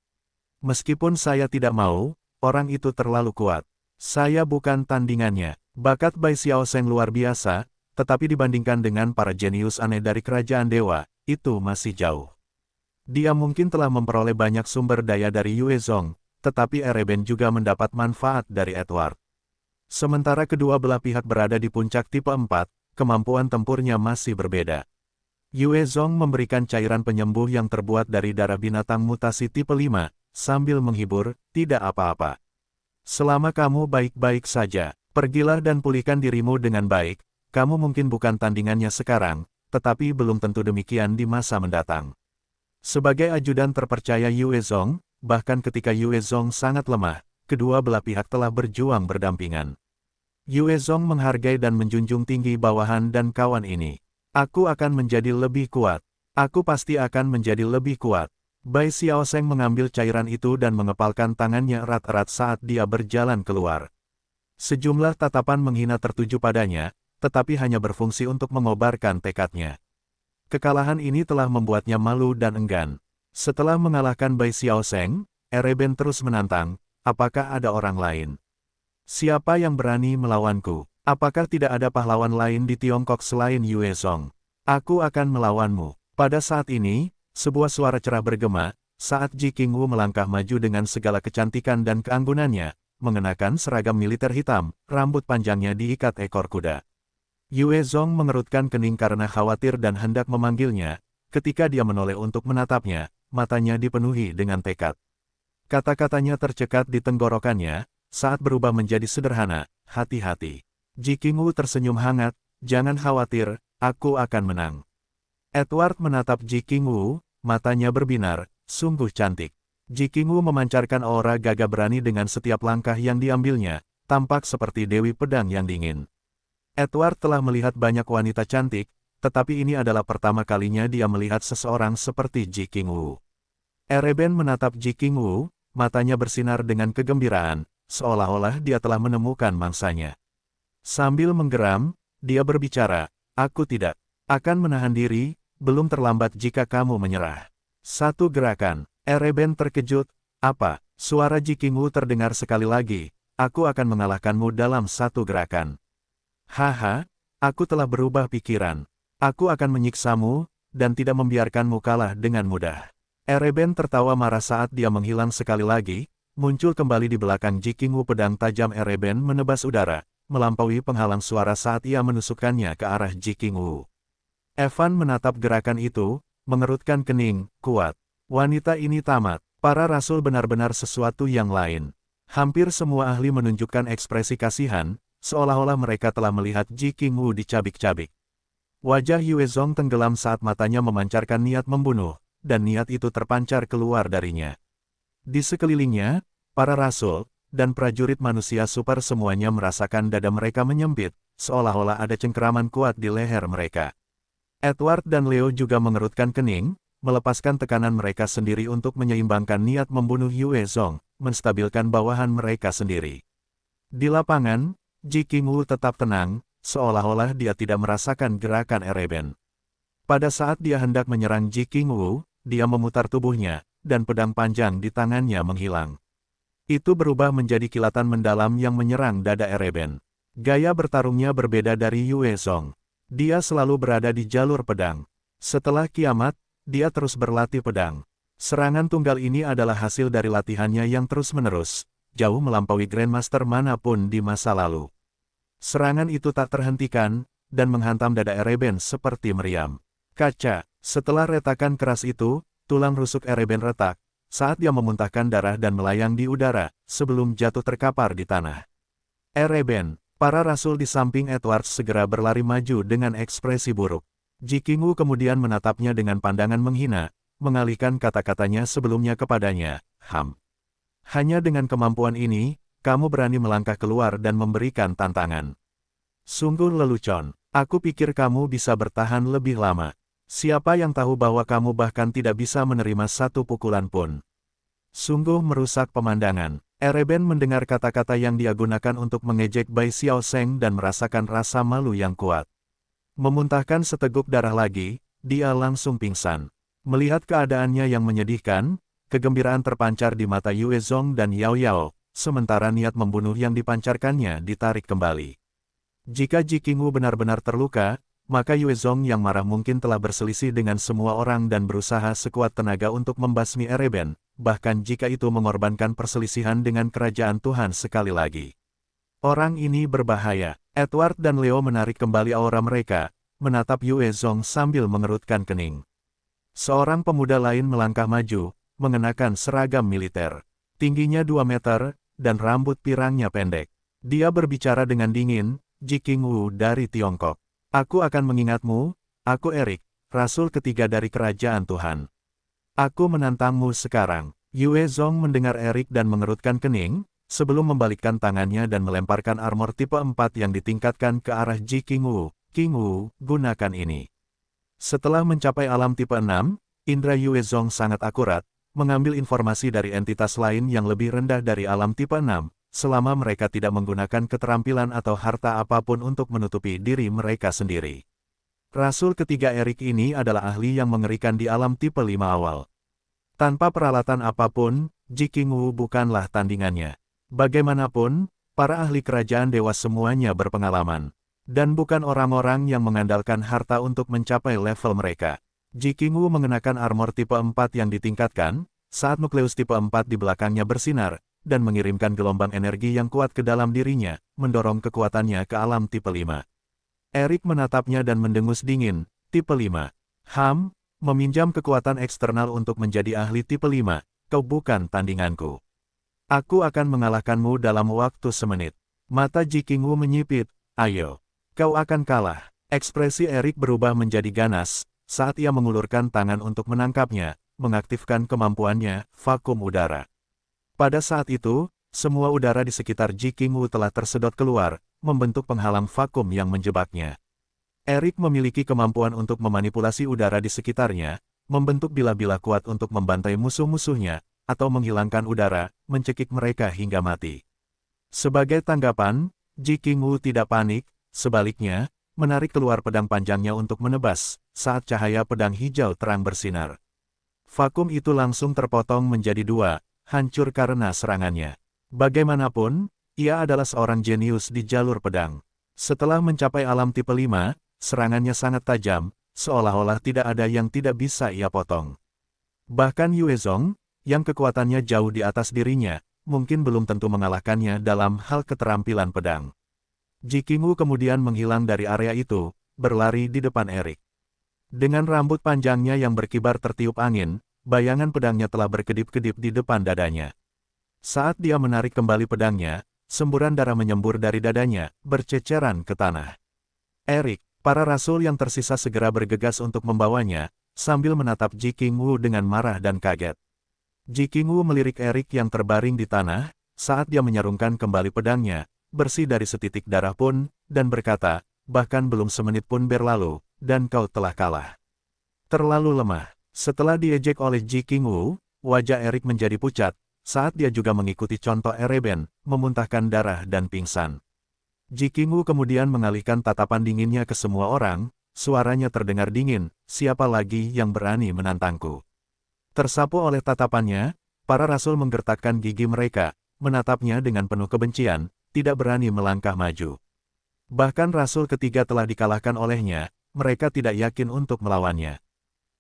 Meskipun saya tidak mau, orang itu terlalu kuat. Saya bukan tandingannya. Bakat Bai Xiaoseng luar biasa, tetapi dibandingkan dengan para jenius aneh dari kerajaan dewa, itu masih jauh. Dia mungkin telah memperoleh banyak sumber daya dari Yuezong, tetapi Ereben juga mendapat manfaat dari Edward. Sementara kedua belah pihak berada di puncak tipe 4, kemampuan tempurnya masih berbeda. Yuezong memberikan cairan penyembuh yang terbuat dari darah binatang mutasi tipe 5, sambil menghibur, tidak apa-apa. Selama kamu baik-baik saja, pergilah dan pulihkan dirimu dengan baik, kamu mungkin bukan tandingannya sekarang, tetapi belum tentu demikian di masa mendatang. Sebagai ajudan terpercaya Yuezong, bahkan ketika Yuezong sangat lemah, kedua belah pihak telah berjuang berdampingan. Yuezong menghargai dan menjunjung tinggi bawahan dan kawan ini. Aku akan menjadi lebih kuat. Aku pasti akan menjadi lebih kuat. Bai Xiaoseng mengambil cairan itu dan mengepalkan tangannya erat-erat saat dia berjalan keluar. Sejumlah tatapan menghina tertuju padanya, tetapi hanya berfungsi untuk mengobarkan tekadnya. Kekalahan ini telah membuatnya malu dan enggan. Setelah mengalahkan Bai Xiaoseng, Ereben terus menantang, apakah ada orang lain? Siapa yang berani melawanku? Apakah tidak ada pahlawan lain di Tiongkok selain Yuezong? Aku akan melawanmu. Pada saat ini, sebuah suara cerah bergema, saat Ji Qingwu melangkah maju dengan segala kecantikan dan keanggunannya, mengenakan seragam militer hitam, rambut panjangnya diikat ekor kuda. Yuezong mengerutkan kening karena khawatir dan hendak memanggilnya, ketika dia menoleh untuk menatapnya, matanya dipenuhi dengan tekad. Kata-katanya tercekat di tenggorokannya, saat berubah menjadi sederhana, hati-hati. Ji Qingwu tersenyum hangat, jangan khawatir, aku akan menang. Edward menatap Ji Qingwu, matanya berbinar, sungguh cantik. Ji Qingwu memancarkan aura gagah berani dengan setiap langkah yang diambilnya, tampak seperti Dewi Pedang yang dingin. Edward telah melihat banyak wanita cantik, tetapi ini adalah pertama kalinya dia melihat seseorang seperti Ji Qingwu. Ereben menatap Ji Qingwu, matanya bersinar dengan kegembiraan, seolah-olah dia telah menemukan mangsanya. Sambil menggeram, dia berbicara, aku tidak akan menahan diri, belum terlambat jika kamu menyerah. Satu gerakan. Ereben terkejut, apa? Suara Ji Qingwu terdengar sekali lagi, aku akan mengalahkanmu dalam satu gerakan. Haha, aku telah berubah pikiran. Aku akan menyiksamu, dan tidak membiarkanmu kalah dengan mudah. Ereben tertawa marah saat dia menghilang sekali lagi, muncul kembali di belakang Ji Qingwu. Pedang tajam Ereben menebas udara, melampaui penghalang suara saat ia menusukkannya ke arah Ji Qingwu. Evan menatap gerakan itu, mengerutkan kening, kuat. Wanita ini tamat. Para rasul benar-benar sesuatu yang lain. Hampir semua ahli menunjukkan ekspresi kasihan, seolah-olah mereka telah melihat Ji Qingwu dicabik-cabik. Wajah Yuezong tenggelam saat matanya memancarkan niat membunuh, dan niat itu terpancar keluar darinya. Di sekelilingnya, para rasul dan prajurit manusia super semuanya merasakan dada mereka menyempit, seolah-olah ada cengkeraman kuat di leher mereka. Edward dan Leo juga mengerutkan kening, melepaskan tekanan mereka sendiri untuk menyeimbangkan niat membunuh Yuezong, menstabilkan bawahan mereka sendiri. Di lapangan, Ji Qingwu tetap tenang, seolah-olah dia tidak merasakan gerakan Ereben. Pada saat dia hendak menyerang Ji Qingwu, dia memutar tubuhnya, dan pedang panjang di tangannya menghilang. Itu berubah menjadi kilatan mendalam yang menyerang dada Ereben. Gaya bertarungnya berbeda dari Yuezong. Dia selalu berada di jalur pedang. Setelah kiamat, dia terus berlatih pedang. Serangan tunggal ini adalah hasil dari latihannya yang terus-menerus, jauh melampaui Grandmaster manapun di masa lalu. Serangan itu tak terhentikan, dan menghantam dada Ereben seperti meriam. Kaca, setelah retakan keras itu, tulang rusuk Ereben retak, saat dia memuntahkan darah dan melayang di udara, sebelum jatuh terkapar di tanah. Ereben, para rasul di samping Edward segera berlari maju dengan ekspresi buruk. Ji Qingwu kemudian menatapnya dengan pandangan menghina, mengalihkan kata-katanya sebelumnya kepadanya, Hanya dengan kemampuan ini, kamu berani melangkah keluar dan memberikan tantangan. Sungguh lelucon. Aku pikir kamu bisa bertahan lebih lama. Siapa yang tahu bahwa kamu bahkan tidak bisa menerima satu pukulan pun. Sungguh merusak pemandangan. Ereben mendengar kata-kata yang dia gunakan untuk mengejek Bai Xiaosheng dan merasakan rasa malu yang kuat. Memuntahkan seteguk darah lagi, dia langsung pingsan. Melihat keadaannya yang menyedihkan, kegembiraan terpancar di mata Yue Zong dan Yao Yao, sementara niat membunuh yang dipancarkannya ditarik kembali. Jika Ji Qingwu benar-benar terluka, maka Yue Zong yang marah mungkin telah berselisih dengan semua orang dan berusaha sekuat tenaga untuk membasmi Ereben, bahkan jika itu mengorbankan perselisihan dengan kerajaan Tuhan sekali lagi. Orang ini berbahaya. Edward dan Leo menarik kembali aura mereka, menatap Yue Zong sambil mengerutkan kening. Seorang pemuda lain melangkah maju, mengenakan seragam militer. Tingginya 2 meter, dan rambut pirangnya pendek. Dia berbicara dengan dingin, Ji Qingwu dari Tiongkok. Aku akan mengingatmu, aku Erik, Rasul ketiga dari Kerajaan Tuhan. Aku menantangmu sekarang. Yue Zong mendengar Erik dan mengerutkan kening, sebelum membalikkan tangannya dan melemparkan armor tipe 4 yang ditingkatkan ke arah Ji Qingwu. Qingwu, gunakan ini. Setelah mencapai alam tipe 6, indera Yue Zong sangat akurat, mengambil informasi dari entitas lain yang lebih rendah dari alam tipe 6, selama mereka tidak menggunakan keterampilan atau harta apapun untuk menutupi diri mereka sendiri. Rasul ketiga Erik ini adalah ahli yang mengerikan di alam tipe 5 awal. Tanpa peralatan apapun, Ji Qingwu bukanlah tandingannya. Bagaimanapun, para ahli kerajaan dewa semuanya berpengalaman. Dan bukan orang-orang yang mengandalkan harta untuk mencapai level mereka. Ji Qingwu mengenakan armor tipe 4 yang ditingkatkan, saat nukleus tipe 4 di belakangnya bersinar, dan mengirimkan gelombang energi yang kuat ke dalam dirinya, mendorong kekuatannya ke alam tipe 5. Erik menatapnya dan mendengus dingin, tipe 5. Meminjam kekuatan eksternal untuk menjadi ahli tipe 5, kau bukan tandinganku. Aku akan mengalahkanmu dalam waktu semenit. Mata Ji Qingwu menyipit, ayo. Kau akan kalah. Ekspresi Erik berubah menjadi ganas, saat ia mengulurkan tangan untuk menangkapnya, mengaktifkan kemampuannya, vakum udara. Pada saat itu, semua udara di sekitar Ji Qingwu telah tersedot keluar, membentuk penghalang vakum yang menjebaknya. Erik memiliki kemampuan untuk memanipulasi udara di sekitarnya, membentuk bila-bila kuat untuk membantai musuh-musuhnya, atau menghilangkan udara, mencekik mereka hingga mati. Sebagai tanggapan, Ji Qingwu tidak panik, sebaliknya, menarik keluar pedang panjangnya untuk menebas, saat cahaya pedang hijau terang bersinar. Vakum itu langsung terpotong menjadi 2, hancur karena serangannya. Bagaimanapun, ia adalah seorang jenius di jalur pedang. Setelah mencapai alam tipe 5, serangannya sangat tajam, seolah-olah tidak ada yang tidak bisa ia potong. Bahkan Yue Zong, yang kekuatannya jauh di atas dirinya, mungkin belum tentu mengalahkannya dalam hal keterampilan pedang. Ji Qingwu kemudian menghilang dari area itu, berlari di depan Erik. Dengan rambut panjangnya yang berkibar tertiup angin, bayangan pedangnya telah berkedip-kedip di depan dadanya. Saat dia menarik kembali pedangnya, semburan darah menyembur dari dadanya, berceceran ke tanah. Erik, para rasul yang tersisa segera bergegas untuk membawanya, sambil menatap Ji Qingwu dengan marah dan kaget. Ji Qingwu melirik Erik yang terbaring di tanah, saat dia menyarungkan kembali pedangnya, bersih dari setitik darah pun, dan berkata, bahkan belum semenit pun berlalu, dan kau telah kalah. Terlalu lemah. Setelah diejek oleh Ji Qingwu, wajah Erik menjadi pucat, saat dia juga mengikuti contoh Ereben, memuntahkan darah dan pingsan. Ji Qingwu kemudian mengalihkan tatapan dinginnya ke semua orang, suaranya terdengar dingin, siapa lagi yang berani menantangku. Tersapu oleh tatapannya, para rasul menggertakkan gigi mereka, menatapnya dengan penuh kebencian, tidak berani melangkah maju. Bahkan rasul ketiga telah dikalahkan olehnya, mereka tidak yakin untuk melawannya.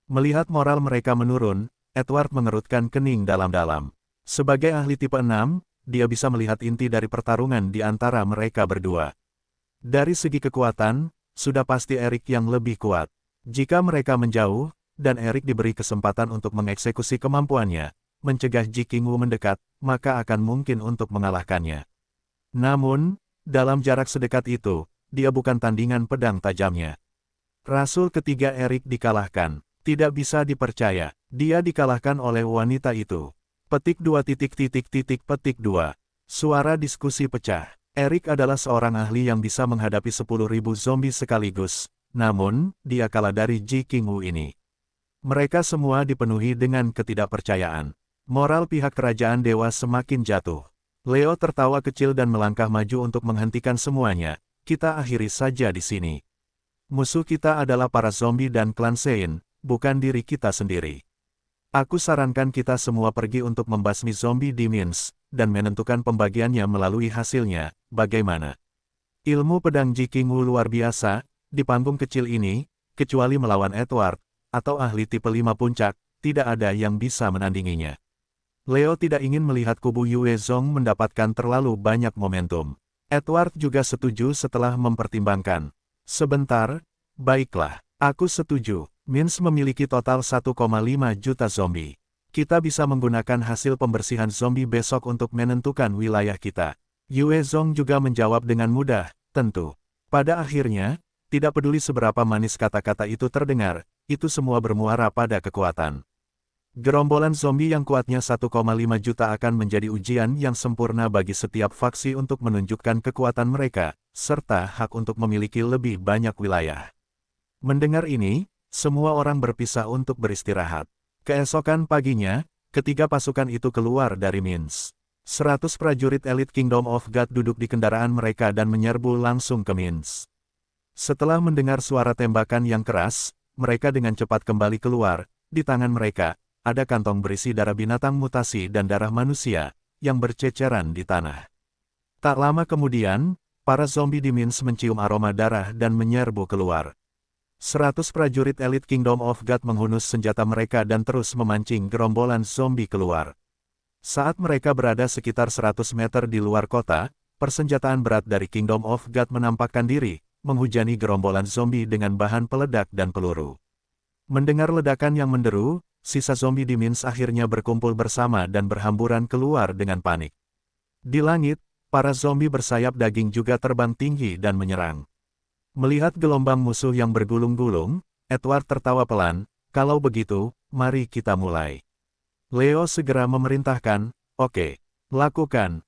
Melihat moral mereka menurun, Edward mengerutkan kening dalam-dalam. Sebagai ahli tipe 6, dia bisa melihat inti dari pertarungan di antara mereka berdua. Dari segi kekuatan, sudah pasti Erik yang lebih kuat. Jika mereka menjauh, dan Erik diberi kesempatan untuk mengeksekusi kemampuannya, mencegah Ji Qingwu mendekat, maka akan mungkin untuk mengalahkannya. Namun, dalam jarak sedekat itu, dia bukan tandingan pedang tajamnya. Rasul ketiga Erik dikalahkan. Tidak bisa dipercaya, dia dikalahkan oleh wanita itu. Petik 2. Suara diskusi pecah. Erik adalah seorang ahli yang bisa menghadapi 10.000 zombie sekaligus, namun, dia kalah dari Ji Qingwu ini. Mereka semua dipenuhi dengan ketidakpercayaan. Moral pihak kerajaan dewa semakin jatuh. Leo tertawa kecil dan melangkah maju untuk menghentikan semuanya. Kita akhiri saja di sini. Musuh kita adalah para zombie dan klan Sein, bukan diri kita sendiri. Aku sarankan kita semua pergi untuk membasmi zombie di Mins, dan menentukan pembagiannya melalui hasilnya, bagaimana? Ilmu pedang Ji Qingwu luar biasa, di panggung kecil ini, kecuali melawan Edward, atau ahli tipe 5 puncak, tidak ada yang bisa menandinginya. Leo tidak ingin melihat kubu Yue Zong mendapatkan terlalu banyak momentum. Edward juga setuju setelah mempertimbangkan. Sebentar, baiklah, aku setuju. Mins memiliki total 1,5 juta zombie. Kita bisa menggunakan hasil pembersihan zombie besok untuk menentukan wilayah kita. Yue Zong juga menjawab dengan mudah, tentu. Pada akhirnya, tidak peduli seberapa manis kata-kata itu terdengar, itu semua bermuara pada kekuatan. Gerombolan zombie yang kuatnya 1,5 juta akan menjadi ujian yang sempurna bagi setiap faksi untuk menunjukkan kekuatan mereka, serta hak untuk memiliki lebih banyak wilayah. Mendengar ini, semua orang berpisah untuk beristirahat. Keesokan paginya, ketiga pasukan itu keluar dari Mins. 100 prajurit elit Kingdom of God duduk di kendaraan mereka dan menyerbu langsung ke Mins. Setelah mendengar suara tembakan yang keras, mereka dengan cepat kembali keluar. Di tangan mereka, ada kantong berisi darah binatang mutasi dan darah manusia, yang berceceran di tanah. Tak lama kemudian, para zombie di Mins mencium aroma darah dan menyerbu keluar. 100 prajurit elit Kingdom of God menghunus senjata mereka dan terus memancing gerombolan zombie keluar. Saat mereka berada sekitar 100 meter di luar kota, persenjataan berat dari Kingdom of God menampakkan diri, menghujani gerombolan zombie dengan bahan peledak dan peluru. Mendengar ledakan yang menderu, sisa zombie di Mins akhirnya berkumpul bersama dan berhamburan keluar dengan panik. Di langit, para zombie bersayap daging juga terbang tinggi dan menyerang. Melihat gelombang musuh yang bergulung-gulung, Edward tertawa pelan, kalau begitu, mari kita mulai. Leo segera memerintahkan, oke, lakukan,